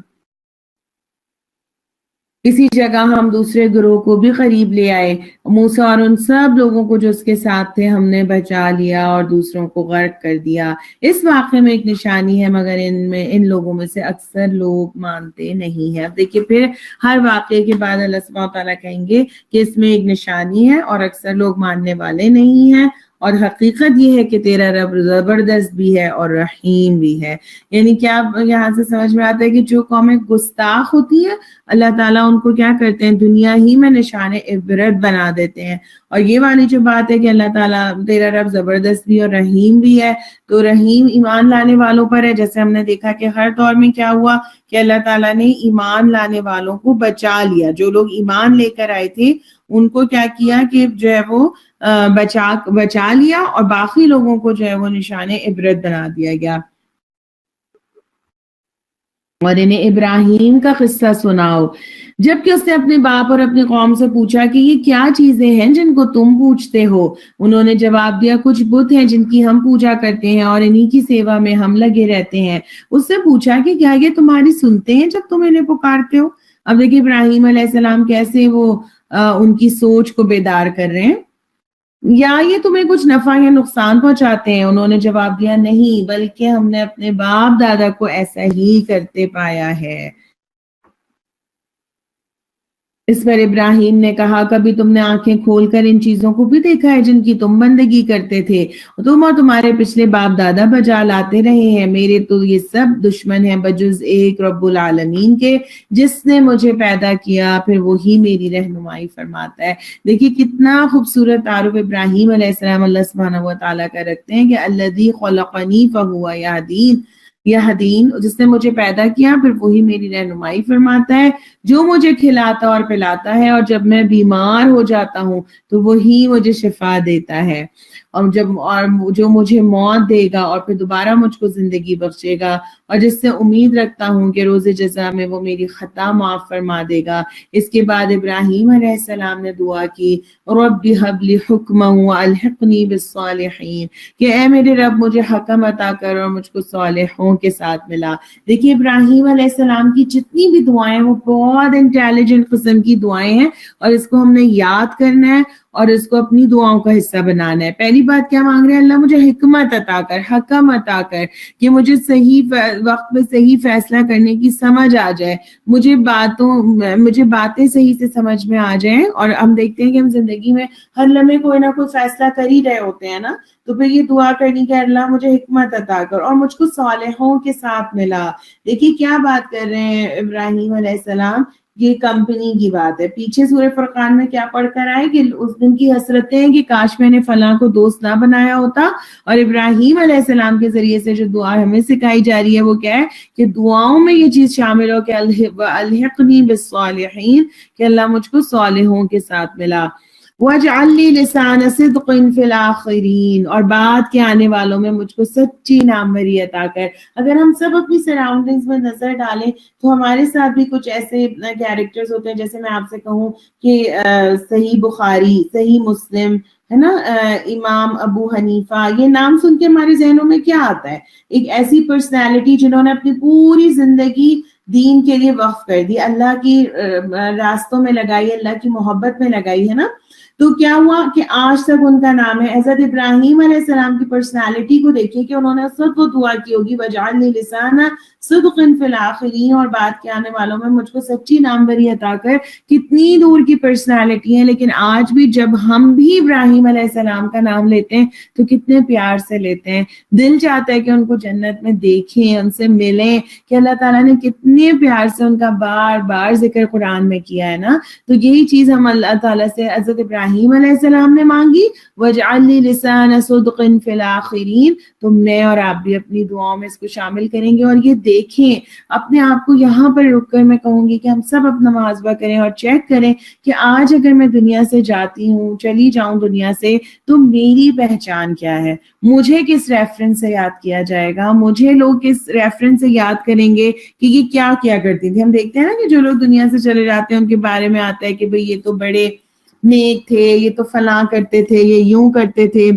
اسی جگہ ہم دوسرے گروہ کو بھی قریب لے آئے، موسیٰ اور ان سب لوگوں کو جو اس کے ساتھ تھے ہم نے بچا لیا اور دوسروں کو غرق کر دیا۔ اس واقعے میں ایک نشانی ہے مگر ان لوگوں میں سے اکثر لوگ مانتے نہیں ہیں۔ اب دیکھیے پھر ہر واقعے کے بعد اللہ سبحانہ تعالیٰ کہیں گے کہ اس میں ایک نشانی ہے اور اکثر لوگ ماننے والے نہیں ہیں، اور حقیقت یہ ہے کہ تیرا رب زبردست بھی ہے اور رحیم بھی ہے. یعنی کیا یہاں سے سمجھ میں آتا ہے کہ جو قومیں گستاخ ہوتی ہیں اللہ تعالیٰ ان کو کیا کرتے ہیں دنیا ہی میں نشان عبرت بنا دیتے ہیں. اور یہ والی جو بات ہے کہ اللہ تعالیٰ تیرا رب زبردست بھی اور رحیم بھی ہے، تو رحیم ایمان لانے والوں پر ہے. جیسے ہم نے دیکھا کہ ہر دور میں کیا ہوا کہ اللہ تعالیٰ نے ایمان لانے والوں کو بچا لیا. جو لوگ ایمان لے کر آئے تھے ان کو کیا کیا کہ جو ہے وہ بچا لیا، اور باقی لوگوں کو جو ہے وہ نشان عبرت بنا دیا گیا. اور انہیں ابراہیم کا قصہ سناؤ جبکہ اس نے اپنے باپ اور اپنی قوم سے پوچھا کہ یہ کیا چیزیں ہیں جن کو تم پوچھتے ہو. انہوں نے جواب دیا کچھ بت ہیں جن کی ہم پوجا کرتے ہیں اور انہی کی سیوا میں ہم لگے رہتے ہیں. اس سے پوچھا کہ کیا یہ تمہاری سنتے ہیں جب تم انہیں پکارتے ہو. اب دیکھیں ابراہیم علیہ السلام کیسے وہ ان کی سوچ کو بیدار کر رہے ہیں. یا یہ تمہیں کچھ نفع یا نقصان پہنچاتے ہیں. انہوں نے جواب دیا نہیں، بلکہ ہم نے اپنے باپ دادا کو ایسا ہی کرتے پایا ہے. اس پر ابراہیم نے کہا کبھی تم نے آنکھیں کھول کر ان چیزوں کو بھی دیکھا ہے جن کی تم بندگی کرتے تھے؟ تم اور تمہارے پچھلے باپ دادا بجا لاتے رہے ہیں. میرے تو یہ سب دشمن ہیں بجز ایک رب العالمین کے جس نے مجھے پیدا کیا، پھر وہی میری رہنمائی فرماتا ہے. دیکھیے کتنا خوبصورت تعارف ابراہیم علیہ السلام اللہ سبحانہ و تعالیٰ کا رکھتے ہیں کہ الذی خلقنی فہو یہدین، جس نے مجھے پیدا کیا پھر وہی میری رہنمائی فرماتا ہے. جو مجھے کھلاتا اور پلاتا ہے، اور جب میں بیمار ہو جاتا ہوں تو وہی مجھے شفا دیتا ہے. اور جو مجھے موت دے گا اور پھر دوبارہ مجھ کو زندگی بخشے گا، اور جس سے امید رکھتا ہوں کہ روز جزا میں وہ میری خطا معاف فرما دے گا. اس کے بعد ابراہیم علیہ السلام نے دعا کی رب ہب لی حکما والحقنی بالصالحین، کہ اے میرے رب مجھے حکم عطا کر اور مجھ کو صالحوں کے ساتھ ملا. دیکھیے ابراہیم علیہ السلام کی جتنی بھی دعائیں وہ بہت انٹیلیجنٹ قسم کی دعائیں ہیں، اور اس کو ہم نے یاد کرنا ہے اور اس کو اپنی دعاؤں کا حصہ بنانا ہے. پہلی بات کیا مانگ رہے ہیں؟ اللہ مجھے حکمت عطا کر، حکم عطا کر، کہ مجھے صحیح وقت پہ صحیح فیصلہ کرنے کی سمجھ آ جائے، مجھے باتیں صحیح سے سمجھ میں آ جائیں. اور ہم دیکھتے ہیں کہ ہم زندگی میں ہر لمحے کوئی نہ کوئی فیصلہ کر ہی رہے ہوتے ہیں نا، تو پھر یہ دعا کرنی کہ اللہ مجھے حکمت عطا کر اور مجھ کو صالحوں کے ساتھ ملا. دیکھیے کیا بات کر رہے ہیں ابراہیم علیہ السلام، یہ کمپنی کی بات ہے. پیچھے سورہ فرقان میں کیا پڑھ کر آئے کہ اس دن کی حسرتیں ہیں کہ کاش میں نے فلاں کو دوست نہ بنایا ہوتا. اور ابراہیم علیہ السلام کے ذریعے سے جو دعا ہمیں سکھائی جا رہی ہے وہ کیا ہے کہ دعاؤں میں یہ چیز شامل ہو کہ الحقنی بالصالحین، کہ اللہ مجھ کو صالحوں کے ساتھ ملا. وَاجْعَلْ لِي لِسَانَ صِدْقٍ فِي الْآخِرِينَ، اور بعد کے آنے والوں میں مجھ کو سچی ناموری عطا کر. اگر ہم سب اپنی سراؤنڈنگز میں نظر ڈالیں تو ہمارے ساتھ بھی کچھ ایسے کیریکٹرز ہوتے ہیں. جیسے میں آپ سے کہوں کہ صحیح بخاری، صحیح مسلم ہے نا، امام ابو حنیفہ، یہ نام سن کے ہمارے ذہنوں میں کیا آتا ہے؟ ایک ایسی پرسنالٹی جنہوں نے اپنی پوری زندگی دین کے لیے وقف کر دی، اللہ کی راستوں میں لگائی، اللہ کی محبت میں لگائی ہے نا. تو کیا ہوا کہ آج تک ان کا نام ہے. حضرت ابراہیم علیہ السلام کی پرسنالٹی کو دیکھیے کہ انہوں نے اس وقت وہ دعا کی ہوگی وَاجْعَلْ لِي لِسَانَ صِدْقٍ فِي الْآخِرِينَ، اور بعد کے آنے والوں میں مجھ کو سچی ناموری عطا کر. کتنی دور کی پرسنالٹی ہیں، لیکن آج بھی جب ہم بھی ابراہیم علیہ السلام کا نام لیتے ہیں تو کتنے پیار سے لیتے ہیں. دل چاہتا ہے کہ ان کو جنت میں دیکھیں، ان سے ملیں، کہ اللہ تعالیٰ نے کتنے پیار سے ان کا بار بار ذکر قرآن میں کیا ہے نا. تو یہی چیز ہم اللہ تعالیٰ سے حضرت ابراہیم علیہ السلام نے مانگی وَاجْعَلْ لِي لِسَانَ صِدْقٍ فِي الْآخِرِينَ. تو میں اور آپ بھی اپنی دعاؤں میں اس کو شامل کریں گے. اور یہ دیکھیں اپنے آپ کو، یہاں پر رک کر میں کہوں گی کہ ہم سب اپنا محاسبہ کریں اور چیک کریں کہ آج اگر میں دنیا سے جاتی ہوں، چلی جاؤں دنیا سے، تو میری پہچان کیا ہے؟ مجھے کس ریفرنس سے یاد کیا جائے گا؟ مجھے لوگ کس ریفرنس سے یاد کریں گے کہ یہ کیا کیا کرتی تھی؟ ہم دیکھتے ہیں نا کہ جو لوگ دنیا سے چلے جاتے ہیں ان کے بارے میں آتا ہے کہ بھئی یہ تو بڑے نیک تھے، یہ تو فلاں کرتے تھے، یہ یوں کرتے تھے.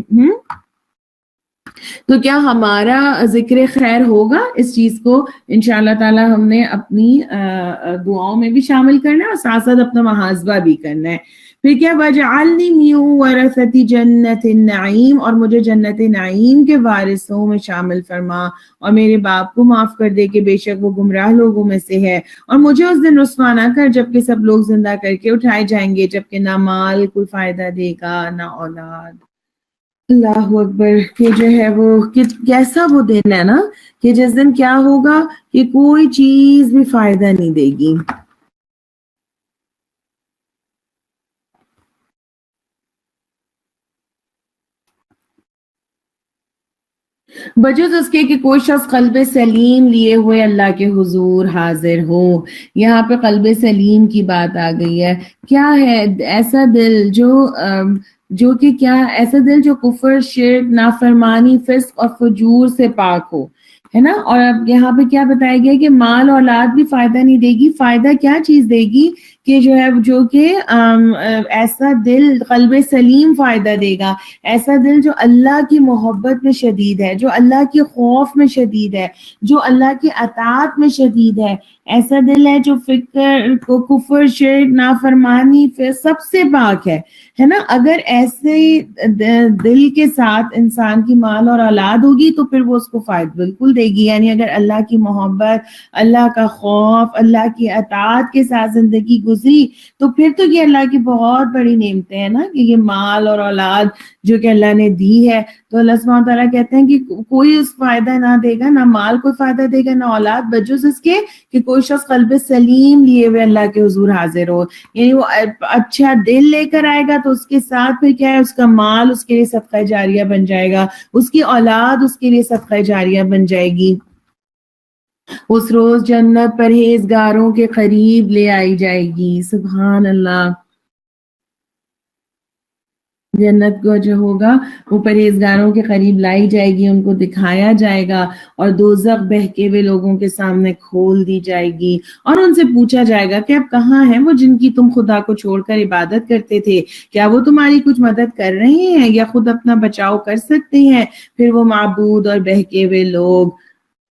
تو کیا ہمارا ذکر خیر ہوگا؟ اس چیز کو انشاءاللہ تعالی ہم نے اپنی دعاؤں میں بھی شامل کرنا ہے اور ساتھ ساتھ اپنا محاسبہ بھی کرنا ہے. پھر کیا وَاجْعَلْنِي مِن وَرَثَةِ جَنَّةِ النَّعِيمِ، اور مجھے جنت نعیم کے وارثوں میں شامل فرما، اور میرے باپ کو معاف کر دے کہ بے شک وہ گمراہ لوگوں میں سے ہے. اور مجھے اس دن رسوا نہ کر جبکہ سب لوگ زندہ کر کے اٹھائے جائیں گے، جبکہ نہ مال کوئی فائدہ دے گا نہ اولاد. اللہ اکبر کہ جو ہے وہ کیسا وہ دن ہے نا کہ جس دن کیا ہوگا کہ کوئی چیز بھی فائدہ نہیں دے گی. بجز اس کے کہ کوئی شخص قلب سلیم لیے ہوئے اللہ کے حضور حاضر ہو. یہاں پہ قلب سلیم کی بات آ گئی ہے. کیا ہے ایسا دل جو کہ کیا ایسا دل جو کفر، شرک، نافرمانی، فسق اور فجور سے پاک ہو، ہے نا. اور اب یہاں پہ کیا بتایا گیا کہ مال اولاد بھی فائدہ نہیں دے گی. فائدہ کیا چیز دے گی کہ جو ہے جو کہ ایسا دل قلب سلیم فائدہ دے گا. ایسا دل جو اللہ کی محبت میں شدید ہے، جو اللہ کے خوف میں شدید ہے، جو اللہ کی اطاعت میں شدید ہے. ایسا دل ہے جو فکر کو کفر، شرک، نافرمانی سب سے پاک ہے نا. اگر ایسے دل کے ساتھ انسان کی مال اور اولاد ہوگی تو پھر وہ اس کو فائدہ بالکل دے گی. یعنی اگر اللہ کی محبت، اللہ کا خوف، اللہ کی اطاعت کے ساتھ زندگی گزری تو پھر تو یہ اللہ کی بہت بڑی نعمتیں ہیں نا کہ یہ مال اور اولاد جو کہ اللہ نے دی ہے. تو اللہ سبحانہ تعالیٰ کہتے ہیں کہ کوئی اس فائدہ نہ دے گا، نہ مال کوئی فائدہ دے گا، نہ اولاد، بجز اس کے کہ کوئی شخص قلب سلیم لیے ہوئے اللہ کے حضور حاضر ہو. یعنی وہ اچھا دل لے کر آئے گا تو اس کے ساتھ پھر کیا ہے، اس کا مال اس کے لیے صدقہ جاریہ بن جائے گا، اس کی اولاد اس کے لیے صدقہ جاریہ بن جائے گی. اس روز جنت پرہیزگاروں کے قریب لے آئی جائے گی. سبحان اللہ. جنت کو جو ہوگا وہ پرہیزگاروں کے قریب لائی جائے گی، ان کو دکھایا جائے گا، اور دوزخ بہکے ہوئے لوگوں کے سامنے کھول دی جائے گی. اور ان سے پوچھا جائے گا کہ اب کہاں ہیں وہ جن کی تم خدا کو چھوڑ کر عبادت کرتے تھے؟ کیا وہ تمہاری کچھ مدد کر رہے ہیں یا خود اپنا بچاؤ کر سکتے ہیں؟ پھر وہ معبود اور بہکے ہوئے لوگ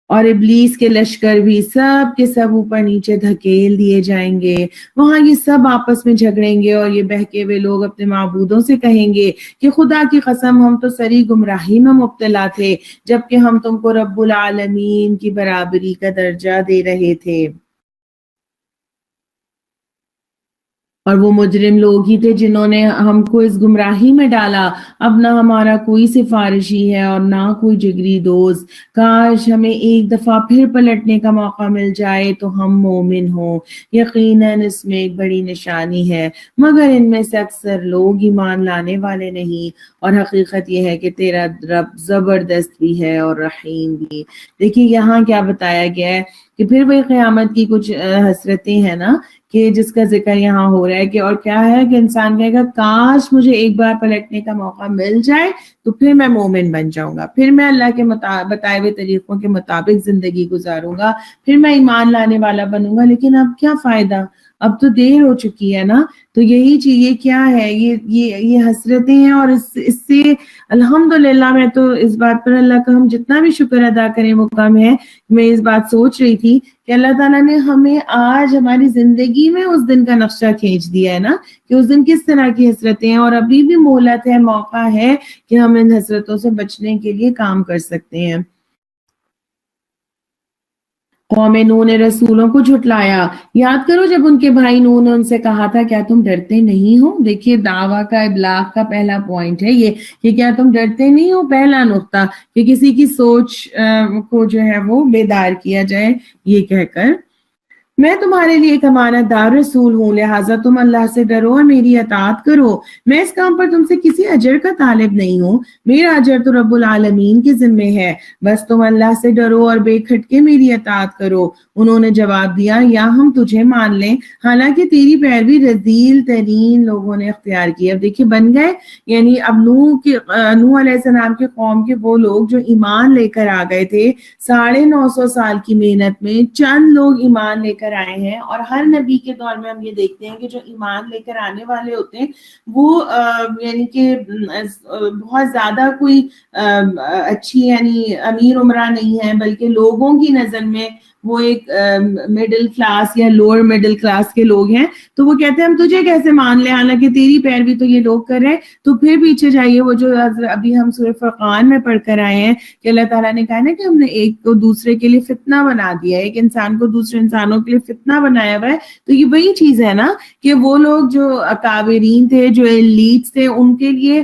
اور ابلیس کے لشکر بھی سب کے سب اوپر نیچے دھکیل دیے جائیں گے. وہاں یہ سب آپس میں جھگڑیں گے اور یہ بہکے ہوئے لوگ اپنے معبودوں سے کہیں گے کہ خدا کی قسم ہم تو سری گمراہی میں مبتلا تھے جبکہ ہم تم کو رب العالمین کی برابری کا درجہ دے رہے تھے. اور وہ مجرم لوگ ہی تھے جنہوں نے ہم کو اس گمراہی میں ڈالا. اب نہ ہمارا کوئی سفارشی ہے اور نہ کوئی جگری دوست. کاش ہمیں ایک دفعہ پھر پلٹنے کا موقع مل جائے تو ہم مومن ہوں. یقیناً اس میں ایک بڑی نشانی ہے مگر ان میں سے اکثر لوگ ایمان لانے والے نہیں. اور حقیقت یہ ہے کہ تیرا رب زبردست بھی ہے اور رحیم بھی. دیکھیے یہاں کیا بتایا گیا ہے کہ پھر وہی قیامت کی کچھ حسرتیں ہیں نا کہ جس کا ذکر یہاں ہو رہا ہے کہ اور کیا ہے کہ انسان کہے گا کاش مجھے ایک بار پلٹنے کا موقع مل جائے تو پھر میں مومن بن جاؤں گا، پھر میں اللہ کے بتائے ہوئے طریقوں کے مطابق زندگی گزاروں گا، پھر میں ایمان لانے والا بنوں گا. لیکن اب کیا فائدہ، اب تو دیر ہو چکی ہے نا. تو یہی چیز یہ کیا ہے، یہ حسرتیں ہیں. اور اس سے الحمدللہ میں تو اس بات پر اللہ کا ہم جتنا بھی شکر ادا کریں وہ کم ہے. میں اس بات سوچ رہی تھی کہ اللہ تعالیٰ نے ہمیں آج ہماری زندگی میں اس دن کا نقشہ کھینچ دیا ہے نا کہ اس دن کس طرح کی حسرتیں ہیں. اور ابھی بھی مہلت ہے، موقع ہے کہ ہم ان حسرتوں سے بچنے کے لیے کام کر سکتے ہیں. قوم نوح نے رسولوں کو جھٹلایا. یاد کرو جب ان کے بھائی نوح نے ان سے کہا تھا کیا تم ڈرتے نہیں ہو. دیکھیے دعویٰ کا ابلاغ کا پہلا پوائنٹ ہے یہ کہ کیا تم ڈرتے نہیں ہو. پہلا نقطہ کہ کسی کی سوچ کو جو ہے وہ بیدار کیا جائے یہ کہہ کر میں تمہارے لیے ایک امانت دار رسول ہوں، لہٰذا تم اللہ سے ڈرو اور میری اطاعت کرو. میں اس کام پر تم سے کسی اجر کا طالب نہیں ہوں، میرا اجر تو رب العالمین کے ذمے ہے، بس تم اللہ سے ڈرو اور بے کھٹکے میری اطاعت کرو. انہوں نے جواب دیا یا ہم تجھے مان لیں حالانکہ تیری پیروی رذیل ترین لوگوں نے اختیار کی. اب دیکھیے بن گئے یعنی اب نوح علیہ السلام کے قوم کے وہ لوگ جو ایمان لے کر آ گئے تھے 950 سال کی محنت میں چند لوگ ایمان لے کر آئے ہیں. اور ہر نبی کے دور میں ہم یہ دیکھتے ہیں کہ جو ایمان لے کر آنے والے ہوتے ہیں وہ یعنی کہ بہت زیادہ کوئی اچھی یعنی امیر عمرہ نہیں ہے بلکہ لوگوں کی نظر میں وہ ایک مڈل کلاس یا لوور مڈل کلاس کے لوگ ہیں. تو وہ کہتے ہیں ہم تجھے کیسے مان لیں حالانکہ تیری پیروی تو یہ لوگ کر رہے ہیں. تو پھر پیچھے جائیے وہ جو ابھی ہم سورہ فرقان میں پڑھ کر آئے ہیں کہ اللہ تعالیٰ نے کہا نا کہ ہم نے ایک کو دوسرے کے لیے فتنہ بنا دیا ہے، ایک انسان کو دوسرے انسانوں کے لیے فتنہ بنایا ہوا ہے. تو یہ وہی چیز ہے نا کہ وہ لوگ جو اکابرین تھے، جو ایلیٹ تھے، ان کے لیے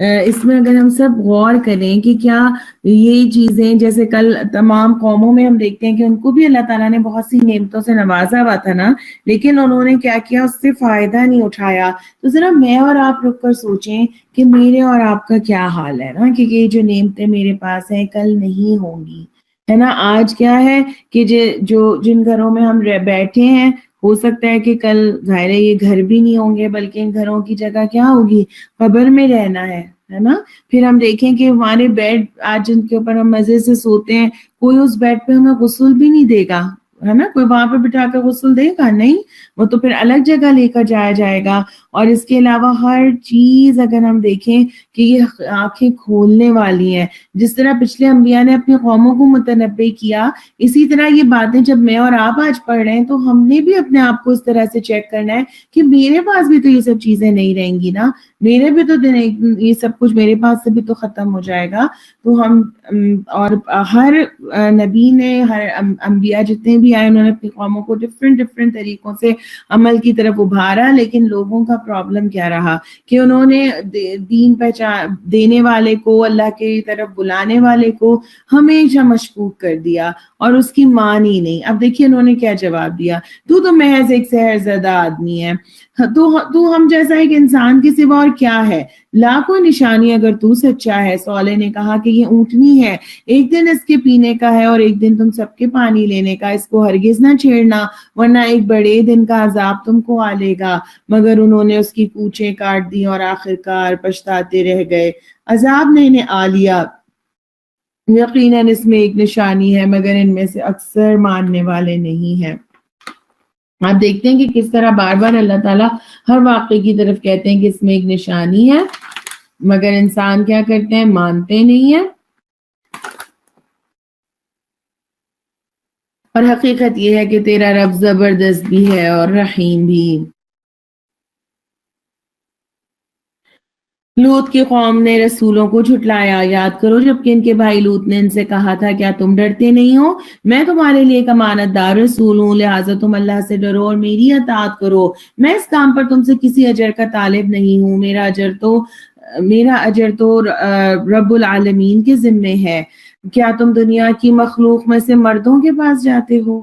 اس میں اگر ہم سب غور کریں کہ کیا یہ چیزیں جیسے کل تمام قوموں میں ہم دیکھتے ہیں کہ ان کو بھی اللہ تعالیٰ نے بہت سی نعمتوں سے نوازا ہوا تھا نا، لیکن انہوں نے کیا کیا، اس سے فائدہ نہیں اٹھایا. تو ذرا میں اور آپ رک کر سوچیں کہ میرے اور آپ کا کیا حال ہے نا، کہ یہ جو نعمتیں میرے پاس ہیں کل نہیں ہوں گی، ہے نا. آج کیا ہے کہ جو جن گھروں میں ہم بیٹھے ہیں، ہو سکتا ہے کہ کل ظاہر ہے یہ گھر بھی نہیں ہوں گے، بلکہ ان گھروں کی جگہ کیا ہوگی، قبر میں رہنا ہے نا. پھر ہم دیکھیں کہ ہمارے بیڈ آج جن کے اوپر ہم مزے سے سوتے ہیں، کوئی اس بیڈ پہ ہمیں غسل بھی نہیں دے گا، ہے نا. کوئی وہاں پہ بٹھا کر غسل دے گا نہیں، وہ تو پھر الگ جگہ لے کر جایا جائے گا. اور اس کے علاوہ ہر چیز اگر ہم دیکھیں کہ یہ آنکھیں کھولنے والی ہیں. جس طرح پچھلے انبیاء نے اپنی قوموں کو متنبع کیا، اسی طرح یہ باتیں جب میں اور آپ آج پڑھ رہے ہیں تو ہم نے بھی اپنے آپ کو اس طرح سے چیک کرنا ہے کہ میرے پاس بھی تو یہ سب چیزیں نہیں رہیں گی نا، میرے بھی تو یہ سب کچھ میرے پاس سے بھی تو ختم ہو جائے گا. تو ہم اور ہر نبی نے، ہر انبیاء جتنے بھی آئے، انہوں نے اپنی قوموں کو ڈفرینٹ طریقوں سے عمل کی طرف ابھارا. لیکن لوگوں کا پرابلم کیا رہا کہ انہوں نے دین پہچان دینے والے کو، اللہ کی طرف بلانے والے کو ہمیشہ مشکوک کر دیا اور اس کی مانی نہیں. اب دیکھیے انہوں نے کیا جواب دیا، تو محض ایک سحر زدہ آدمی ہے، تو ہم جیسا ایک انسان کے سوا اور کیا ہے، لاکھوں نشانی اگر تو سچا ہے. صالح نے کہا کہ یہ اونٹنی ہے، ایک دن اس کے پینے کا ہے اور ایک دن تم سب کے پانی لینے کا، اس کو ہرگز نہ چھیڑنا ورنہ ایک بڑے دن کا عذاب تم کو آ لے گا. مگر انہوں نے اس کی پونچھیں کاٹ دی اور آخرکار پچھتاتے رہ گئے. عذاب نے انہیں آ لیا، یقیناً اس میں ایک نشانی ہے، مگر ان میں سے اکثر ماننے والے نہیں ہیں. آپ دیکھتے ہیں کہ کس طرح بار بار اللہ تعالیٰ ہر واقعے کی طرف کہتے ہیں کہ اس میں ایک نشانی ہے، مگر انسان کیا کرتے ہیں، مانتے نہیں ہیں. اور حقیقت یہ ہے کہ تیرا رب زبردست بھی ہے اور رحیم بھی. لوط کی قوم نے رسولوں کو جھٹلایا. یاد کرو جبکہ ان کے بھائی لوط نے ان سے کہا تھا کیا تم ڈرتے نہیں ہو، میں تمہارے لیے ایک امانت دار رسول ہوں، لہٰذا تم اللہ سے ڈرو اور میری اطاعت کرو. میں اس کام پر تم سے کسی اجر کا طالب نہیں ہوں، میرا اجر تو رب العالمین کے ذمے ہے. کیا تم دنیا کی مخلوق میں سے مردوں کے پاس جاتے ہو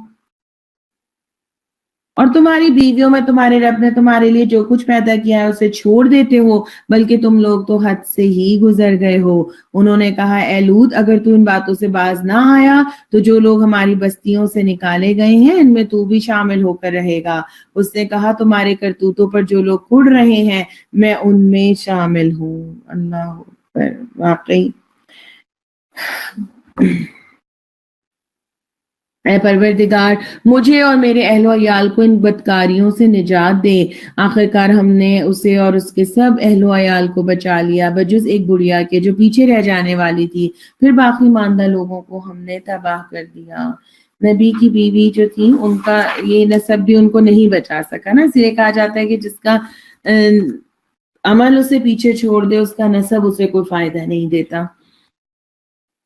اور تمہاری بیویوں میں تمہارے رب نے تمہارے لیے جو کچھ پیدا کیا ہے اسے چھوڑ دیتے ہو، بلکہ تم لوگ تو حد سے ہی گزر گئے ہو. انہوں نے کہا اے لوط اگر تو ان باتوں سے باز نہ آیا تو جو لوگ ہماری بستیوں سے نکالے گئے ہیں ان میں تو بھی شامل ہو کر رہے گا. اس نے کہا تمہارے کرتوتوں پر جو لوگ کڑ رہے ہیں میں ان میں شامل ہوں. اللہ پر واقعی اے پروردگار مجھے اور میرے اہل و عیال کو ان بدکاریوں سے نجات دے. آخرکار ہم نے اسے اور اس کے سب اہل و عیال کو بچا لیا بجز ایک گڑیا کے جو پیچھے رہ جانے والی تھی، پھر باقی ماندہ لوگوں کو ہم نے تباہ کر دیا. نبی کی بیوی جو تھی ان کا یہ نسب بھی ان کو نہیں بچا سکا نا، اس لیے کہا جاتا ہے کہ جس کا عمل اسے پیچھے چھوڑ دے اس کا نسب اسے کوئی فائدہ نہیں دیتا.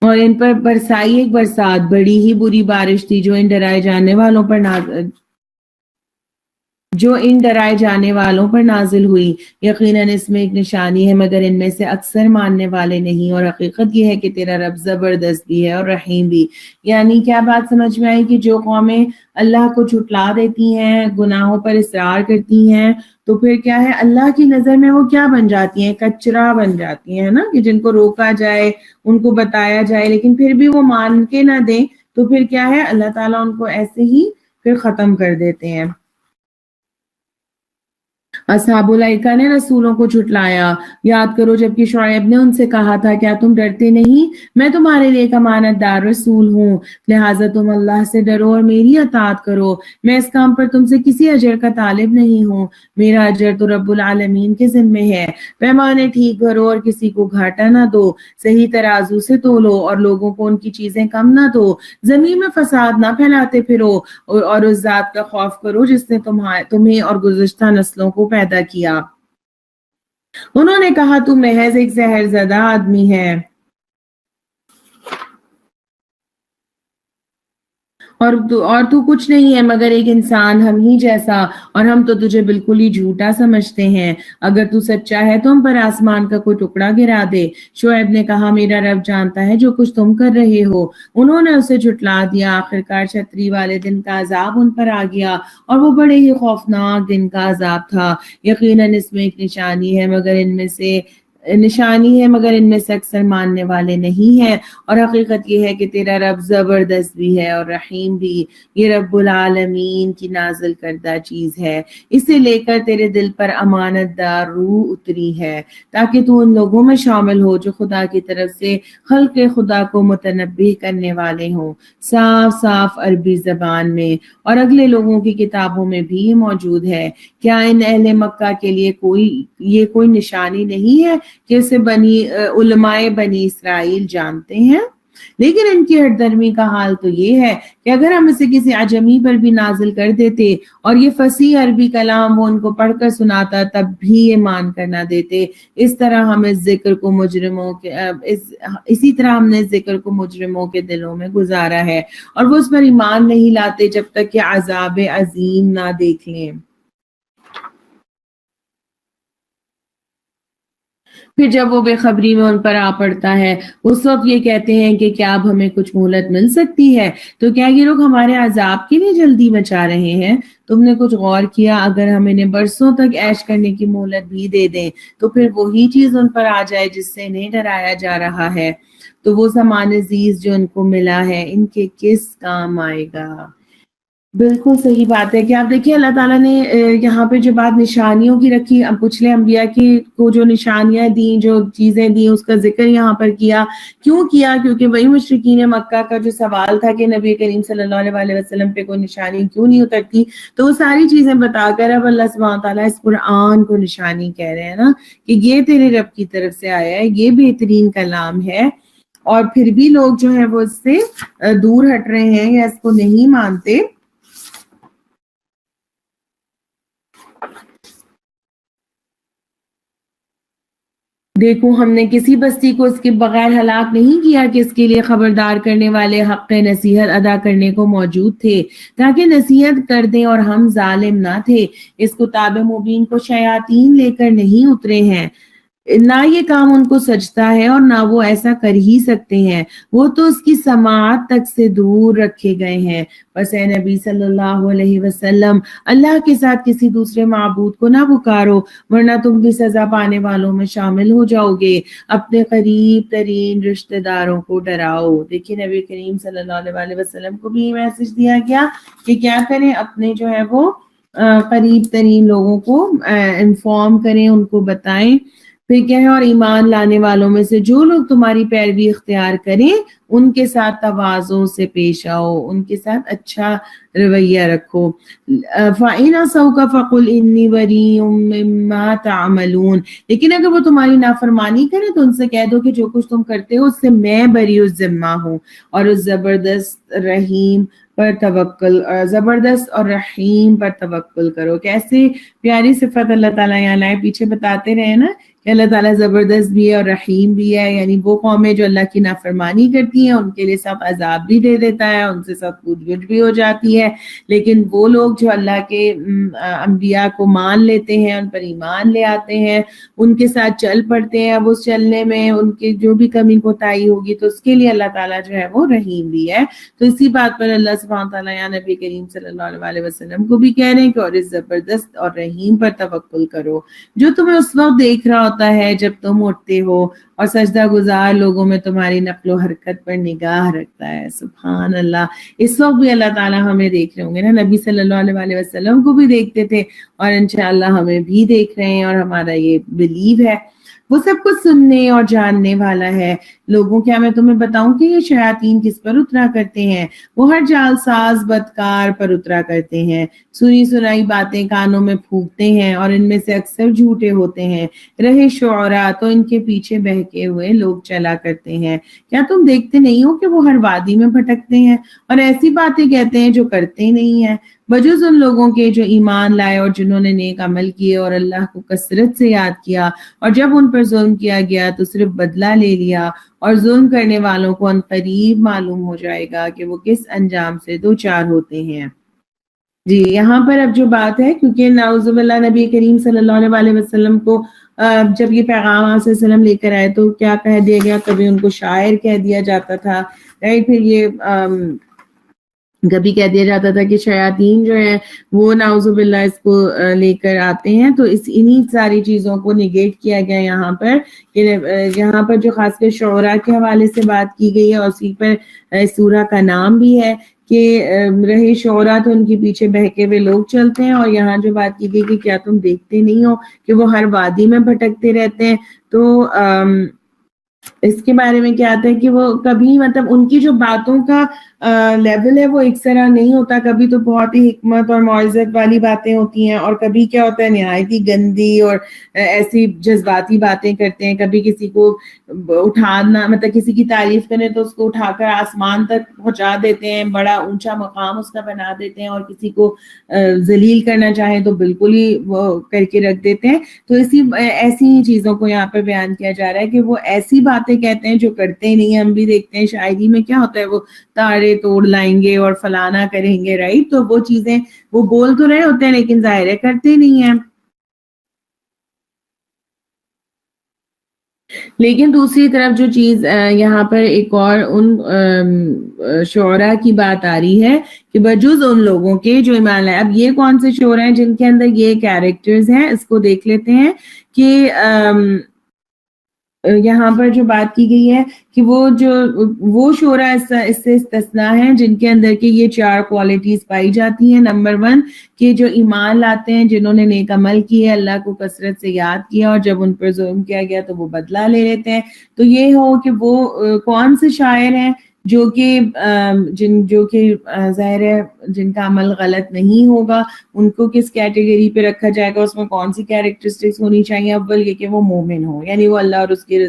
اور ان پر برسائی ایک برسات، بڑی ہی بری بارش تھی جو ان ڈرائے جانے والوں پر نازل ہوئی. یقیناً اس میں ایک نشانی ہے مگر ان میں سے اکثر ماننے والے نہیں. اور حقیقت یہ ہے کہ تیرا رب زبردست بھی ہے اور رحیم بھی. یعنی کیا بات سمجھ میں آئی کہ جو قومیں اللہ کو جھٹلا دیتی ہیں، گناہوں پر اصرار کرتی ہیں، تو پھر کیا ہے، اللہ کی نظر میں وہ کیا بن جاتی ہیں، کچرا بن جاتی ہیں نا، کہ جن کو روکا جائے، ان کو بتایا جائے لیکن پھر بھی وہ مان کے نہ دیں تو پھر کیا ہے، اللہ تعالیٰ ان کو ایسے ہی پھر ختم کر دیتے ہیں. اصحاب الایکہ نے رسولوں کو جھٹلایا. یاد کرو جبکہ شعیب نے ان سے کہا تھا کیا تم ڈرتے نہیں، میں تمہارے لیے ایک امانت دار رسول ہوں، لہٰذا تم اللہ سے ڈرو اور میری اطاعت کرو. میں اس کام پر تم سے کسی اجر کا طالب نہیں ہوں، میرا اجر تو رب العالمین کے ذمے ہے. پیمانے ٹھیک کرو اور کسی کو گھاٹا نہ دو، صحیح ترازو سے تولو اور لوگوں کو ان کی چیزیں کم نہ دو. زمین میں فساد نہ پھیلاتے پھرو اور اس ذات کا خوف کرو جس نے تمہیں اور گزشتہ نسلوں کو پیدا کیا. انہوں نے کہا تو محض ایک سحر زدہ آدمی ہے اور تو کچھ نہیں ہے مگر ایک انسان ہم ہی جیسا، اور ہم تو تجھے بالکل ہی جھوٹا سمجھتے ہیں۔ اگر تو سچا ہے تو ہم پر آسمان کا کوئی ٹکڑا گرا دے۔ شعیب نے کہا میرا رب جانتا ہے جو کچھ تم کر رہے ہو۔ انہوں نے اسے جھٹلا دیا۔ آخرکار چھتری والے دن کا عذاب ان پر آ گیا، اور وہ بڑے ہی خوفناک دن کا عذاب تھا۔ یقیناً اس میں ایک نشانی ہے مگر ان میں سے اکثر ماننے والے نہیں ہیں۔ اور حقیقت یہ ہے کہ تیرا رب زبردست بھی ہے اور رحیم بھی۔ یہ رب العالمین کی نازل کردہ چیز ہے، اسے لے کر تیرے دل پر امانت دار روح اتری ہے تاکہ تو ان لوگوں میں شامل ہو جو خدا کی طرف سے خلق خدا کو متنبہ کرنے والے ہوں، صاف صاف عربی زبان میں، اور اگلے لوگوں کی کتابوں میں بھی یہ موجود ہے۔ کیا ان اہل مکہ کے لیے یہ کوئی نشانی نہیں ہے کہ اسے علماء بنی اسرائیل جانتے ہیں؟ لیکن ان کی ہٹ درمی کا حال تو یہ ہے کہ اگر ہم اسے کسی عجمی پر بھی نازل کر دیتے اور یہ فصیح عربی کلام وہ ان کو پڑھ کر سناتا تب بھی یہ مان کر نہ دیتے۔ اسی طرح ہم نے اس ذکر کو مجرموں کے دلوں میں گزارا ہے، اور وہ اس پر ایمان نہیں لاتے جب تک کہ عذاب عظیم نہ دیکھ لیں۔ پھر جب وہ بے خبری میں ان پر آ پڑتا ہے اس وقت یہ کہتے ہیں کہ کیا اب ہمیں کچھ مہلت مل سکتی ہے؟ تو کیا یہ لوگ ہمارے عذاب کے لیے جلدی مچا رہے ہیں؟ تم نے کچھ غور کیا؟ اگر ہم انہیں برسوں تک عیش کرنے کی مہلت بھی دے دیں تو پھر وہی چیز ان پر آ جائے جس سے انہیں ڈرایا جا رہا ہے، تو وہ زمان عزیز جو ان کو ملا ہے ان کے کس کام آئے گا؟ بالکل صحیح بات ہے کہ آپ دیکھیے اللہ تعالیٰ نے یہاں پہ جو بات نشانیوں کی رکھی، پچھلے انبیاء کو جو نشانیاں دیں، جو چیزیں دیں، اس کا ذکر یہاں پر کیا۔ کیوں کیا؟ کیونکہ وہی مشرکین مکہ کا جو سوال تھا کہ نبی کریم صلی اللہ علیہ وسلم پہ کوئی نشانی کیوں نہیں اترتی، تو وہ ساری چیزیں بتا کر اب اللہ سبحانہ تعالیٰ اس قرآن کو نشانی کہہ رہے ہیں نا، کہ یہ تیرے رب کی طرف سے آیا ہے، یہ بہترین کلام ہے، اور پھر بھی لوگ جو ہے وہ اس سے دور ہٹ رہے ہیں یا اس کو نہیں مانتے۔ دیکھو ہم نے کسی بستی کو اس کے بغیر ہلاک نہیں کیا کہ اس کے لیے خبردار کرنے والے حق نصیحت ادا کرنے کو موجود تھے تاکہ نصیحت کر دیں، اور ہم ظالم نہ تھے۔ اس کتاب مبین کو شیاطین لے کر نہیں اترے ہیں، نہ یہ کام ان کو سجتا ہے اور نہ وہ ایسا کر ہی سکتے ہیں، وہ تو اس کی سماعت تک سے دور رکھے گئے ہیں۔ بس اے نبی صلی اللہ علیہ وسلم اللہ کے ساتھ کسی دوسرے معبود کو نہ پکارو ورنہ تم بھی سزا پانے والوں میں شامل ہو جاؤ گے۔ اپنے قریب ترین رشتہ داروں کو ڈراؤ۔ دیکھیے نبی کریم صلی اللہ علیہ وسلم کو بھی میسج دیا گیا کہ کیا کریں، اپنے جو ہے وہ قریب ترین لوگوں کو انفارم کریں، ان کو بتائیں۔ پھر کیا ہے، اور ایمان لانے والوں میں سے جو لوگ تمہاری پیروی اختیار کریں ان کے ساتھ تواضع سے پیش آؤ، ان کے ساتھ اچھا رویہ رکھو۔ فَإِنْ عَصَوْكَ فَقُلْ إِنِّي بَرِيءٌ مِّمَّا تَعْمَلُونَ، لیکن اگر وہ تمہاری نافرمانی کرے تو ان سے کہہ دو کہ جو کچھ تم کرتے ہو اس سے میں بری الذمہ ہوں، اور اس زبردست اور رحیم پر توکل کرو۔ کیسے پیاری صفت اللہ تعالیٰ یہاں لائے، پیچھے بتاتے رہے نا کہ اللہ تعالیٰ زبردست بھی ہے اور رحیم بھی ہے، یعنی وہ قومیں جو اللہ کی نافرمانی کرتی ہیں ان کے لیے سخت عذاب بھی دے دیتا ہے، ان سے سخت پوچھ گچھ بھی ہو جاتی ہے، لیکن وہ لوگ جو اللہ کے انبیاء کو مان لیتے ہیں، ان پر ایمان لے آتے ہیں، ان کے ساتھ چل پڑتے ہیں، اب اس چلنے میں ان کے جو بھی کمی کوتاہی ہوگی تو اس کے لیے اللہ تعالیٰ جو ہے وہ رحیم بھی ہے۔ تو اسی بات پر اللہ سبحانہ تعالیٰ یا نبی کریم صلی اللہ علیہ وسلم کو بھی کہہ رہے ہیں کہ اور اس زبردست اور رحیم پر توکل کرو جو تمہیں اس وقت دیکھ رہا ہوتا ہے جب تم اٹھتے ہو، اور سجدہ گزار لوگوں میں تمہاری نقل و حرکت پر نگاہ رکھتا ہے۔ سبحان اللہ، اس وقت بھی اللہ تعالیٰ ہمیں دیکھ رہے ہوں گے نا، نبی صلی اللہ علیہ وسلم کو بھی دیکھتے تھے اور انشاءاللہ ہمیں بھی دیکھ رہے ہیں، اور ہمارا یہ بلیو ہے وہ سب کچھ سننے اور جاننے والا ہے۔ لوگوں کیا میں تمہیں بتاؤں کہ یہ شیاطین کس پر اترا کرتے ہیں؟ وہ ہر جال ساز بدکار پر اترا کرتے ہیں، سنی سنائی باتیں کانوں میں پھونکتے ہیں، اور ان میں سے اکثر جھوٹے ہوتے ہیں۔ رہے شعراء تو ان کے پیچھے بہکے ہوئے لوگ چلا کرتے ہیں۔ کیا تم دیکھتے نہیں ہو کہ وہ ہر وادی میں بھٹکتے ہیں اور ایسی باتیں کہتے ہیں جو کرتے نہیں ہیں؟ بجز ان لوگوں کے جو ایمان لائے اور جنہوں نے نیک عمل کیے اور اللہ کو کثرت سے یاد کیا، اور جب ان پر ظلم کیا گیا تو صرف بدلہ لے لیا، اور ظلم کرنے والوں کو عنقریب معلوم ہو جائے گا کہ وہ کس انجام سے دوچار ہوتے ہیں۔ جی یہاں پر اب جو بات ہے، کیونکہ نعوذ باللہ نبی کریم صلی اللہ علیہ وسلم کو جب یہ پیغام آپ صلی اللہ علیہ وسلم لے کر آئے تو کیا کہہ دیا گیا؟ کبھی ان کو شاعر کہہ دیا جاتا تھا، پھر یہ کبھی کہہ دیا جاتا تھا کہ شیاطین جو ہیں وہ نعوذ باللہ اس کو لے کر آتے ہیں۔ تو انہی ساری چیزوں کو نگیٹ کیا گیا یہاں پر، کہ یہاں پر جو خاص کر شعراء کے حوالے سے بات کی گئی ہے، اور اسی پر سورہ کا نام بھی ہے کہ رہے شعراء تو ان کے پیچھے بہکے ہوئے لوگ چلتے ہیں، اور یہاں جو بات کی گئی کہ کیا تم دیکھتے نہیں ہو کہ وہ ہر وادی میں بھٹکتے رہتے ہیں۔ تو اس کے بارے میں کیا آتا ہے کہ وہ کبھی مطلب ان کی جو باتوں کا لیول ہے وہ ایک طرح نہیں ہوتا، کبھی تو بہت ہی حکمت اور معزت والی باتیں ہوتی ہیں، اور کبھی کیا ہوتا ہے نہایت ہی گندی اور ایسی جذباتی باتیں کرتے ہیں۔ کبھی کسی کو اٹھانا، مطلب کسی کی تعریف کریں تو اس کو اٹھا کر آسمان تک پہنچا دیتے ہیں، بڑا اونچا مقام اس کا بنا دیتے ہیں، اور کسی کو ذلیل کرنا چاہیں تو بالکل ہی وہ کر کے رکھ دیتے ہیں۔ تو ایسی ہی چیزوں کو یہاں پہ بیان کیا جا رہا ہے کہ وہ ایسی باتیں کہتے ہیں جو کرتے نہیں ہیں۔ ہم بھی دیکھتے ہیں شاعری میں کیا ہوتا ہے، وہ تارے توڑ لائیں گے اور فلانا کریں گے، رائٹ؟ تو وہ چیزیں وہ بول تو رہے ہوتے ہیں لیکن ظاہر ہے کرتے نہیں ہیں۔ لیکن دوسری طرف جو چیز یہاں پر ایک اور ان شعراء کی بات آ رہی ہے کہ بجز ان لوگوں کے جو ایمان لائے۔ اب یہ کون سے شعراء ہیں جن کے اندر یہ کیریکٹرز ہیں، اس کو دیکھ لیتے ہیں کہ یہاں پر جو بات کی گئی ہے کہ وہ شعراء اس سے استثناء ہیں جن کے اندر کے یہ 4 کوالٹیز پائی جاتی ہیں۔ نمبر 1 کہ جو ایمان لاتے ہیں، جنہوں نے نیک عمل کیے، اللہ کو کثرت سے یاد کیا، اور جب ان پر ظلم کیا گیا تو وہ بدلہ لے لیتے ہیں۔ تو یہ ہو کہ وہ کون سے شاعر ہیں جو کہ ظاہر ہے جن کا عمل غلط نہیں ہوگا، ان کو کس کیٹیگری پہ رکھا جائے گا، اس میں کون سی کیریکٹرسٹکس ہونی چاہیے؟ اول یہ کہ وہ مومن ہو، یعنی وہ اللہ اور اس کے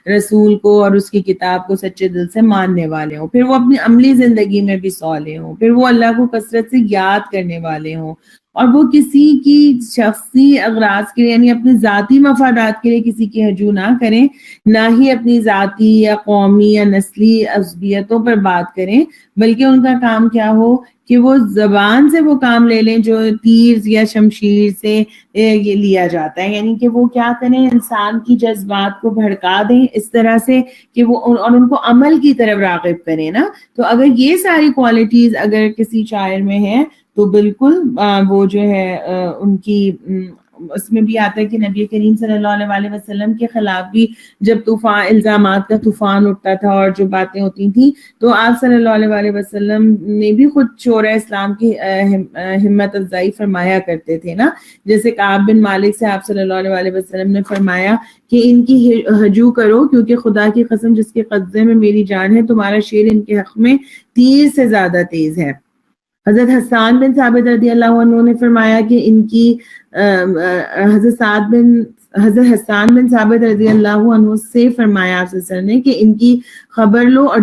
رسول کو اور اس کی کتاب کو سچے دل سے ماننے والے ہوں، پھر وہ اپنی عملی زندگی میں بھی صالح ہوں، پھر وہ اللہ کو کثرت سے یاد کرنے والے ہوں، اور وہ کسی کی شخصی اغراض کے لیے یعنی اپنے ذاتی مفادات کے لیے کسی کی ہجو نہ کریں، نہ ہی اپنی ذاتی یا قومی یا نسلی عصبیتوں پر بات کریں، بلکہ ان کا کام کیا ہو کہ وہ زبان سے وہ کام لے لیں جو تیر یا شمشیر سے یہ لیا جاتا ہے، یعنی کہ وہ کیا کریں، انسان کی جذبات کو بھڑکا دیں اس طرح سے کہ وہ اور ان کو عمل کی طرف راغب کریں نا۔ تو اگر یہ ساری کوالٹیز اگر کسی شاعر میں ہیں تو بالکل وہ جو ہے ان کی اس میں بھی آتا ہے کہ نبی کریم صلی اللہ علیہ وسلم کے خلاف بھی جب طوفان الزامات کا طوفان اٹھتا تھا اور جو باتیں ہوتی تھیں تو آپ صلی اللہ علیہ وسلم نے بھی خود شورۂ اسلام کی ہمت افزائی فرمایا کرتے تھے نا۔ جیسے کعب بن مالک سے آپ صلی اللہ علیہ وسلم نے فرمایا کہ ان کی ہجو کرو، کیونکہ خدا کی قسم جس کے قبضے میں میری جان ہے، تمہارا شیر ان کے حق میں تیر سے زیادہ تیز ہے۔ حضرت حسان بن ثابت رضی اللہ عنہ نے فرمایا کہ ان کی حضرت حسان بن ثابت رضی اللہ عنہ سے فرمایا آپ صلی اللہ علیہ وسلم نے کہ ان کی خبر لو، اور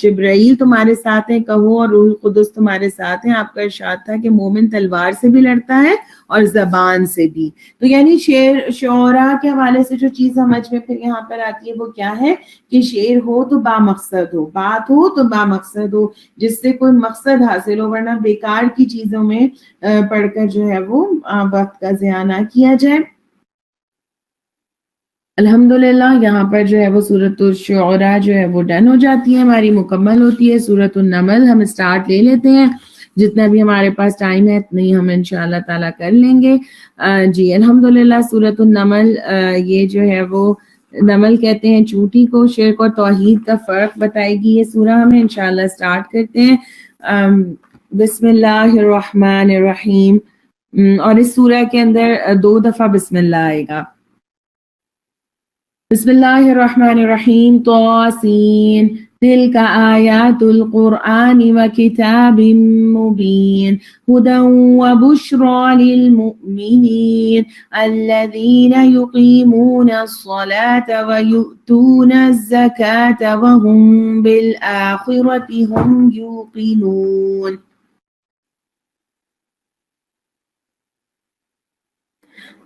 جبرائیل تمہارے ساتھ ہیں، کہو اور روح القدس تمہارے ساتھ ہیں۔ آپ کا ارشاد تھا کہ مومن تلوار سے بھی لڑتا ہے اور زبان سے بھی۔ تو یعنی شعراء کے حوالے سے جو چیز سمجھ میں پھر یہاں پر آتی ہے وہ کیا ہے کہ شعر ہو تو با مقصد ہو، بات ہو تو با مقصد ہو، جس سے کوئی مقصد حاصل ہو، ورنہ بیکار کی چیزوں میں پڑھ کر جو ہے وہ وقت کا ضیاع نہ کیا جائے۔ الحمدللہ یہاں پر جو ہے وہ سورۃ الشعراء جو ہے وہ ڈن ہو جاتی ہے، ہماری مکمل ہوتی ہے۔ سورۃ النمل ہم سٹارٹ لے لیتے ہیں، جتنا بھی ہمارے پاس ٹائم ہے اتنی ہم انشاءاللہ تعالیٰ کر لیں گے۔ جی الحمدللہ سورۃ النمل یہ جو ہے وہ نمل کہتے ہیں چوٹی کو، شرک اور توحید کا فرق بتائے گی یہ سورہ، ہمیں انشاءاللہ سٹارٹ کرتے ہیں۔ بسم اللہ الرحمن الرحیم، اور اس سورہ کے اندر 2 دفعہ بسم اللہ آئے گا۔ بسم اللہ الرحمن الرحیم، طاسین تلک آیات القرآن وکتاب مبین ہدی وبشری للمؤمنین الذین یقیمون الصلاة ویؤتون الزکاة وهم بالآخرة هم یوقنون۔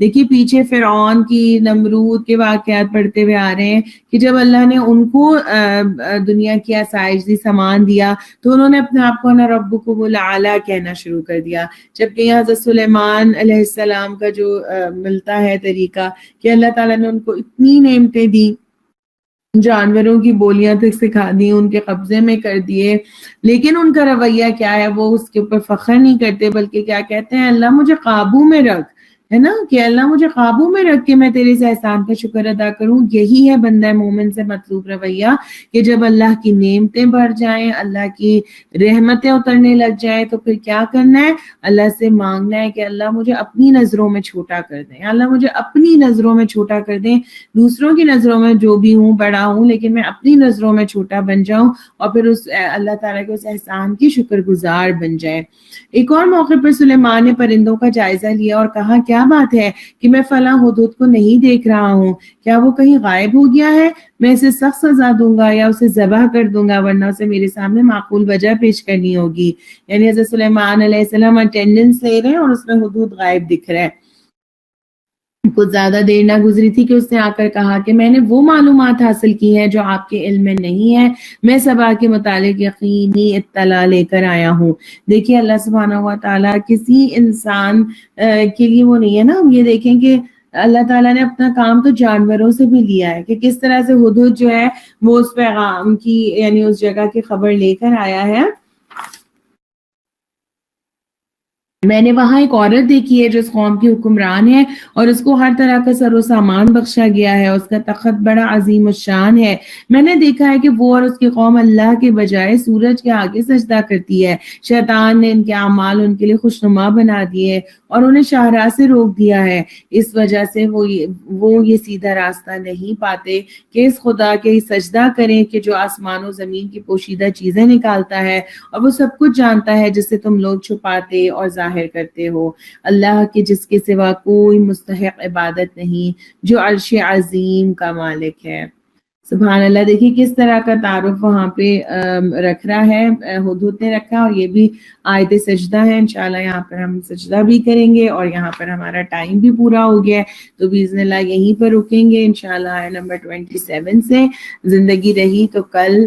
دیکھیے پیچھے فرعون کی، نمرود کے واقعات پڑھتے ہوئے آ رہے ہیں کہ جب اللہ نے ان کو دنیا کی آسائش دی، سامان دیا، تو انہوں نے اپنے آپ کو انا ربکم الاعلی کہنا شروع کر دیا. جبکہ یہاں حضرت سلیمان علیہ السلام کا جو ملتا ہے طریقہ کہ اللہ تعالیٰ نے ان کو اتنی نعمتیں دی، جانوروں کی بولیاں تک سکھا دی، ان کے قبضے میں کر دیے، لیکن ان کا رویہ کیا ہے، وہ اس کے اوپر فخر نہیں کرتے، بلکہ کیا کہتے ہیں، اللہ مجھے قابو میں رکھ، ہے نا، کہ اللہ مجھے قابو میں رکھ کے میں تیرے اس احسان کا شکر ادا کروں. یہی ہے بندہ مومن سے مطلوب رویہ، کہ جب اللہ کی نعمتیں بڑھ جائیں، اللہ کی رحمتیں اترنے لگ جائیں، تو پھر کیا کرنا ہے، اللہ سے مانگنا ہے کہ اللہ مجھے اپنی نظروں میں چھوٹا کر دیں، اللہ مجھے اپنی نظروں میں چھوٹا کر دیں، دوسروں کی نظروں میں جو بھی ہوں بڑا ہوں، لیکن میں اپنی نظروں میں چھوٹا بن جاؤں، اور پھر اس اللہ تعالیٰ کے اس احسان کی شکر گزار بن جائے. ایک اور موقع پر سلیمان نے پرندوں کا جائزہ لیا اور کہا کیا بات ہے کہ میں فلاں ہدہد کو نہیں دیکھ رہا ہوں، کیا وہ کہیں غائب ہو گیا ہے؟ میں اسے سخت سزا دوں گا یا اسے ذبح کر دوں گا، ورنہ اسے میرے سامنے معقول وجہ پیش کرنی ہوگی. یعنی حضرت سلیمان علیہ السلام اٹینڈنس لے رہے ہیں اور اس میں ہدہد غائب دکھ رہا ہے. کچھ زیادہ دیر نہ گزری تھی کہ اس نے آ کر کہا کہ میں نے وہ معلومات حاصل کی ہیں جو آپ کے علم میں نہیں ہے، میں سبا کے متعلق یقینی اطلاع لے کر آیا ہوں. دیکھیے اللہ سبحانہ و تعالیٰ کسی انسان کے لیے وہ نہیں ہے نا. یہ دیکھیں کہ اللہ تعالیٰ نے اپنا کام تو جانوروں سے بھی لیا ہے کہ کس طرح سے ہدہد جو ہے وہ اس پیغام کی، یعنی اس جگہ کی خبر لے کر آیا ہے. میں نے وہاں ایک عورت دیکھی ہے جو اس قوم کی حکمران ہے، اور اس کو ہر طرح کا سر و سامان بخشا گیا ہے، اس کا تخت بڑا عظیم الشان ہے. میں نے دیکھا ہے کہ وہ اور اس کی قوم اللہ کے بجائے سورج کے آگے سجدہ کرتی ہے. شیطان نے ان کے اعمال ان کے لیے خوشنما بنا دیے اور انہیں شاہراہ سے روک دیا ہے. اس وجہ سے وہ یہ سیدھا راستہ نہیں پاتے کہ اس خدا کے سجدہ کریں کہ جو آسمان و زمین کی پوشیدہ چیزیں نکالتا ہے، اور وہ سب کچھ جانتا ہے جسے تم لوگ چھپاتے اور ظاہر کرتے ہو. اللہ کے جس کے سوا کوئی مستحق عبادت نہیں، جو عرش عظیم کا مالک ہے. سبحان اللہ. دیکھیے کس طرح کا تعارف وہاں پہ رکھ رہا ہے، ہدہد نے رکھا، اور یہ بھی آیت سجدہ ہے. انشاءاللہ یہاں پر ہم سجدہ بھی کریں گے، اور یہاں پر ہمارا ٹائم بھی پورا ہو گیا ہے، تو باذن اللہ یہیں پر رکیں گے انشاءاللہ. آیت نمبر 27 سے زندگی رہی تو کل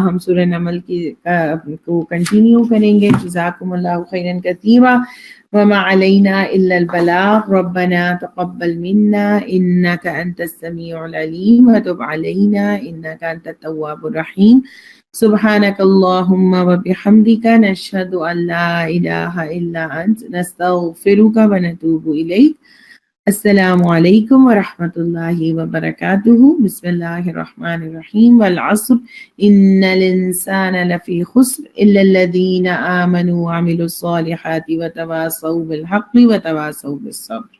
ہم سورہ نمل کو کنٹینیو کریں گے. جزاکم اللہ خیرا کثیرا وما علينا إلا البلاغ ربنا تقبل منا إنك أنت السميع العليم وتب علينا إنك أنت التواب الرحيم. سبحانك اللهم وبحمدك نشهد أن لا إله إلا أنت نستغفرك ونتوب إليك. السلام علیکم ورحمۃ اللہ وبرکاتہ. بسم اللہ الرحمن الرحیم. والعصر ان الانسان لفی خسر الا الذین آمنوا وعملوا الصالحات وتواصوا بالحق وتواصوا بالصبر.